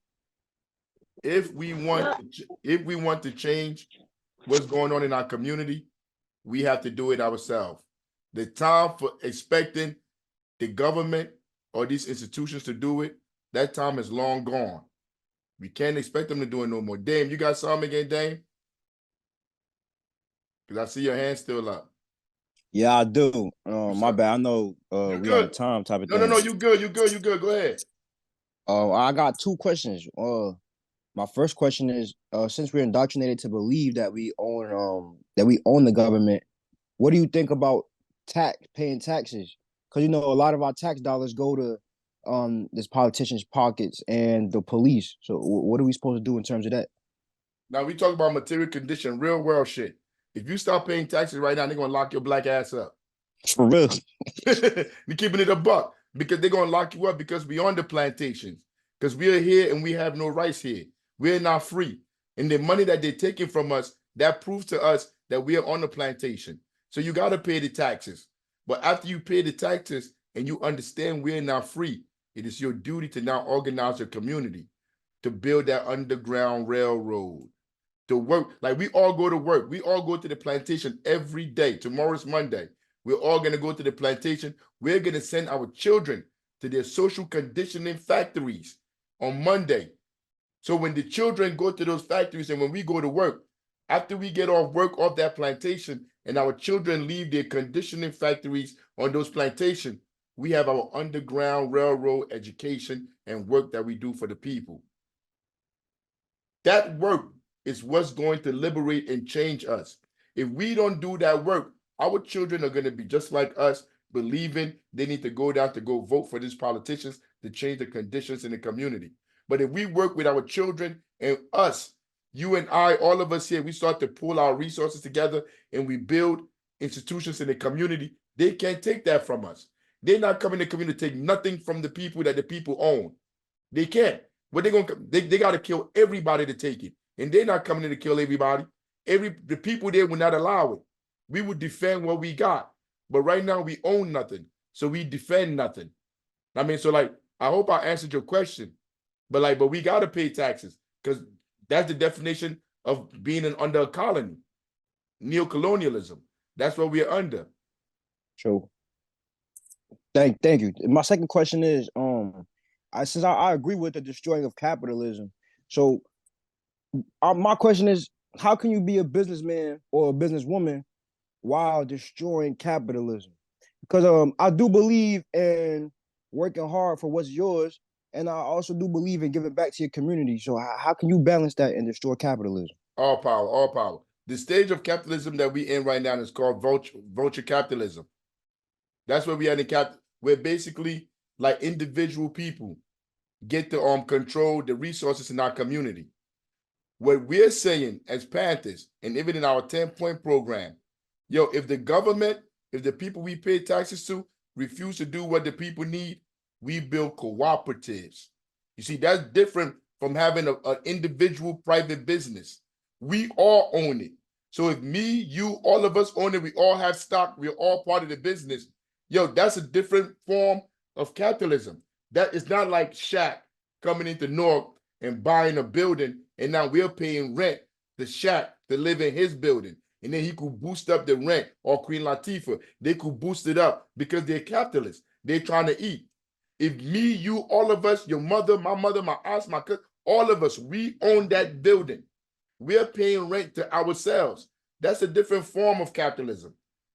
if we want to change what's going on in our community, we have to do it ourselves. The time for expecting the government or these institutions to do it, that time is long gone. We can't expect them to do it no more. Dame, you got something again, Dame? Because I see your hand still up. Yeah, I do. My bad. I know we on time type of thing. No, you good. Go ahead. I got two questions. My first question is, since we're indoctrinated to believe that we own the government, what do you think about paying taxes? Because you know a lot of our tax dollars go to this politicians' pockets and the police. So what are we supposed to do in terms of that? Now we talk about material condition, real world shit. If you start paying taxes right now, they're gonna lock your black ass up. For real. We're keeping it a buck, because they're gonna lock you up because we on the plantations. Because we are here and we have no rights here. We're not free. And the money that they're taking from us, that proves to us that we are on the plantation. So you gotta pay the taxes. But after you pay the taxes and you understand we're not free, it is your duty to now organize your community, to build that underground railroad, to work. Like we all go to work. We all go to the plantation every day. Tomorrow's Monday. We're all gonna go to the plantation. We're gonna send our children to their social conditioning factories on Monday. So when the children go to those factories and when we go to work, after we get off work off that plantation and our children leave their conditioning factories on those plantations, we have our underground railroad education and work that we do for the people. That work is what's going to liberate and change us. If we don't do that work, our children are going to be just like us, believing they need to go down to go vote for these politicians to change the conditions in the community. But if we work with our children and us, you and I, all of us here, we start to pull our resources together and we build institutions in the community, they can't take that from us. They're not coming to the community to take nothing from the people that the people own. They can't. But they got to kill everybody to take it. And they're not coming in to kill everybody. The people there will not allow it. We would defend what we got. But right now we own nothing. So we defend nothing. I mean, so like, I hope I answered your question. But we got to pay taxes because that's the definition of being under a colony. Neocolonialism. That's what we're under. True. Thank you. My second question is, since I agree with the destroying of capitalism. So my question is, how can you be a businessman or a businesswoman while destroying capitalism? Because I do believe in working hard for what's yours and I also do believe in giving back to your community. So how can you balance that and destroy capitalism? All power, all power. The stage of capitalism that we in right now is called vulture capitalism. That's where we are in where basically like individual people get to control the resources in our community. What we're saying as Panthers, and even in our 10-point program, yo, if the government, if the people we pay taxes to refuse to do what the people need, we build cooperatives. You see, that's different from having an individual private business. We all own it. So if me, you, all of us own it, we all have stock, we're all part of the business. Yo, that's a different form of capitalism. That is not like Shaq coming into Newark and buying a building, and now we're paying rent to Shaq to live in his building. And then he could boost up the rent, or Queen Latifah, they could boost it up because they're capitalists. They're trying to eat. If me, you, all of us, your mother, my aunts, my cousin, all of us, we own that building. We're paying rent to ourselves. That's a different form of capitalism.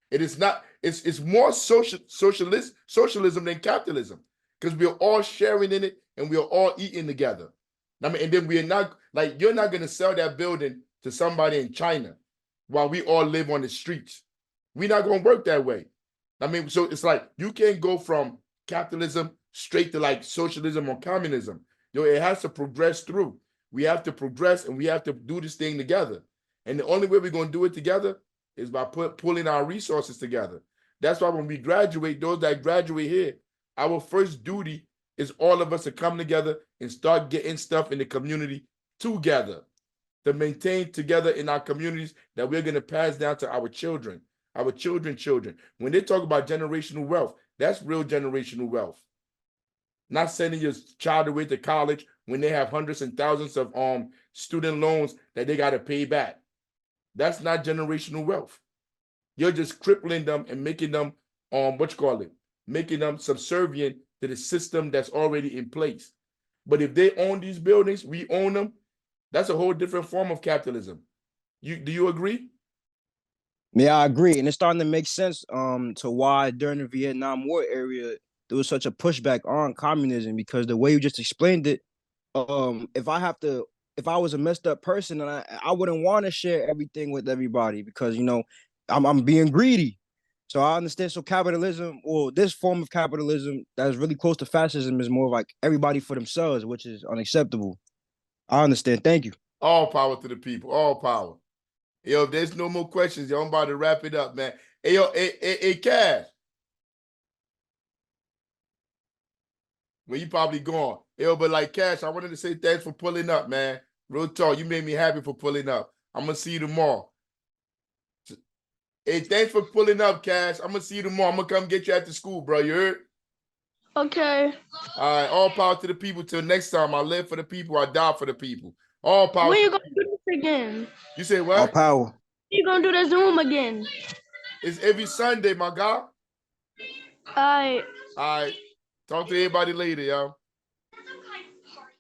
It is not, it's more socialism than capitalism, because we're all sharing in it and we're all eating together. I mean, and then we're not, like, you're not going to sell that building to somebody in China while we all live on the streets. We're not going to work that way. I mean, so it's like, you can't go from capitalism straight to like socialism or communism. Yo, it has to progress through. We have to progress and we have to do this thing together. And the only way we're going to do it together is by pulling our resources together. That's why when we graduate, those that graduate here, our first duty is all of us to come together and start getting stuff in the community together, to maintain together in our communities that we're going to pass down to our children, our children. When they talk about generational wealth, that's real generational wealth. Not sending your child away to college when they have hundreds and thousands of student loans that they got to pay back. That's not generational wealth. You're just crippling them and making them making them subservient to the system that's already in place. But if they own these buildings, we own them, that's a whole different form of capitalism. Do you agree? Yeah, I agree. And it's starting to make sense to why during the Vietnam War area there was such a pushback on communism, because the way you just explained it, if I was a messed up person, and I wouldn't want to share everything with everybody, because I'm being greedy. So I understand. So capitalism, or this form of capitalism that is really close to fascism, is more like everybody for themselves, which is unacceptable. I understand. Thank you. All power to the people. All power. Yo, if there's no more questions, yo, I'm about to wrap it up, man. Hey, yo, hey, Cash. Well, you probably gone. Yo, but like Cash, I wanted to say thanks for pulling up, man. Real talk. You made me happy for pulling up. I'm going to see you tomorrow. Hey, thanks for pulling up, Cash. I'm going to see you tomorrow. I'm going to come get you after school, bro. You heard? Okay. All right. All power to the people. Till next time. I live for the people. I die for the people. All power. When you going to do this again? You say what? All power. When you going to do the Zoom again? It's every Sunday, my guy. All right. All right. Talk to everybody later, y'all.